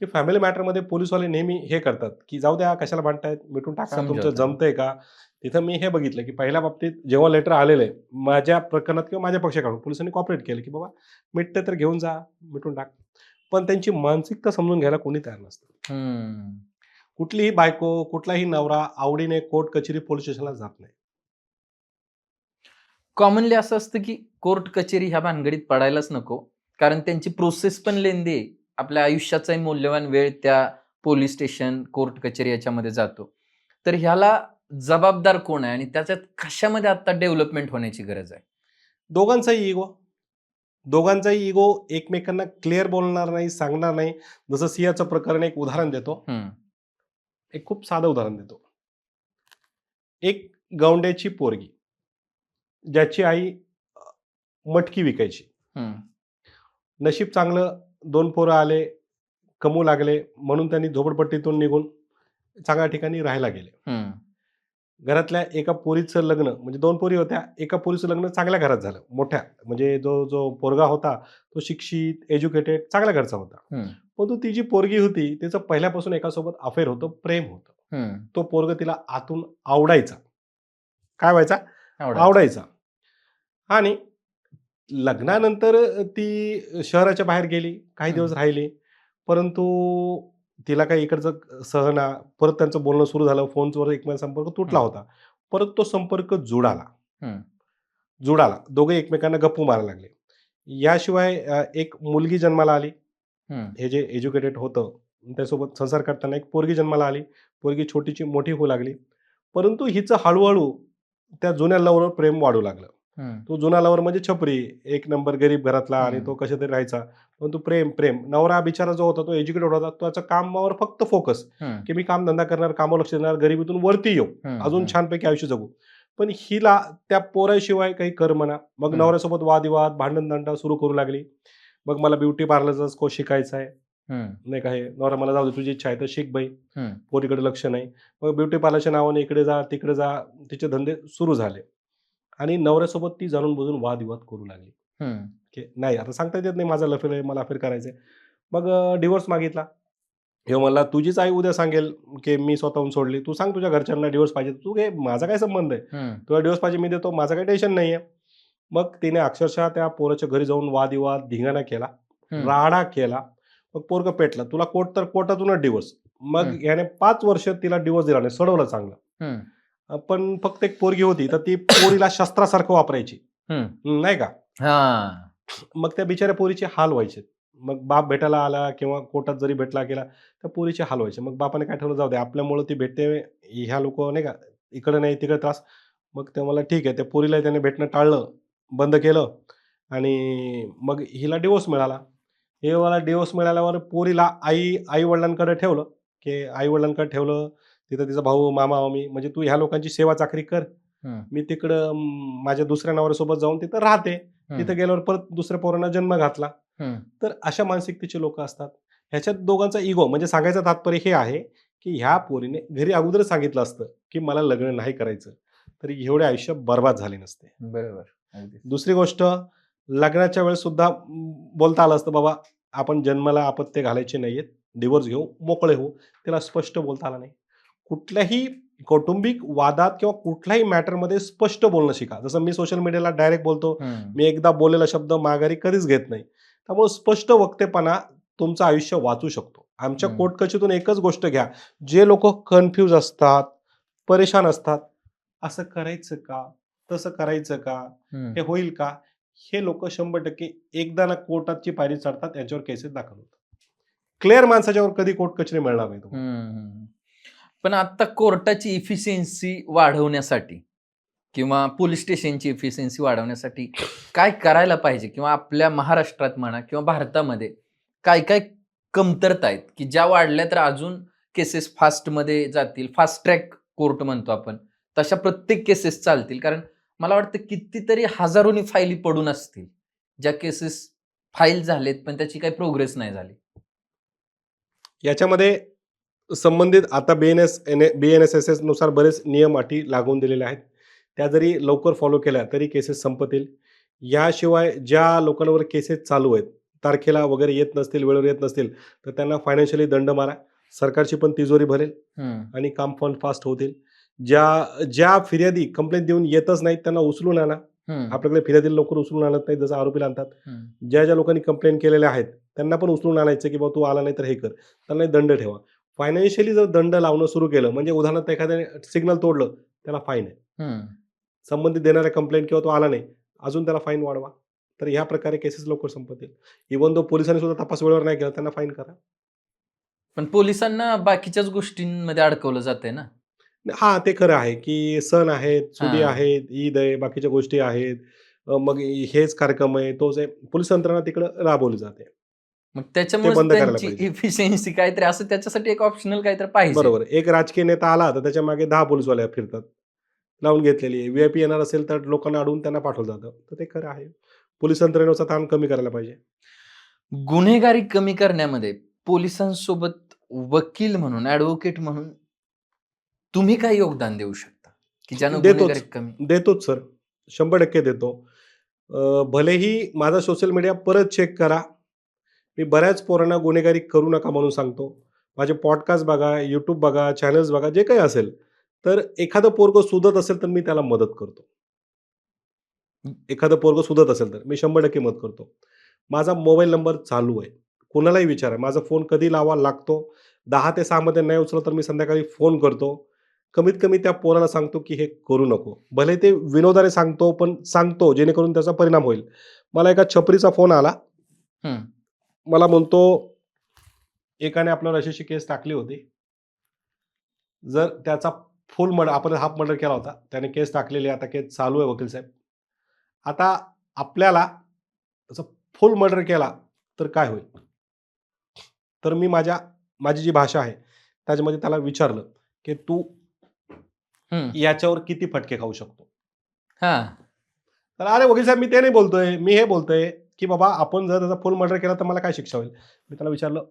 की फॅमिली मॅटरमध्ये पोलिसवाले नेहमी हे करतात, की जाऊ द्या कशाला भांडतायत, मिटून टाका, तुमचं समझोता. जमतंय का? तिथं मी हे बघितलं, की पहिल्या बाबतीत जेव्हा लेटर आलेलं आहे, माझ्या प्रकरणात किंवा माझ्या पक्षाकडून पोलिसांनी कॉपरेट केलं, की बाबा मिटते तर घेऊन जा, मिटून टाक. पण त्यांची मानसिकता समजून घ्यायला कोणी तयार नसतं. हम्म. कुठलीही बायको, कुठलाही नवरा आवडीने कोर्ट कचेरी, पोलीस स्टेशनला जात नाही. कॉमनली असं असतं की कोर्ट कचेरी ह्या भानगडीत पडायलाच नको. कारण त्यांची प्रोसेस पण लेंदी आहे. आपल्या आयुष्याचाही मौल्यवान वेळ त्या पोलीस स्टेशन, कोर्ट कचेरी याच्यामध्ये जातो. तर ह्याला जबाबदार कोण आहे आणि त्याच्यात कशामध्ये आता डेव्हलपमेंट होण्याची गरज आहे? दोघांचाही इगो एकमेकांना क्लिअर बोलणार नाही, सांगणार नाही. जसं सिंहाचं प्रकरण, एक उदाहरण देतो. हम्म. एक खूप साधं उदाहरण देतो. एक गौंड्याची पोरगी, ज्याची आई मटकी विकायची. हम्म. नशीब चांगलं, 2 पोरं आले, कमवू लागले, म्हणून त्यांनी झोपडपट्टीतून निघून चांगल्या ठिकाणी राहायला गेले. हम्म. घरातल्या एका पोरीचं लग्न, म्हणजे 2 पोरी होत्या, एका पोरीचं लग्न चांगल्या घरात झालं, मोठ्या, म्हणजे जो जो पोरगा होता तो शिक्षित, एज्युकेटेड, चांगल्या घरचा होता. हम्म. परंतु ती जी पोरगी होती तिचं पहिल्यापासून एकासोबत अफेअर होतं, प्रेम होतं. हम्म. तो पोरग तिला आतून आवडायचा. काय व्हायचा? आवडायचं. आवडायचा. आणि लग्नानंतर ती शहराच्या बाहेर गेली, काही दिवस राहिली, परंतु तिला काही इकडचं सहना, परत त्यांचं बोलणं सुरू झालं, फोनवर एकमेकांचा संपर्क तुटला होता. परत तो संपर्क जुडाला. हम्म. दोघे एकमेकांना गप्पू मारायला लागले. याशिवाय एक मुलगी जन्माला आली. हम्म. हे जे एज्युकेटेड होतं त्यासोबत संसार करताना एक पोरगी जन्माला आली. पोरगी छोटीची मोठी होऊ लागली. परंतु हिचं हळूहळू त्या जुन्या लवरवर प्रेम वाढू लागलं. हम्म. तो जुना लवर म्हणजे छपरी, एक नंबर गरीब घरातला, आणि तो कशातरी राहायचा. परंतु प्रेम प्रेम नवरा बिचारा जो होता तो एज्युकेटेड होता, त्याचं कामावर फक्त फोकस, हम्म. की मी काम धंदा करणार, कामावर लक्ष देणार, गरिबीतून वरती येऊ, अजून छानपैकी आयुष्य जगू. पण हिला त्या पोराशिवाय काही करमना. मग नवऱ्यासोबत वादविवाद, भांडणतंटा सुरू करू लागली. मग मला ब्युटी पार्लरचा कोर्स शिकायचा आहे, नाही का, हे नवरा मला जाऊ दे, तुझी इच्छा आहे तर शिक बाई, पोरीकडे लक्ष नाही. मग ब्युटी पार्लरच्या नावाने इकडे जा तिकडे जा, तिचे धंदे सुरू झाले. आणि नवऱ्यासोबत ती जाणून बुजून वादविवाद करू लागली, की नाही आता सांगता येत नाही, माझा लफेर आहे, मला अफेअर करायचंय. मग डिवोर्स मागितला. हे मला तुझीच आई उद्या सांगेल की मी स्वतःहून सोडली, तू सांग तुझ्या घरच्यांना डिवोर्स पाहिजे, तू घे, माझा काय संबंध आहे, तुला डिवोर्स पाहिजे मी देतो, माझं काही टेन्शन नाही आहे. मग तिने अक्षरशः त्या पोराच्या घरी जाऊन वादविवाद, धिंगाणा केला, राडा केला. मग पोरगं पेटला, तुला कोर्ट तर कोर्टातूनच डिवोर्स. मग याने 5 वर्ष तिला डिवोर्स दिला नाही, सोडवलं चांगलं. पण फक्त एक पोरगी होती, तर ती पोरीला शस्त्रासारखं वापरायची, नाही का. मग त्या बिचाऱ्या पोरीचे हाल व्हायचे. मग बाप भेटायला आला किंवा कोर्टात जरी भेटला गेला, त्या पोरीचे हाल व्हायचे. मग बापाने काय ठरवलं, जाऊ दे, आपल्यामुळं ती भेटते, ह्या लोक नाही का, इकडे नाही तिकडे त्रास. मग ते मला ठीक आहे, त्या पोरीला त्याने भेटणं टाळलं, बंद केलं, आणि मग हिला डिवोर्स मिळाला. हे मला डिवोर्स मिळाल्यावर पोरीला आई वडिलांकडे ठेवलं, की आई वडिलांकडे ठेवलं. तिथं तिचा भाऊ, मामा, मामी, म्हणजे तू ह्या लोकांची सेवा चाकरी कर, मी तिकडं माझ्या दुसऱ्या नवऱ्यासोबत जाऊन तिथं राहते. तिथं गेल्यावर परत दुसऱ्या पोरांना जन्म घातला. तर अशा मानसिकतेचे लोक असतात. ह्याच्यात दोघांचा इगो, म्हणजे सांगायचं तात्पर्य हे आहे, की ह्या पोरीने घरी अगोदर सांगितलं असतं की मला लग्न नाही करायचं, तर एवढे आयुष्य बर्बाद झाले नसते. बरोबर. दुसरी गोष्ट, लग्नाच्या वेळेस सुद्धा बोलता आलं असतं, बाबा आपण जन्माला अपत्य घालायचे नाहीयेत, डिवोर्स घेऊ, मोकळे होऊ. त्याला स्पष्ट बोलता आलं नाही. कुठल्याही कौटुंबिक वादात किंवा कुठल्याही मॅटरमध्ये स्पष्ट बोलणं शिका. जसं मी सोशल मीडियाला डायरेक्ट बोलतो, मी एकदा बोललेला शब्द माघारी कधीच घेत नाही. त्यामुळे स्पष्ट वक्तेपणा तुमचं आयुष्य वाचू शकतो. आमच्या कोर्टकचेतून एकच गोष्ट घ्या, जे लोक कन्फ्यूज असतात, परेशान असतात, असं करायचं का, तसं करायचं का, हे होईल का, हे लोक 100% एकदा ना कोर्टाची पायरी चढतात, यांच्यावर केसेस दाखल होतात. क्लिअर माणसाच्यावर कधी कोर्ट कचेरी मिळणार नाही तुम्हाला. पण आता कोर्टाची इफिशियन्सी वाढवण्यासाठी किंवा पोलीस स्टेशनची इफिशियन्सी वाढवण्यासाठी काय करायला पाहिजे, किंवा आपल्या महाराष्ट्रात म्हणा किंवा भारतामध्ये काय काय कमतरता आहेत की ज्या वाढल्या तर अजून केसेस फास्टमध्ये जातील, फास्ट ट्रॅक कोर्ट म्हणतो आपण, तशा प्रत्येक केसेस चालतील? कारण मला वाटतं कितीतरी हजारोनी फाईली पडून असतील ज्या केसेस फाईल झालेत पण त्याची काही प्रोग्रेस नाही झाली. याच्यामध्ये संबंधित आता BNSS नुसार बरेच नियम अटी लागून दिलेले आहेत. त्या जरी लवकर फॉलो केल्या तरी केसेस संपतील. याशिवाय ज्या लोकांवर केसेस चालू आहेत, तारखेला वगैरे येत नसतील, वेळेवर येत नसतील, तर त्यांना फायनान्शियली दंड मारा, सरकारची पण तिजोरी भरेल आणि काम पण फास्ट होतील. ज्या फिर्यादी कंप्लेंट देऊन येतच नाहीत त्यांना उचलून आणा. आपल्याकडे फिर्यादी लवकर उचलून आणत नाहीत, जसं आरोपीला आणतात. ज्या लोकांनी कंप्लेंट केलेल्या आहेत त्यांना पण उचलून आणायचं, की बाबा तू आला नाही तर हे कर, त्यांना दंड ठेवा. फायनान्शियली जर दंड लावणं सुरू केलं, म्हणजे उदाहरणार्थ एखाद्याने सिग्नल तोडलं, त्याला फाईन आहे. संबंधित देणाऱ्या कंप्लेंट किंवा तो आला नाही, अजून त्याला फाईन वाढवा. तर ह्या प्रकारे केसेस लवकर संपतील. इव्हन तो पोलिसांनी सुद्धा तपास वेळेवर नाही केला, त्यांना फाईन करा. पण पोलिसांना बाकीच्याच गोष्टींमध्ये अडकवलं जातंय ना. हा, ते खरं आहे की सण आहेत, सुदी आहेत, ईद आहे, बाकीच्या गोष्टी आहेत, मग हेच कार्यक्रम आहे, तोच आहे, पोलीस यंत्रणा तिकडे राबवली जाते. मग त्याच्यामुळे त्यांची इफिशियन्सी काहीतरी असं, त्याच्यासाठी एक ऑप्शनल काहीतरी पाहिजे. बरोबर. एक राजकीय नेता आला तर त्याच्या मागे 10 पोलीसवाले फिरतात, लावून घेतलेली. VIP येणार असेल तर लोकांना अडवून त्यांना पाठवलं जातं. तर ते खरं आहे. पोलीस यंत्रणेचा ताण कमी करायला पाहिजे. गुन्हेगारी कमी करण्यामध्ये पोलिसांसोबत वकील म्हणून, ऍडव्होकेट म्हणून तुम्ही काय योगदान देऊ शकता की ज्यानं देतोच. गुन्हेगारी कमी? देतोच सर, 100% देतो. भलेही माझा सोशल मीडिया परत चेक करा. मी बऱ्याच पोरांना गुन्हेगारी करू नका म्हणून सांगतो. माझे पॉडकास्ट बघा, यूट्यूब बघा, चॅनल्स बघा, जे काही असेल. तर एखादं पोरगं सुधत असेल तर मी त्याला मदत करतो. एखादं पोरगं सुधत असेल तर मी 100% मदत करतो. माझा मोबाईल नंबर चालू आहे. कोणालाही विचारा. माझा फोन कधी लावा लागतो. 10 ते 6 मध्ये नाही उचलला तर मी संध्याकाळी फोन करतो. कमीत कमी त्या पोराला सांगतो की हे करू नको. भले ते विनोदाने सांगतो, पण सांगतो जेणेकरून त्याचा परिणाम होईल. मला एका छपरीचा फोन आला. हम्म. मला म्हणतो, एकाने आपल्यावर अशी केस टाकली होती. जर त्याचा फुल मर्डर, आपण हाफ मर्डर केला होता, त्याने केस टाकलेली आहे, आता केस चालू आहे वकील साहेब. आता आपल्याला त्याचा फुल मर्डर केला तर काय होईल? तर मी माझी जी भाषा आहे त्याच्यामध्ये त्याला विचारलं की तू याच्यावर किती फटके खाऊ शकतो? हा. तर अरे वकील साहेब, मी ते नाही बोलतोय, मी हे बोलतोय की बाबा आपण जर त्याचा फुल मर्डर केला तर मला काय शिक्षा होईल? मी त्याला विचारलं,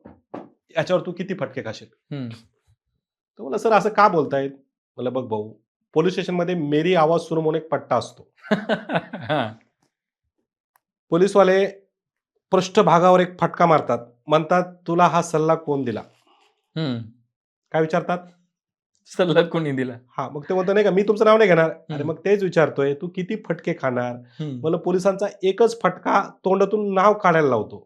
याच्यावर तू किती फटके खाशील? तो बोला, सर असं का बोलतायत? मला बघ भाऊ, पोलीस स्टेशनमध्ये मेरी आवाज सुनो म्हणून एक पट्टा असतो. पोलीसवाले पृष्ठभागावर एक फटका मारतात, म्हणतात तुला हा सल्ला कोण दिला? काय विचारतात? सल्ला कोणी दिला? हा, मग ते म्हणतो नाही का, मी तुमचं नाव नाही घेणार. अरे मग तेच विचारतोय, तू किती फटके खाणार? मला पोलिसांचा एकच फटका तोंडातून नाव काढायला लावतो.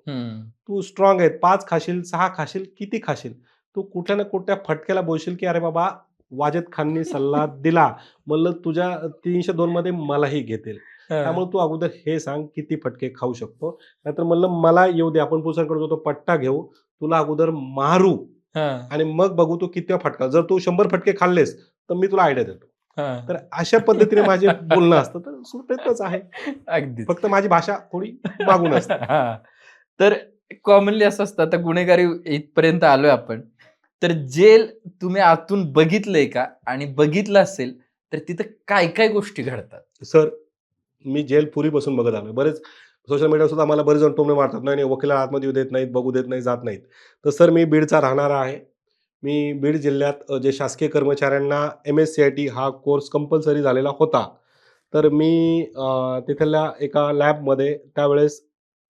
तू स्ट्रॉंग आहे, 5 खाशील, 6 खाशील, किती खाशील? तू कुठल्या ना कुठल्या फटक्याला बोलशील की अरे बाबा वाजेद खाननी सल्ला दिला, म्हणलं तुझ्या 302 मध्ये मलाही घेतील. त्यामुळे तू अगोदर हे सांग किती फटके खाऊ शकतो. नाहीतर म्हणलं मला येऊ दे, आपण पोलिसांकडे तो पट्टा घेऊ, तुला अगोदर मारू आणि मग बघू तू किती फटका. जर तू 100 फटके खाल्लेस तर मी तुला आयडिया देतो. तर अशा पद्धतीने माझे बोलणं असतं. तर सुप्रयत्नच आहे. अगदी. फक्त माझी भाषा थोडी मागून असते. तर कॉमनली असं असतं, आता गुन्हेगारी इथपर्यंत आलोय आपण, तर जेल तुम्ही आतून बघितलंय का? आणि बघितलं असेल तर तिथं काय काय गोष्टी घडतात? सर, मी जेल पुरी बसून बघत आलोय. बरेच सोशल मीडियावर सुद्धा मला बरेच जण टोमणे मारतात, नाही वकिला आतमध्ये येऊ देत नाहीत, बघू देत नाही, जात नाहीत. तर सर, मी बीडचा राहणारा आहे. मी बीड जिल्ह्यात जे शासकीय कर्मचाऱ्यांना MSCIT हा कोर्स कंपल्सरी झालेला होता. तर मी तिथल्या एका लॅबमध्ये त्यावेळेस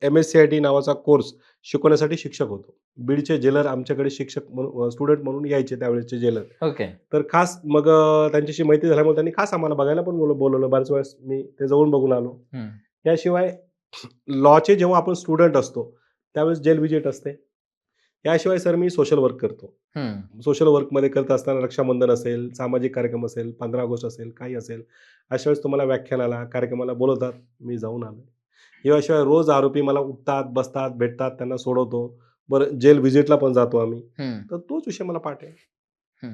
MSCIT नावाचा कोर्स शिकवण्यासाठी शिक्षक होतो. बीडचे जेलर आमच्याकडे शिक्षक म्हणून, स्टुडंट म्हणून यायचे त्यावेळेसचे जेलर. ओके. तर खास मग त्यांच्याशी मैत्री झाल्यामुळे त्यांनी खास आम्हाला बघायला पण बोलवलं. बऱ्याच वेळेस मी ते जवळून बघून आलो. याशिवाय लॉचे जेव्हा आपण स्टुडंट असतो त्यावेळेस जेल व्हिजिट असते. याशिवाय सर, मी सोशल वर्क करतो. सोशल वर्कमध्ये करत असताना रक्षाबंधन असेल, सामाजिक कार्यक्रम असेल, 15 ऑगस्ट असेल, काही असेल, अशा वेळेस तुम्हाला व्याख्यानाला, कार्यक्रमाला बोलवतात, मी जाऊन आलो. याशिवाय रोज आरोपी मला उठतात, बसतात, भेटतात, त्यांना सोडवतो. बरं, जेल व्हिजिटला पण जातो आम्ही. तर तोच विषय मला पाठ आहे.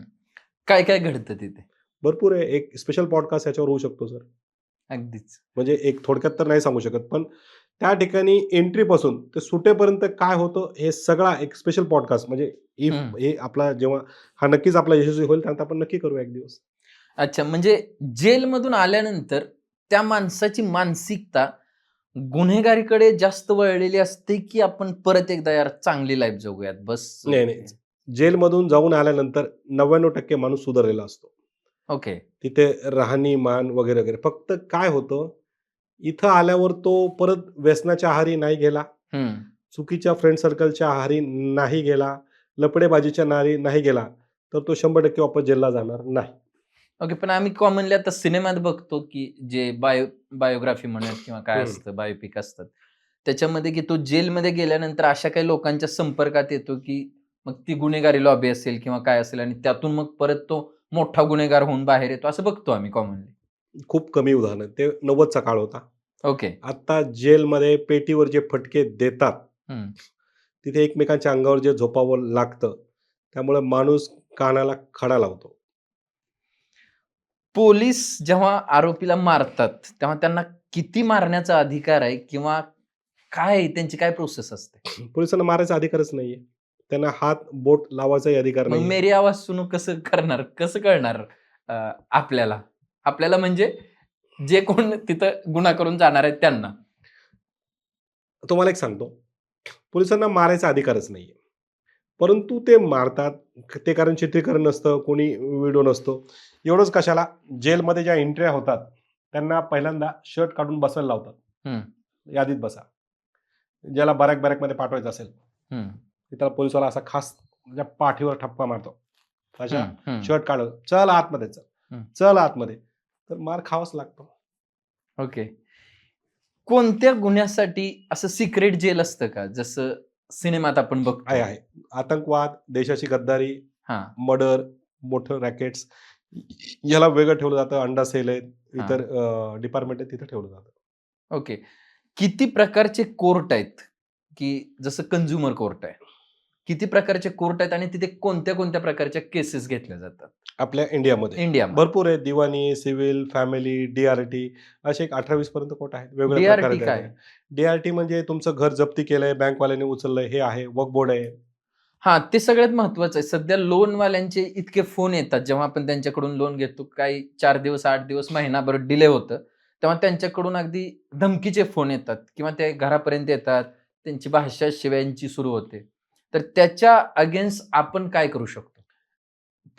काय काय घडतं तिथे? भरपूर आहे. एक स्पेशल पॉडकास्ट याच्यावर होऊ शकतो सर. अगदीच. म्हणजे एक थोडक्यात तर नाही सांगू शकत, पण त्या ठिकाणी एंट्रीपासून ते सुटेपर्यंत काय होतं हे सगळा एक स्पेशल पॉडकास्ट. म्हणजे हे आपला जेव्हा हा नक्कीच आपला यशस्वी होईल त्यानंतर आपण नक्की करूया एक दिवस. अच्छा, म्हणजे जेलमधून आल्यानंतर त्या माणसाची मानसिकता गुन्हेगारीकडे जास्त वळलेली असते की आपण परत एकदा यार चांगली लाईफ जगूयात बस? नाही, जेलमधून जाऊन आल्यानंतर 99% माणूस सुधारलेला असतो. ओके. तिथे राहणीमान वगैरे वगैरे. फक्त काय होतं, इथं आल्यावर तो परत व्यसनाच्या आहारी नाही गेला, चुकीच्या फ्रेंड सर्कलच्या आहारी नाही गेला, लपडेबाजीच्या नारी नाही गेला, तर तो 100% वापस जेलला जाणार नाही. ओके. पण आम्ही कॉमनली आता सिनेमात बघतो की जे बायोग्राफी म्हणत किंवा काय असतं, बायोपिक असतात, त्याच्यामध्ये की तो जेलमध्ये गेल्यानंतर अशा काही लोकांच्या संपर्कात येतो की मग ती गुन्हेगारी लॉबी असेल किंवा काय असेल आणि त्यातून मग परत तो मोठा गुन्हेगार होऊन बाहेर येतो, असं बघतो आम्ही कॉमनली. खूप कमी उदाहरण. ते 90चा काळ होता. ओके. आता जेलमध्ये पेटीवर जे फटके देतात, तिथे एकमेकांच्या अंगावर जे झोपावं लागतं, त्यामुळे माणूस कानाला खडा लावतो. पोलीस जेव्हा आरोपीला मारतात तेव्हा त्यांना किती मारण्याचा अधिकार आहे किंवा काय त्यांची काय प्रोसेस असते? पोलिसांना मारायचा अधिकारच नाहीये. त्यांना हात बोट लावायचाही अधिकार मग नाही. मेरी आवाज सुनो कसं करणार, कसं कळणार आपल्याला म्हणजे जे कोण तिथं गुन्हा करून जाणार आहेत त्यांना? तुम्हाला एक सांगतो, पोलिसांना मारायचा अधिकारच नाहीये. परंतु ते मारतात. ते कारण चित्रीकरण नसतं, कोणी व्हिडिओ नसतो. एवढंच कशाला, जेलमध्ये ज्या एंट्र्या होतात, त्यांना पहिल्यांदा शर्ट काढून बसायला लावतात. हम्म, यादीत बसा. ज्याला बॅरॅकमध्ये पाठवायचं असेल, हम्म, तर त्याला पोलिसवाला असा खास त्याच्या पाठीवर ठपका मारतो. अशा हम्म, हम्म, शर्ट काढ, चल आतमध्ये, हम्म. चल आतमध्ये. तर मार खावाच लागतो. ओके. कोणत्या गुन्ह्यासाठी असं सिक्रेट जेल असतं का, जसं सिनेमात आपण बघतो? आहे. आतंकवाद, देशाची गद्दारी, हा, मर्डर, मोठं रॅकेट्स, याला वेगळं ठेवलं जातं. अंडा सेल आहेत, हा. इतर डिपार्टमेंट आहे, तिथं ठेवलं जातं. ओके. किती प्रकारचे कोर्ट आहेत, की जसं कंझ्युमर कोर्ट आहे, किती प्रकारचे कोर्ट आहेत आणि तिथे कोणत्या कोणत्या प्रकारच्या केसेस घेतल्या जातात आपल्या इंडियामध्ये इंडियामध्ये? भरपूर आहे. दिवाणी, सिव्हिल, फॅमिली, डीआरटी, असे एक 18-20 पर्यंत कोर्ट आहेत. वेगवेगळ्या डीआरटी प्रकारे काय? आहेत. डीआरटी म्हणजे तुमचं घर जप्ती केलंय, बँकवाल्याने उचललंय, हे आहे. वक्फ बोर्ड आहे. हा, ते सगळ्यात महत्वाचं आहे. सध्या लोनवाल्यांचे इतके फोन येतात, जेव्हा आपण त्यांच्याकडून लोन घेतो, काही 4 दिवस, 8 दिवस, महिनाभर डिले होतं, तेव्हा त्यांच्याकडून अगदी धमकीचे फोन येतात किंवा ते घरापर्यंत येतात. त्यांची भाषा शिव्यांची सुरू होते. तर त्याच्या अगेन्स्ट आपण काय करू शकतो?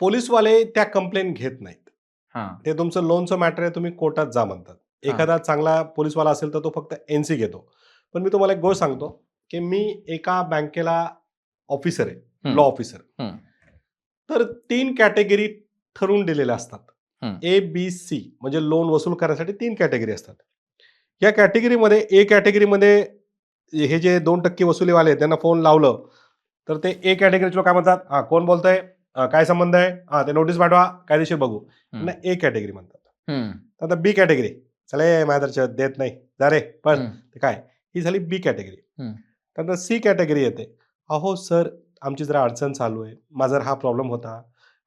पोलीसवाले त्या कंप्लेंट घेत नाहीत. हा, ते तुमचं लोनचं मॅटर आहे, तुम्ही कोर्टात जा म्हणतात. हा, एखादा चांगला पोलीसवाला असेल तर तो फक्त एनसी घेतो. पण मी तुम्हाला एक गोष्ट सांगतो, की मी एका बँकेला ऑफिसर आहे, लॉ ऑफिसर. हम्म, तर 3 कॅटेगरी ठरवून दिलेल्या असतात. हम्म, ए, बी, सी म्हणजे लोन वसूल करण्यासाठी 3 कॅटेगरी असतात. या कॅटेगरीमध्ये ए कॅटेगरीमध्ये हे जे 2% वसुलीवाले आहेत, त्यांना फोन लावलं, तर ते ए कॅटेगरीचे लोक काय म्हणतात, हां, कोण बोलतंय? काय संबंध आहे? हां, ते नोटीस पाठवा, कायदेशीर बघू. त्यांना ए कॅटेगरी म्हणतात. हम्म, आता बी कॅटेगरी, चले माझ्या देत नाही, जा रे पण हम्म, ते काय, ही झाली बी कॅटेगरी. हम्म, त्यानंतर सी कॅटेगरी येते. अहो सर, आमची जरा अडचण चालू आहे, माझा हा प्रॉब्लेम होता,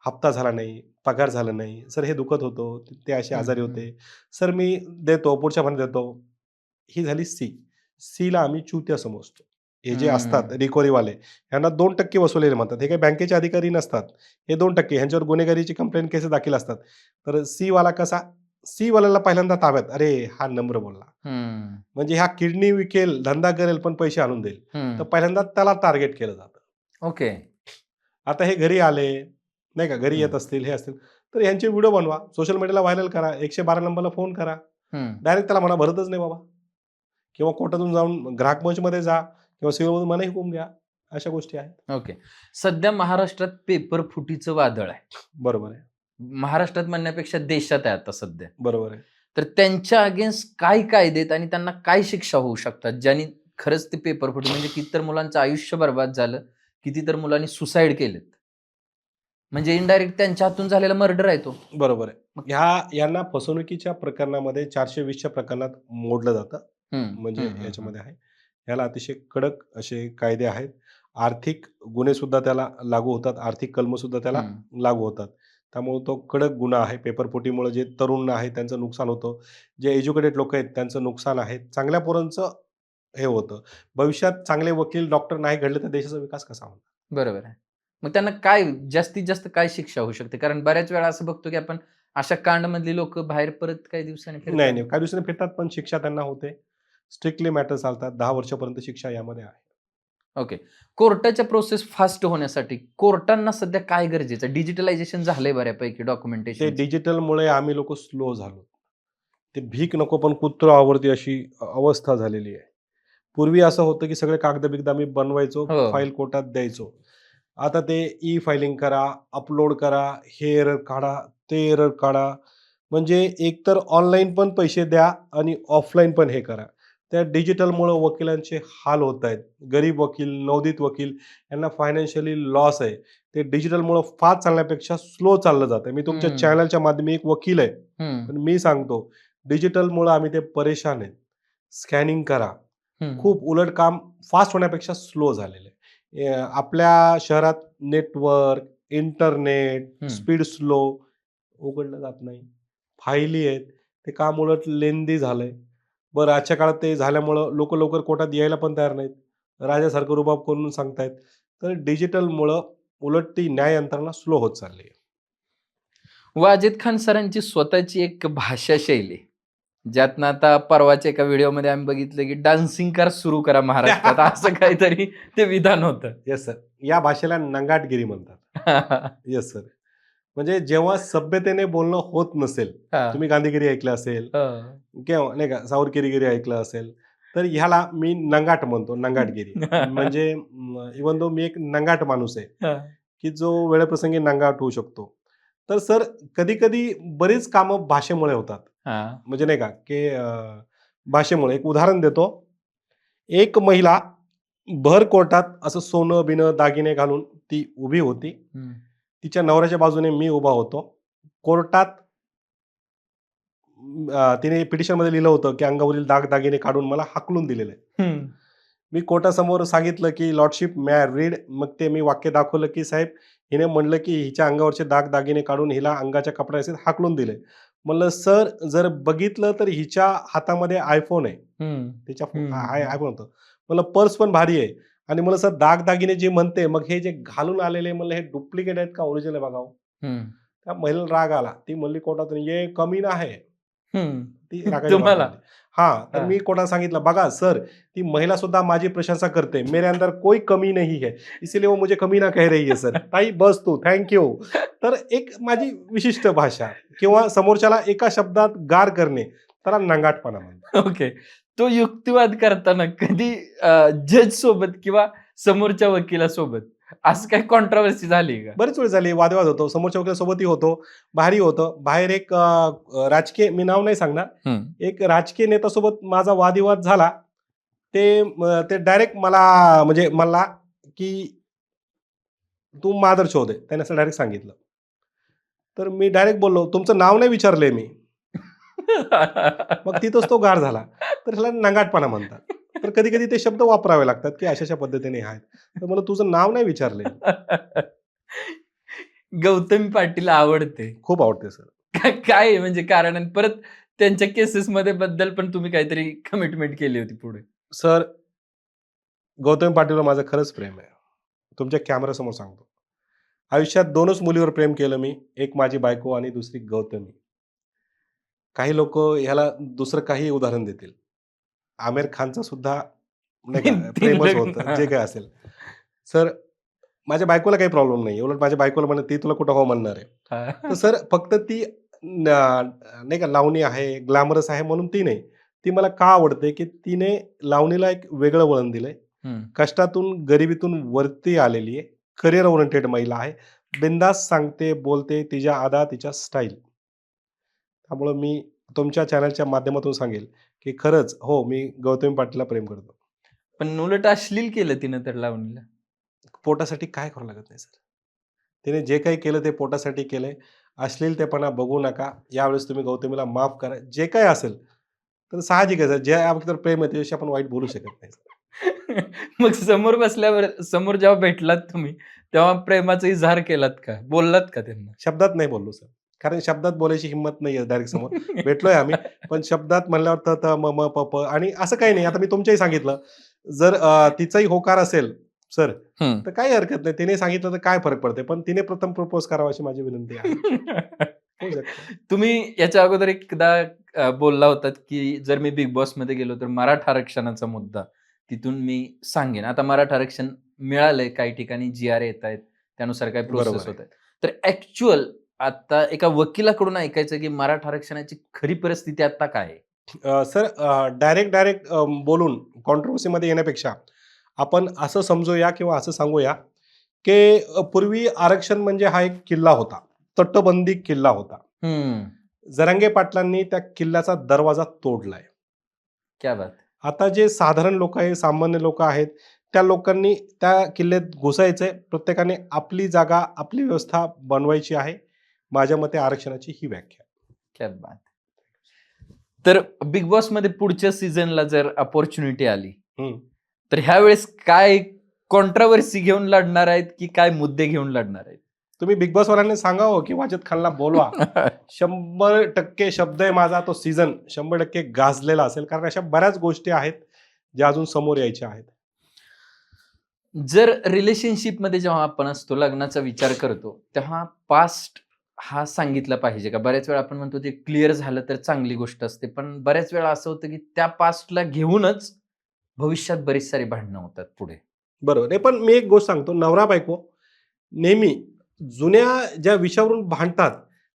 हप्ता झाला नाही, पगार झाला नाही, सर हे दुखत होतो, ते असे आजारी होते, सर मी देतो, पुढच्या महिन्यात देतो. ही झाली सी. सीला आम्ही चुत्या समजतो. हे जे असतात हम्म. रिकव्हरीवाले, ह्यांना 2% वसुलेले म्हणतात. हे काही बँकेचे अधिकारी नसतात. हे 2% ह्यांच्यावर गुन्हेगारीची कंप्लेंट केसेस दाखल असतात. तर सी वाला कसा, सी वाल्याला पहिल्यांदा ताब्यात, अरे हा नम्र बोलला, हम्म, म्हणजे हा किडनी विकेल, धंदा करेल, पण पैसे आणून देईल. तर हम्म. पहिल्यांदा त्याला टार्गेट केलं जातं. ओके. आता हे घरी आले, नाही का, घरी येत असतील, हे असतील, तर ह्यांचे व्हिडिओ बनवा, सोशल मीडियाला व्हायरल करा, 112 नंबरला फोन करा. हम्म. डायरेक्ट त्याला म्हणा भरतच नाही बाबा, किंवा कोर्टातून जाऊन ग्राहक मंचमध्ये जा किंवा सिव्हिलमधून मनाई हुकूम घ्या. अशा गोष्टी आहेत. ओके. सध्या महाराष्ट्रात पेपर फुटीचं वादळ आहे. बरोबर आहे. महाराष्ट्रात म्हणण्यापेक्षा देशात आहे आता सध्या. बरोबर आहे. तर त्यांच्या अगेन्स्ट काय कायदे आहेत आणि त्यांना काय शिक्षा होऊ शकतात, ज्यांनी खरंच ते पेपर फुटी, म्हणजे कितीतर मुलांचं आयुष्य बर्बाद झालं, कितीतर मुलांनी सुसाईड केलेत. म्हणजे इनडायरेक्ट त्यांच्या हातून झालेला मर्डर आहे तो. बरोबर आहे. यांना फसवणुकीच्या प्रकरणामध्ये 420च्या प्रकरणात मोडलं जातं. हम्म, म्हणजे हम्म, हम्म, याच्यामध्ये आहे. याला अतिशय कडक असे कायदे आहेत. आर्थिक गुन्हे सुद्धा त्याला लागू होतात. आर्थिक कलम सुद्धा त्याला हम्म. लागू होतात. त्यामुळे तो कडक गुन्हा आहे. पेपरफुटीमुळे जे तरुण आहे त्यांचं नुकसान होतं. जे एज्युकेटेड लोक आहेत त्यांचं नुकसान आहे. चांगल्या पोरांचं हे होतं. भविष्यात चांगले वकील, डॉक्टर नाही घडले तर देशाचा विकास कसा होणार? बरोबर आहे. मग त्यांना काय जास्तीत जास्त काय शिक्षा होऊ शकते? कारण बऱ्याच वेळा असं बघतो की आपण अशा कांडमधली लोक बाहेर परत काही दिवसांनी नाही, फिरतात. नाही. काही दिवसांनी फिरतात, पण शिक्षा त्यांना होते. स्ट्रिक्टली मॅटर चालतात. 10 वर्षापर्यंत शिक्षा यामध्ये आहे. ओके. कोर्टाच्या प्रोसेस फास्ट होण्यासाठी कोर्टांना सध्या काय गरजेचं आहे? डिजिटलायझेशन झालंय बऱ्यापैकी ते डॉक्युमेंटेशन. डिजिटलमुळे आम्ही लोक स्लो झालो. ते भीक नको पण कुत्रं आवरती अशी अवस्था झालेली आहे. पूर्वी असं होतं की सगळे कागद-बिगद आम्ही बनवायचो, हो. फाईल कोर्टात द्यायचो. आता ते ई-फायलिंग करा, अपलोड करा, हे एरर काढा, ते एरर काढा. म्हणजे एकतर ऑनलाईन पण पैसे द्या आणि ऑफलाईन पण हे करा. त्या डिजिटलमुळं वकिलांचे हाल होत आहेत. गरीब वकील, नवोदित वकील यांना फायनान्शियली लॉस आहे. ते डिजिटलमुळं फास्ट चालण्यापेक्षा स्लो चाललं जातं. मी तुमच्या हम्म, चॅनलच्या माध्यमी एक वकील आहे. हम्म, पण मी सांगतो, डिजिटलमुळं आम्ही ते परेशान आहेत. स्कॅनिंग करा. हम्म, खूप उलट काम फास्ट होण्यापेक्षा स्लो झालेलं आहे. आपल्या शहरात नेटवर्क, इंटरनेट, हम्म. स्पीड स्लो, उघडलं जात नाही. फाईली आहेत. ते काम उलट लेंदी झालंय. बरं, आजच्या काळात ते झाल्यामुळं लोकं लवकर कोर्टात यायला पण तयार नाहीत. राजासारखं रुबाब करून सांगतायत. तर डिजिटलमुळं उलट ती न्याय यंत्रणा स्लो होत चालली आहे. वाजिद खान सरांची स्वतःची एक भाषा शैली आहे. ज्यातनं आता परवाच्या एका व्हिडिओमध्ये आम्ही बघितलं की डान्सिंग कार सुरू करा महाराष्ट्रात असं काहीतरी ते विधान होतं. Yes sir. या भाषेला नंगाटगिरी म्हणतात. Yes sir. म्हणजे जेव्हा सभ्यतेने बोलणं होत नसेल, हा. तुम्ही गांधीगिरी ऐकलं असेल हो. किंवा नाही का सावरकिरीगिरी ऐकलं असेल, तर ह्याला मी नंगाट म्हणतो, नंगाटगिरी. म्हणजे इव्हन दो मी एक नंगाट माणूस आहे, हा. की जो वेळेप्रसंगी नंगाट होऊ शकतो. तर सर कधी-कधी बरीच कामं भाषेमुळे होतात. हा. म्हणजे नाही का, की भाषेमुळे. एक उदाहरण देतो. एक महिला भर कोर्टात असं सोनं-बिनं, दागिने घालून ती उभी होती. हम्म. तिच्या नवऱ्याच्या बाजूने मी उभा होतो. कोर्टात तिने पिटिशनमध्ये लिहिलं होतं, की अंगावरील दागदागिने काढून मला हाकलून दिलेलं आहे. हम्म. मी कोर्टासमोर सांगितलं, की लॉर्डशिप मे आय रीड? मग ते मी वाक्य दाखवलं, की साहेब हिने म्हणलं, की हिच्या अंगावरचे दागदागिने काढून हिला अंगाच्या कपड्याचे हाकलून दिले. म्हणलं, सर जर बघितलं तर हिच्या हातामध्ये iPhone आहे. हम्म. तिच्या हम्म. iPhone होतं. म्हणलं पर्स पण भारी आहे. आणि म्हणलं सर दागदागिने जे म्हणते, मग हे जे घालून आलेले म्हणलं हे डुप्लिकेट आहेत का ओरिजिनल आहे बघावं. हम्म. त्या महिलेला राग आला. ती म्हणली कोर्टातून, "ये कमीना है." हम्म. ती रागाच्या तुम्हाला? भरात हां, तर हा. मी कोर्टात सांगितलं, "बघा सर, ती महिला सुद्धा माझी प्रशंसा करते. मेरे अंदर कोई कमी नहीं है. इसीलिए वो मुझे कमी ना कह रही है सर. ताई बस तू, थँक यू." तर एक माझी विशिष्ट भाषा किंवा समोरच्याला एका शब्दात गार करणे, त्याला नंगाटपणा म्हणतात. ओके. तो युक्तिवाद करताना कधी जज सोबत किंवा समोरच्या वकिलासोबत असं काही कॉन्ट्रोवर्सी झाली का? बरीच वेळ झाली, वादविवाद होतो. समोरच्या वकिलासोबतही होतो, बाहेरही होतं. बाहेर एक राजकीय मी नाव नाही सांगणार. हम्म. एक राजकीय नेत्यासोबत माझा वादविवाद झाला. ते डायरेक्ट मला म्हणजे म्हणला, की "तू मादर चौध आहे." त्याने असं डायरेक्ट सांगितलं. तर मी डायरेक्ट बोललो, "तुमचं नाव नाही विचारलंय मी." मग तिथंच तो गार झाला. तर ह्याला नंगाटपणा म्हणतात. तर कधी-कधी ते शब्द वापरावे लागतात, की अशा-अशा पद्धतीने आहेत. तर म्हणलं, "तुझं नाव नाही विचारलंय." गौतमी पाटील आवडते. खूप आवडते सर. काय आहे म्हणजे कारण? आणि परत त्यांच्या केसेस मध्ये बद्दल पण तुम्ही काहीतरी कमिटमेंट केली होती पुढे. सर, गौतमी पाटीलवर माझं खरंच प्रेम आहे. तुमच्या कॅमेऱ्यासमोर सांगतो. आयुष्यात 2च मुलीवर प्रेम केलं मी. एक माझी बायको आणि दुसरी गौतमी. काही लोकं ह्याला दुसरं काहीही उदाहरण देतील. आमिर खानचं सुद्धा नाही का 3 प्रेमच लग्न. होतं, जे काही असेल. सर, माझ्या बायकोला काही प्रॉब्लेम नाही. उलट माझ्या बायकोला म्हणत, "ती तुला कुठं हो म्हणणार आहे." तर सर फक्त ती नाही का लावणी आहे, ग्लॅमरस आहे म्हणून ती नाही. ती मला का आवडते, की तिने लावणीला एक वेगळं वळण दिलंय. हम्म. कष्टातून, गरिबीतून वरती आलेली आहे. करियर ओरिएंटेड महिला आहे. बिनधास्त सांगते, बोलते, तिच्या अदा, तिच्या स्टाईल. त्यामुळं मी तुमच्या चॅनलच्या माध्यमातून सांगेल, की खरंच हो, मी गौतमी पाटीलला प्रेम करतो. पण उलट अश्लील केलं तिनं तर लावणीला. पोटासाठी काय करावं लागत नाही सर. तिने जे काही केलं ते पोटासाठी केलंय. अश्लीलतेपणा बघू नका. यावेळेस तुम्ही गौतमीला माफ करा. जे काही असेल, तर साहजिक आहे सर. ज्या व्यक्तीवर प्रेम आहे त्याच्याविषयी आपण वाईट बोलू शकत नाही. मग समोर बसल्यावर समोर जेव्हा भेटलात तुम्ही तेव्हा प्रेमाचा इजहार केलात का? बोललात का त्यांना? शब्दात नाही बोललो सर. कारण शब्दात बोलायची हिंमत नाहीये डायरेक्ट समोर. भेटलोय आम्ही. पण शब्दात म्हणल्यावर त, त, म, म, प, प आणि असं काही नाही. आता मी तुमच्याही सांगितलं. जर तिचाही होकार असेल सर, हम्म. तर काही हरकत नाही. तिने सांगितलं तर काय फरक पडते. पण तिने प्रथम प्रपोज करावा अशी माझी विनंती आहे. होऊ शकतं. तुम्ही याच्या अगोदर एकदा बोलला होतात की जर मी बिग बॉस मध्ये गेलो तर मराठा आरक्षणाचा मुद्दा तिथून मी सांगेन. आता मराठा आरक्षण मिळालंय, काही ठिकाणी GR येत आहेत, त्यानुसार काही बरोबर प्रोसेस आहे. होत आहेत. तर ऍक्च्युअल आता एका वकिलाकडून ऐकायचं की मराठा आरक्षणाची खरी परिस्थिती आता काय आहे? सर डायरेक्ट बोलून कॉन्ट्रोव्हर्सीमध्ये येण्यापेक्षा आपण असं समजूया किंवा असं सांगूया, की पूर्वी आरक्षण म्हणजे हा एक किल्ला होता. तटबंदी किल्ला होता. हम्म. जरांगे पाटलांनी त्या किल्ल्याचा दरवाजा तोडलाय. क्या बात. आता जे साधारण लोक आहे, सामान्य लोक आहेत, त्या लोकांनी त्या किल्ल्यात घुसायचंय. प्रत्येकाने आपली जागा, आपली व्यवस्था बनवायची आहे. माझ्या मते आरक्षणाची ही व्याख्या. क्या बात. तर बिग बॉस मध्ये पुढच्या सीझनला जर अपॉर्च्युनिटी आली हं. तर ह्या वेळेस काय कॉन्ट्रोवर्सी घेऊन लढणार आहेत की काय मुद्दे घेऊन लढणार आहेत? तुम्ही बिग बॉस वाल्यांनी सांगावं की वाजद खानला बोलवा. 100% शब्द आहे माझा, तो सीझन 100% गाजलेला असेल. कारण अशा बऱ्याच गोष्टी आहेत ज्या अजून समोर यायच्या आहेत. जर रिलेशनशिप मध्ये जेव्हा आपण असतो, लग्नाचा विचार करतो, तेव्हा पास्ट हा सांगितला पाहिजे का? बऱ्याच वेळा आपण म्हणतो ते क्लिअर झालं तर चांगली गोष्ट असते. पण बऱ्याच वेळा असं होतं, की त्या पास्टला घेऊनच भविष्यात बरीच सारी भांडणं होतात पुढे. बरोबर. नाही पण मी एक गोष्ट सांगतो, नवरा-बायको नेहमी जुन्या ज्या विषयावरून भांडतात,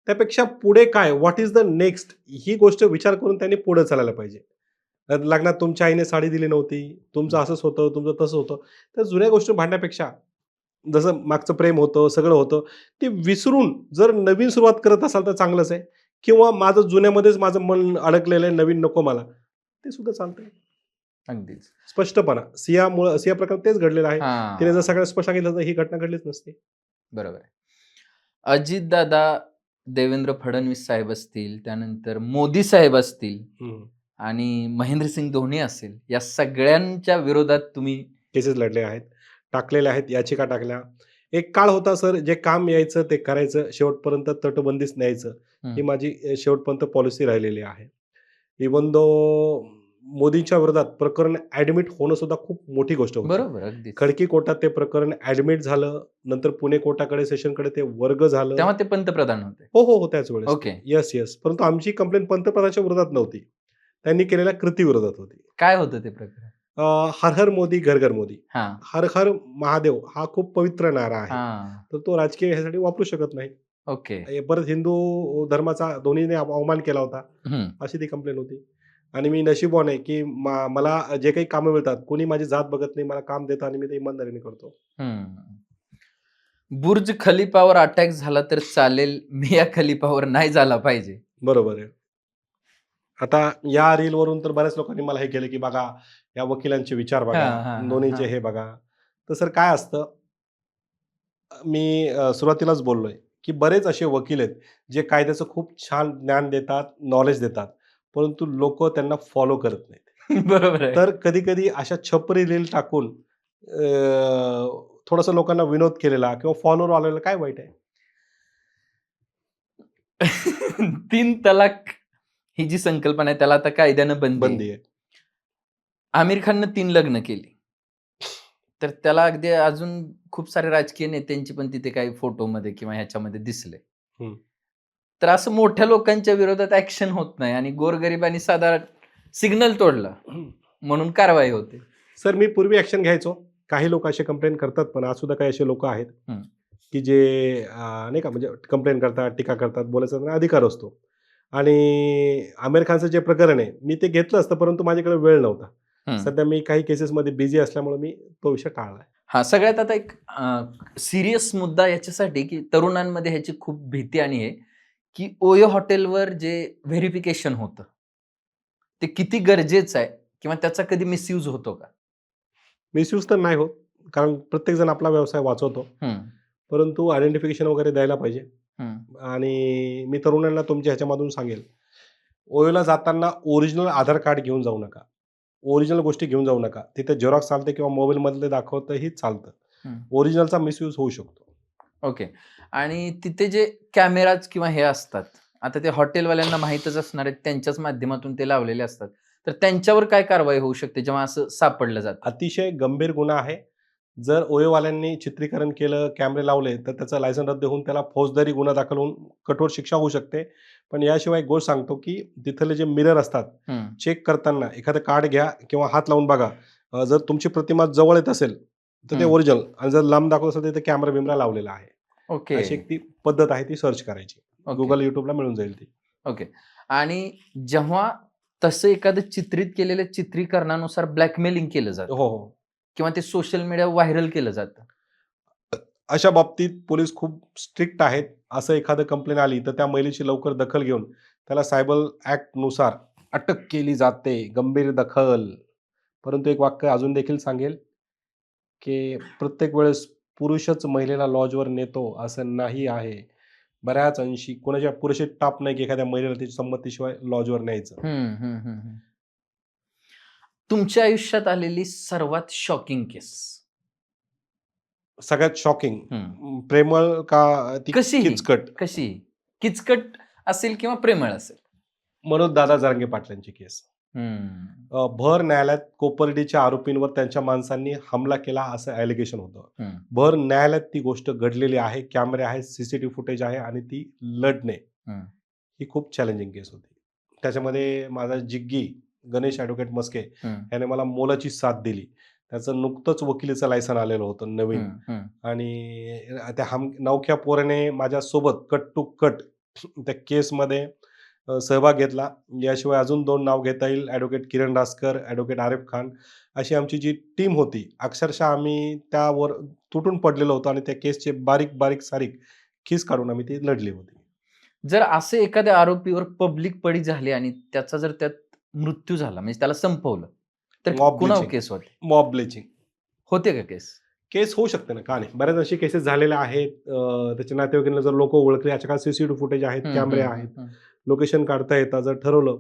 त्यापेक्षा पुढे काय, व्हॉट इस द नेक्स्ट ही गोष्ट विचार करून त्यांनी पुढे चालायला पाहिजे. लग्नात तुमच्या आईने साडी दिली नव्हती, तुमचं हं. असंच होतं, तुमचं तसं होतं. त्या जुन्या गोष्टी भांडण्यापेक्षा जसं मागचं प्रेम होतं, सगळं होतं, ते विसरून जर नवीन सुरुवात करत असाल तर चांगलंच आहे किंवा माझं जुन्यामध्येच माझं मन अडकलेलं आहे, नवीन नको मला, ते सुद्धा चालतंय. अगदीच. स्पष्टपणा. सिया प्रकरणात तेच घडलेलं आहे. तिने जर हां. सगळ्यात स्पष्ट सांगितलं तर ही घटना घडलीच नसती. बरोबर आहे. अजितदादा, देवेंद्र फडणवीस साहेब असतील, त्यानंतर मोदी साहेब असतील हं. आणि महेंद्रसिंग धोनी असेल, या सगळ्यांच्या विरोधात तुम्ही केसेस लढले आहेत, टाकलेल्या आहेत, याचिका टाकल्या. एक काळ होता सर, जे काम यायचं ते करायचं, शेवटपर्यंत तटबंदीच न्यायचं. हं. ही माझी शेवटपर्यंत पॉलिसी राहिलेली आहे. इव्हन दो मोदींच्या विरोधात प्रकरण ॲडमिट होणं सुद्धा खूप मोठी गोष्ट होती. बरोबर, अगदीच. खडकी कोर्टात ते प्रकरण ॲडमिट झालं, नंतर पुणे कोर्टाकडे, सेशनकडे ते वर्ग झालं. तेव्हा ते पंतप्रधान होते. हो, त्याच वेळेस. ओके. येस. परंतु आमची कंप्लेंट पंतप्रधानांच्या विरोधात नव्हती. त्यांनी केलेल्या कृतीविरोधात होती. काय होतं ते प्रकरण? हर हर मोदी, घर घर मोदी. हां, हर हर महादेव हा खूप पवित्र नारा आहे. हां. तर तो राजकीय ह्यासाठी वापरू शकत नाही. ओके. परत हिंदू धर्माचा दोन्हीने अवमान केला होता, हं. अशी ती कंप्लेंट होती. आणि मी नशीबवान आहे, की मला जे काही कामं मिळतात, कोणी माझी जात बघत नाही. मला काम देतं आणि मी ते इमानदारीने करतो. हं. बुर्ज खलिफावर अटॅक झाला तर चालेल, मिया खलिफावर नाही झाला पाहिजे. बरोबर आहे. आता या रीलवरून तर बऱ्याच लोकांनी मला हे केलं, की बघा या वकिलांचे विचार बघा, हां, हां, हां, दोन्हीचे हां. हे बघा. तर सर काय असतं, मी सुरुवातीलाच बोललोय, की बरेच असे वकील आहेत, जे कायद्याचं खूप छान ज्ञान देतात, नॉलेज देतात, परंतु लोकं त्यांना फॉलो करत नाहीत. बरोबर आहे. तर कधी-कधी अशा छपरी रील टाकून थोडंसं लोकांना विनोद केलेला किंवा फॉलोवर आलेला काय वाईट आहे? 3 तलाक ही जी संकल्पना आहे त्याला आता कायद्यानं बंदी आहे. बंदी आहे. आमिर खाननं 3 लग्न केली. तर त्याला अगदी अजून खूप सारे राजकीय नेत्यांची पण तिथे काही फोटोमध्ये किंवा ह्याच्यामध्ये दिसले. हं. तर असं मोठ्या लोकांच्या विरोधात ॲक्शन होत नाही आणि गोरगरिबांनी साधा सिग्नल तोडला म्हणून कारवाई होते. सर मी पूर्वी ॲक्शन घ्यायचो. काही लोक असे कंप्लेंट करतात, पण आज सुद्धा काही असे लोकं आहेत, हं. की जे नाही का म्हणजे कंप्लेंट करतात, टीका करतात, बोलायचा त्यांना अधिकार असतो. आणि आमिर खानचं जे प्रकरण आहे, मी ते घेतलं असतं, परंतु माझ्याकडे वेळ नव्हता. हं. सध्या मी काही केसेसमध्ये बिझी असल्यामुळे मी तो विषय टाळला आहे. हां, सगळ्यात आता एक सीरियस मुद्दा याच्यासाठी, की तरुणांमध्ये ह्याची खूप भीती आणि हे, की ओयो हॉटेलवर जे व्हेरिफिकेशन होतं, ते किती गरजेचं आहे किंवा त्याचा कधी मिसयूज होतो का? मिसयूज तर नाही होत, कारण प्रत्येकजण आपला व्यवसाय वाचवतो. हं, परंतु आयडेंटिफिकेशन वगैरे द्यायला पाहिजे. हं, आणि मी तरुणांना तुमच्या ह्याच्यामधून सांगेल, ओयोला जाताना ओरिजिनल आधार कार्ड घेऊन जाऊ नका. ओरिजिनल गोष्टी घेऊन जाऊ नका. तिथे झेरॉक्स चालते किंवा मोबाईलमधलं दाखवतंही चालतं. हं. ओरिजिनलचा मिसयूज होऊ शकतो. ओके. आणि तिथे जे कॅमेराज किंवा हे असतात, आता ते हॉटेलवाल्यांना माहीतच असणार आहेत, त्यांच्याच माध्यमातून ते लावलेले असतात. तर त्यांच्यावर काय कारवाई होऊ शकते जेव्हा असं सापडलं जातं? अतिशय गंभीर गुन्हा आहे. जर ओयोवाल्यांनी चित्रीकरण केलं, कॅमेरे लावले, तर त्याचं लायसन रद्द होऊन त्याला फौजदारी गुन्हा दाखल होऊन कठोर शिक्षा होऊ शकते. पण याशिवाय एक गोष्ट सांगतो, की तिथले जे मिरर असतात, हं, चेक करताना एखादं कार्ड घ्या किंवा हात लावून बघा. जर तुमची प्रतिमा जवळ येत असेल, तर ते हं. ओरिजिनल आणि जर लांब दाखवत असेल, तर तिथे कॅमेरा-बिमेरा लावलेला आहे. ओके, अशी एक ती पद्धत आहे, ती सर्च करायची. ओके, Google, YouTubeला मिळून जाईल ती. ओके. आणि जेव्हा तसं एखादं चित्रित केलेल्या चित्रीकरणानुसार ब्लॅकमेलिंग केलं जातं हो. किंवा ते सोशल मीडिया व्हायरल केलं जातं. अशा बाबतीत पोलीस खूप स्ट्रिक्ट आहेत. असं एखादं कंप्लेंट आली, तर त्या महिलेची लवकर दखल घेऊन त्याला सायबर ॲक्टनुसार अटक केली जाते. गंभीर दखल. परंतु एक वाक्य अजून देखील सांगेल, की प्रत्येक वेळेस पुरुषच महिलेला लॉजवर नेतो असं नाही आहे. बऱ्याच अंशी कोणाच्या पुरेशी टाप नाही, की एखाद्या महिलेला त्याची संमतीशिवाय लॉजवर न्यायचं. हं, हं, हं, हं. तुमच्या आयुष्यात आलेली सर्वात शॉकिंग केस? सगळ्यात शॉकिंग हं. प्रेमळ का ती कशीही, किचकट? कशीही. किचकट असेल किंवा प्रेमळ असेल. मनोज दादा जरांगे पाटलांची केस. भर न्यायालयात कोपर्डीच्या आरोपींवर त्यांच्या माणसांनी हमला केला असं ॲलिगेशन होतं. हम्म. भर न्यायालयात ती गोष्ट घडलेली आहे, कॅमेरे आहेत, सीसीटीव्ही फुटेज आहे आणि ती लढणे हम्म. ही खूप चॅलेंजिंग केस होती. त्याच्यामध्ये माझा जिग्गी गणेश ॲडव्होकेट मस्के हम्म. याने मला मोलाची साथ दिली. त्याचं नुकतंच वकिलीचं लायसन आलेलं होतं नवीन आणि त्या नवख्या पोराने माझ्यासोबत कट टू कट त्या केसमध्ये सहभाग घेतला. याशिवाय अजून 2 नाव घेता येईल. ॲडव्होकेट किरण रासकर, ॲडव्होकेट आरिफ खान अशी आमची जी टीम होती. अक्षरशः आम्ही त्यावर तुटून पडलेलो होतो आणि त्या केसचे बारीक सारीक खीस काढून आम्ही ती लढली होती. जर असे एखाद्या आरोपीवर पब्लिक पडी झाली आणि त्याचा जर त्यात मृत्यू झाला म्हणजे त्याला संपवलं तर Mob कुणावर lynching. केस होते मॉब ब्लिचिंग होते का केस? केस होऊ शकते ना, का नाही? बऱ्याच अशी केसेस झालेल्या आहेत. त्याच्या नातेवाईकांना जर लोक ओळखले, याच्या काळात सीसीटीव्ही फुटेज आहेत, कॅमेरे आहेत, लोकेशन काढता येतं, जर ठरवलं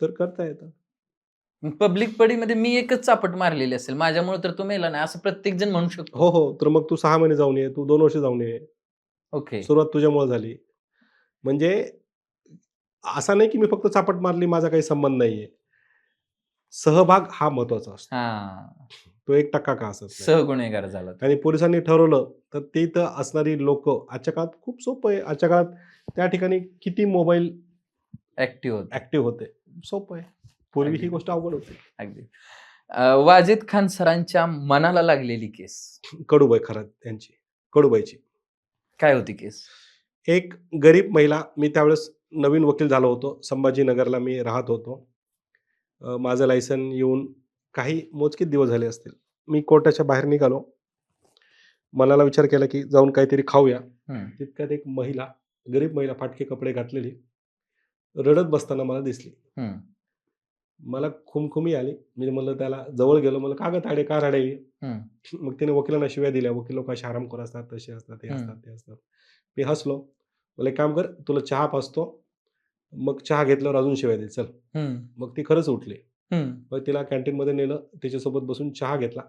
तर करता येतं. पब्लिक पडीमध्ये मी एकच चापट मारलेली असेल माझ्यामुळे तर तो मेला नाही असं प्रत्येक जण म्हणू शकतो. हो. तर मग तू 6 महिने जाऊन ये, तू 2 वर्ष जाऊन ये. ओके. सुरुवात तुझ्यामुळे झाली. म्हणजे असं नाही की मी फक्त चापट मारली, माझा काही संबंध नाहीये. सहभाग हा महत्वाचा असतो. हा तो 1% का असत नाही. सहगुन्हेगार झाला तो. आणि पोलिसांनी ठरवलं तर ते इथं असणारी लोक आजच्या काळात खूप सोपं आहे. आजच्या काळात त्या ठिकाणी किती मोबाईल ऍक्टिव्ह होते. ऍक्टिव्ह होते, सोपं आहे. पूर्वी ही अगदी. गोष्ट अवघड होती. अगदी. वाजिद खान सरांच्या मनाला लागलेली केस कडूबाई खरं त्यांची, कडूबाईची. काय होती केस? एक गरीब महिला, मी त्यावेळेस नवीन वकील झालो होतो, संभाजीनगरला मी राहत होतो. माझं लायसन येऊन काही मोजकेच दिवस झाले असतील. मी कोर्टाच्या बाहेर निघालो, मनाला विचार केला की जाऊन काहीतरी खाऊया. तितक्यात एक महिला, गरीब महिला, फाटके कपडे घातलेली, रडत बसताना मला दिसली. मला खुमखुमी आली. मी म्हणलं, त्याला जवळ गेलो, म्हणलं का गं ताडे, का रडायली? मग तिने वकिलांना शिव्या दिल्या. वकील लोक असे हरामखोर असतात, तसे असतात, हे असतात, ते असतात. मी हसलो. मला एक काम कर, तुला चहा पाजतो, मग चहा घेतल्यावर अजून शिव्या दे, चल. मग ती खरंच उठली. मग तिला कॅन्टीनमध्ये नेलं, तिच्यासोबत बसून चहा घेतला.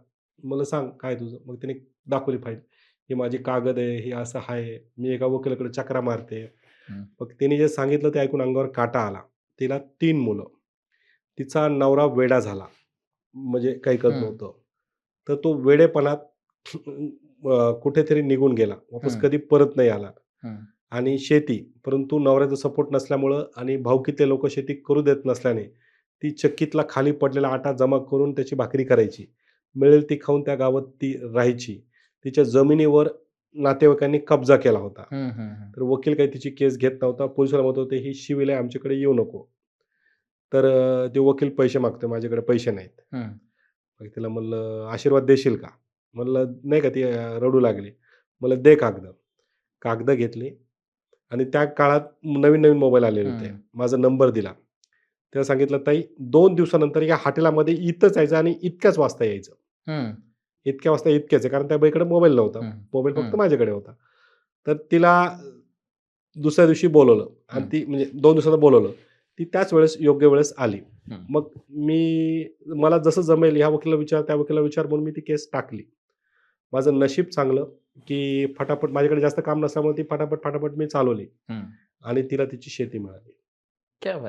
मला सांग काय तुझं? मग तिने दाखवली फाईल. ही माझी कागद आहे, हे असं आहे, मी एका वकिलाकडे चक्रा मारते. मग तिने जे सांगितलं ते ऐकून अंगावर काटा आला. तिला 3 मुलं. तिचा नवरा वेडा झाला, म्हणजे काही करत नव्हतं. तर तो वेडेपणात कुठेतरी निघून गेला, वापस कधी परत नाही आला. आणि शेती, परंतु नवऱ्याचा सपोर्ट नसल्यामुळं आणि भावकीतले लोक शेती करू देत नसल्याने ती चक्कीतला खाली पडलेला आटा जमा करून त्याची भाकरी करायची. मिळेल ती खाऊन त्या गावात ती राहायची. तिच्या जमिनीवर नातेवाईकांनी कब्जा केला होता. तर वकील काही तिची केस घेत नव्हता. पोलिसाला म्हणत होते ही शिवील आहे, आमच्याकडे येऊ नको. तर ते वकील पैसे मागतोय, माझ्याकडे पैसे नाहीत. मग तिला म्हणलं आशीर्वाद देशील का? म्हणलं नाही का. ती रडू लागली. म्हणलं दे कागद घेतली आणि त्या काळात नवीन मोबाईल आलेले होते. माझा नंबर दिला. त्याला सांगितलं ताई 2 दिवसानंतर या हॉटेलामध्ये इथंच यायचं आणि इतक्याच वाजता यायचं. इतक्या वाजता इतक्याच आहे, कारण त्या बाईकडे मोबाईल नव्हता. मोबाईल फक्त माझ्याकडे होता. तर तिला दुसऱ्या दिवशी बोलवलं आणि ती म्हणजे 2 दिवसांना बोलवलं. ती त्याच वेळेस योग्य वेळेस आली. मग मला जसं जमेल, ह्या वकिलाला विचार, त्या वकिलाला विचार, म्हणून मी ती केस टाकली. माझं नशीब चांगलं की फटाफट, माझ्याकडे जास्त काम नसल्यामुळे ती फटाफट मी चालवली आणि तिला तिची शेती मिळाली.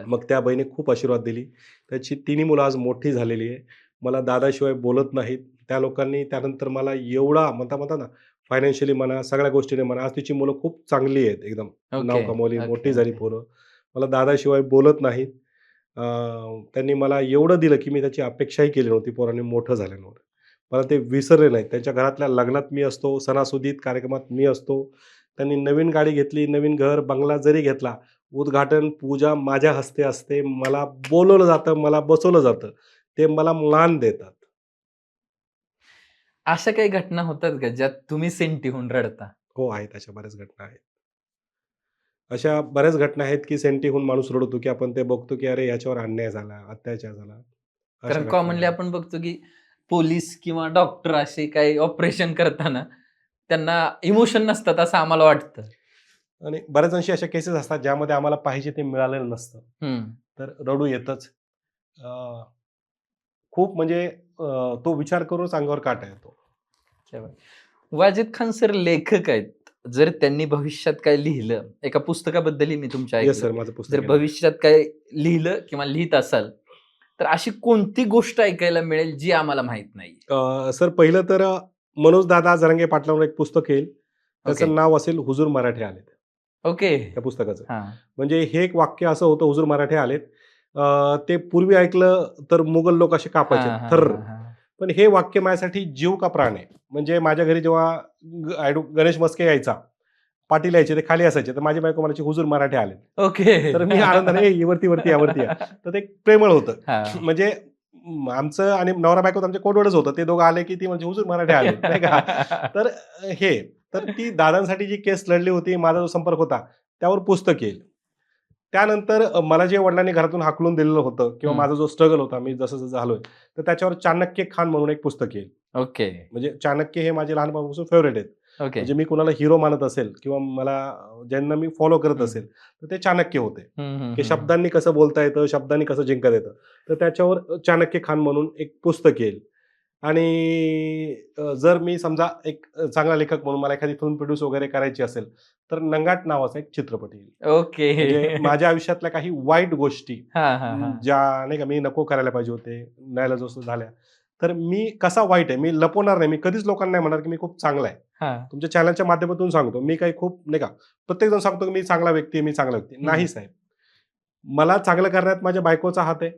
मग त्या बाईने खूप आशीर्वाद दिली. त्याची 3 मुलं आज मोठी झालेली आहे. मला दादाशिवाय बोलत नाहीत. त्या लोकांनी त्यानंतर मला एवढा म्हणता ना, फायनान्शियली म्हणा, सगळ्या गोष्टीने म्हणा, आज तिची मुलं खूप चांगली आहेत, एकदम नाव कमावली, मोठी झाली पोरं. मला दादाशिवाय बोलत नाहीत. त्यांनी मला एवढं दिलं की मी त्याची अपेक्षाही केली नव्हती पोरांनी मोठं झाल्यावर. मला ते विसरले नाहीत. त्यांच्या घरातल्या लग्नात मी असतो, सणासुदीत कार्यक्रमात मी असतो. त्यांनी नवीन गाडी घेतली, नवीन घर, बंगला जरी घेतला, उद्घाटन, पूजा माझ्या हस्ते असते. मला बोलवलं जातं, मला बसवलं जातं. ते मला मान देतात. अशा काही घटना होतात का ज्यात तुम्ही सेंटी होऊन रडता? हो, आहेत अशा बऱ्याच घटना आहेत. अशा बऱ्याच घटना आहेत की सेंटी होऊन माणूस रडतो, की आपण ते बघतो की अरे याच्यावर अन्याय झाला, अत्याचार झाला. अशा कारण घटना कॉमनली आहेत. आपण बघतो की पोलीस किंवा डॉक्टर असे काही ऑपरेशन करताना त्यांना इमोशन नसतात असं आम्हाला वाटतं. आणि बऱ्याच अंशी अशा केसेस असतात ज्यामध्ये आम्हाला पाहिजे ते मिळालेलं नसतं. तर रडू येतच. खूप म्हणजे तो विचार करूनच अंगावर काटा येतो. वाजिद खान सर लेखक आहेत. जर त्यांनी भविष्यात काय लिहिलं, एका पुस्तकाबद्दलही मी तुमच्या येस सर, ऐकलं, माझं पुस्तक जर आहे. भविष्यात काय लिहिलं किंवा लिहित असाल तर अशी कोणती गोष्ट ऐकायला मिळेल जी आम्हाला माहित नाही? सर पहिलं तर मनोज दादा जरांगे पाटलावर एक पुस्तक येईल, त्याचं ओके. नाव असेल हुजूर मराठे आलेत, ओके. त्या पुस्तकाचं. हा. म्हणजे हे एक वाक्य असं होतं, हुजूर मराठे आलेत. ते पूर्वी ऐकलं तर मुघल लोक असे कापायचे हा, थर, हा, हा. पण हे वाक्य माझ्यासाठी जीव का प्राण आहे. म्हणजे माझ्या घरी जेव्हा गणेश मस्के यायचा, पाटील यायचे, ते खाली असायचे, तर माझी बायको म्हणायची हुजूर मराठे आले. ओके. तर मी आनंदाने "ए, वरती यावरती या." तर ते एक प्रेमळ होतं. हा. म्हणजे आमचं आणि नवरा बायको आमच्या कोडवडच होतं. ते दोघं आले की ती म्हणजे हुजूर मराठे आले, नाही का. तर हे तर ती दादांसाठी जी केस लढली होती, माझा जो संपर्क होता, त्यावर पुस्तक येईल. त्यानंतर मला जे वडिलांनी घरातून हाकलून दिलेलं होतं किंवा माझा जो स्ट्रगल होता, मी जसं जसं झालोय, तर त्याच्यावर चाणक्य खान म्हणून एक पुस्तक येईल. ओके. म्हणजे चाणक्य हे माझे लहानपणापासून फेवरेट आहेत. ओके. म्हणजे मी कुणाला हिरो मानत असेल किंवा मला ज्यांना मी फॉलो करत असेल, तर ते चाणक्य होते. की शब्दांनी कसं बोलता येतं, शब्दांनी कसं जिंकता येतं. तर त्याच्यावर चाणक्य खान म्हणून एक पुस्तक येईल. आणि जर मी समजा एक चांगला लेखक म्हणून मला एखादी फिल्म प्रोड्यूस वगैरे करायची असेल, तर नंगाट नावाचा एक चित्रपट येईल. ओके. म्हणजे माझ्या आयुष्यातल्या काही वाईट गोष्टी हा, हा, हा. ज्या नाही का मी नको करायला पाहिजे होते, नाईलाजास्तव झाल्या. तर मी कसा वाईट आहे, मी लपवणार नाही. मी कधीच लोकांना नाही म्हणणार की मी खूप चांगला आहे. हा. तुमच्या चॅनलच्या माध्यमातून सांगतो. मी काही खूप नाही का, प्रत्येक जण सांगतो की मी चांगला व्यक्ती आहे, मी चांगला व्यक्ती. नाही साहेब. मला चांगलं करण्यात माझ्या बायकोचा हात आहे.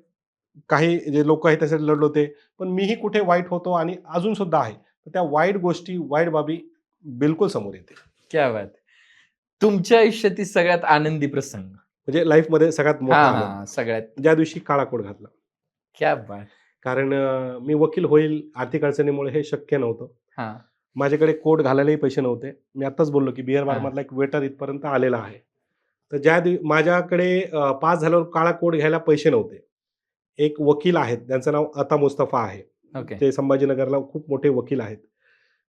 काही जे लोक आहेत त्यासाठी लढलो होते. पण मीही कुठे वाईट होतो आणि अजून सुद्धा आहे. तर त्या वाईट गोष्टी, वाईट बाबी बिलकुल समोर येतील. क्या बात. तुमच्या आयुष्यातील सगळ्यात आनंदी प्रसंग? म्हणजे लाईफमध्ये सगळ्यात मोठा हा, आनंद सगळ्यात. ज्या दिवशी काळा कोट घातला. क्या बात. कारण मी वकील होईल, आर्थिक अडचणीमुळे हे शक्य नव्हतं. हा. माझ्याकडे कोट घालायलाही पैसे नव्हते. मी आत्ताच बोललो की बिअर हा. बारमधला एक वेटर इथपर्यंत आलेला आहे. तर माझ्याकडे पास झाल्यावर काळा कोट घ्यायला पैसे नव्हते. एक वकील आहेत, त्यांचं नाव अता मुस्तफा आहे. ओके. ते संभाजीनगरला खूप मोठे वकील आहेत.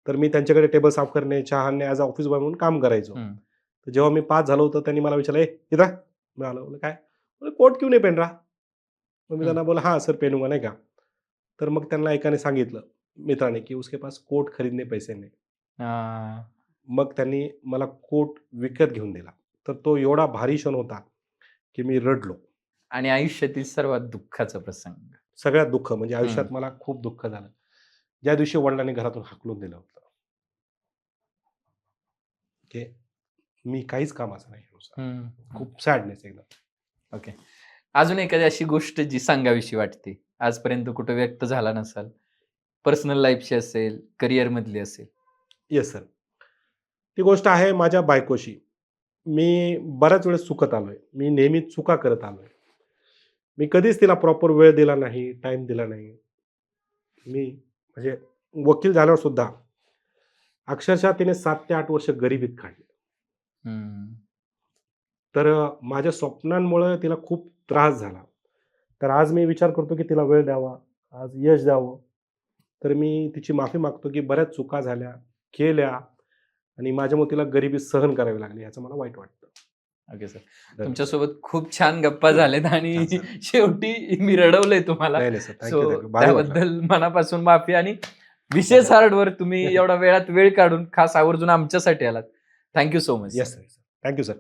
तर मी त्यांच्याकडे टेबल साफ करणे, चहा आणणे ॲज अ ऑफिस बॉय म्हणून काम करायचो. तर जेव्हा मी पास झालो होतो, त्यांनी मला विचारलं, "ए इधर आ." मी आलो. बोललो, "काय?" बोलले, "कोट क्यों नहीं पहन रहा?" मग मी त्यांना बोलला, "हां सर पहनूंगा." नाही का. तर मग त्यांना एकाने सांगितलं मित्राने की उसके पास कोट खरीदने पैसे नहीं. हा. मग त्यांनी मला कोट विकत घेऊन दिला. तर तो एवढा भारी क्षण होता की मी रडलो. आणि आयुष्यातील सर्वात दुःखाचा प्रसंग? सगळ्यात दुःख म्हणजे आयुष्यात मला खूप दुःख झालं. ज्या दिवशी वडिलांनी घरातून हाकलून दिलं होतं. की मी काहीच कामाचा नाही नुसार. खूप सॅडनेस एकदम. ओके. अजून एखादी अशी गोष्ट जी सांगावीशी वाटते, आजपर्यंत कुठं व्यक्त झाला नसाल, पर्सनल लाईफची असेल, करिअर मधली असेल? Yes sir. ती गोष्ट आहे माझ्या बायकोशी. मी बऱ्याच वेळेस चुकत आलोय. मी नेहमी चुका करत आलोय. मी कधीच तिला प्रॉपर वेळ दिला नाही, टाईम दिला नाही. मी म्हणजे वकील झाल्यावर सुद्धा अक्षरशः तिने 7 ते 8 वर्ष गरिबीत काढली. तर माझ्या स्वप्नांमुळे तिला खूप त्रास झाला. तर आज मी विचार करतो की तिला वेळ द्यावा, आज यश द्यावं. तर मी तिची माफी मागतो की बऱ्याच चुका झाल्या, केल्या आणि माझ्यामुळे तिला गरिबी सहन करावी लागली, याचं मला वाईट वाटतं. Okay sir. तुमच्यासोबत खूप छान गप्पा झाल्यात आणि छान सर. शेवटी मी रडवलंय तुम्हाला. नाही नाही सर, सो थँक्यू भारी वाटलं. त्याबद्दल मनापासून माफी आणि विशेष हार्डवर तुम्ही एवढा वेळात वेळ काढून खास आवर्जून आमच्यासाठी आलात. Thank you so much. Yes sir, thank you sir.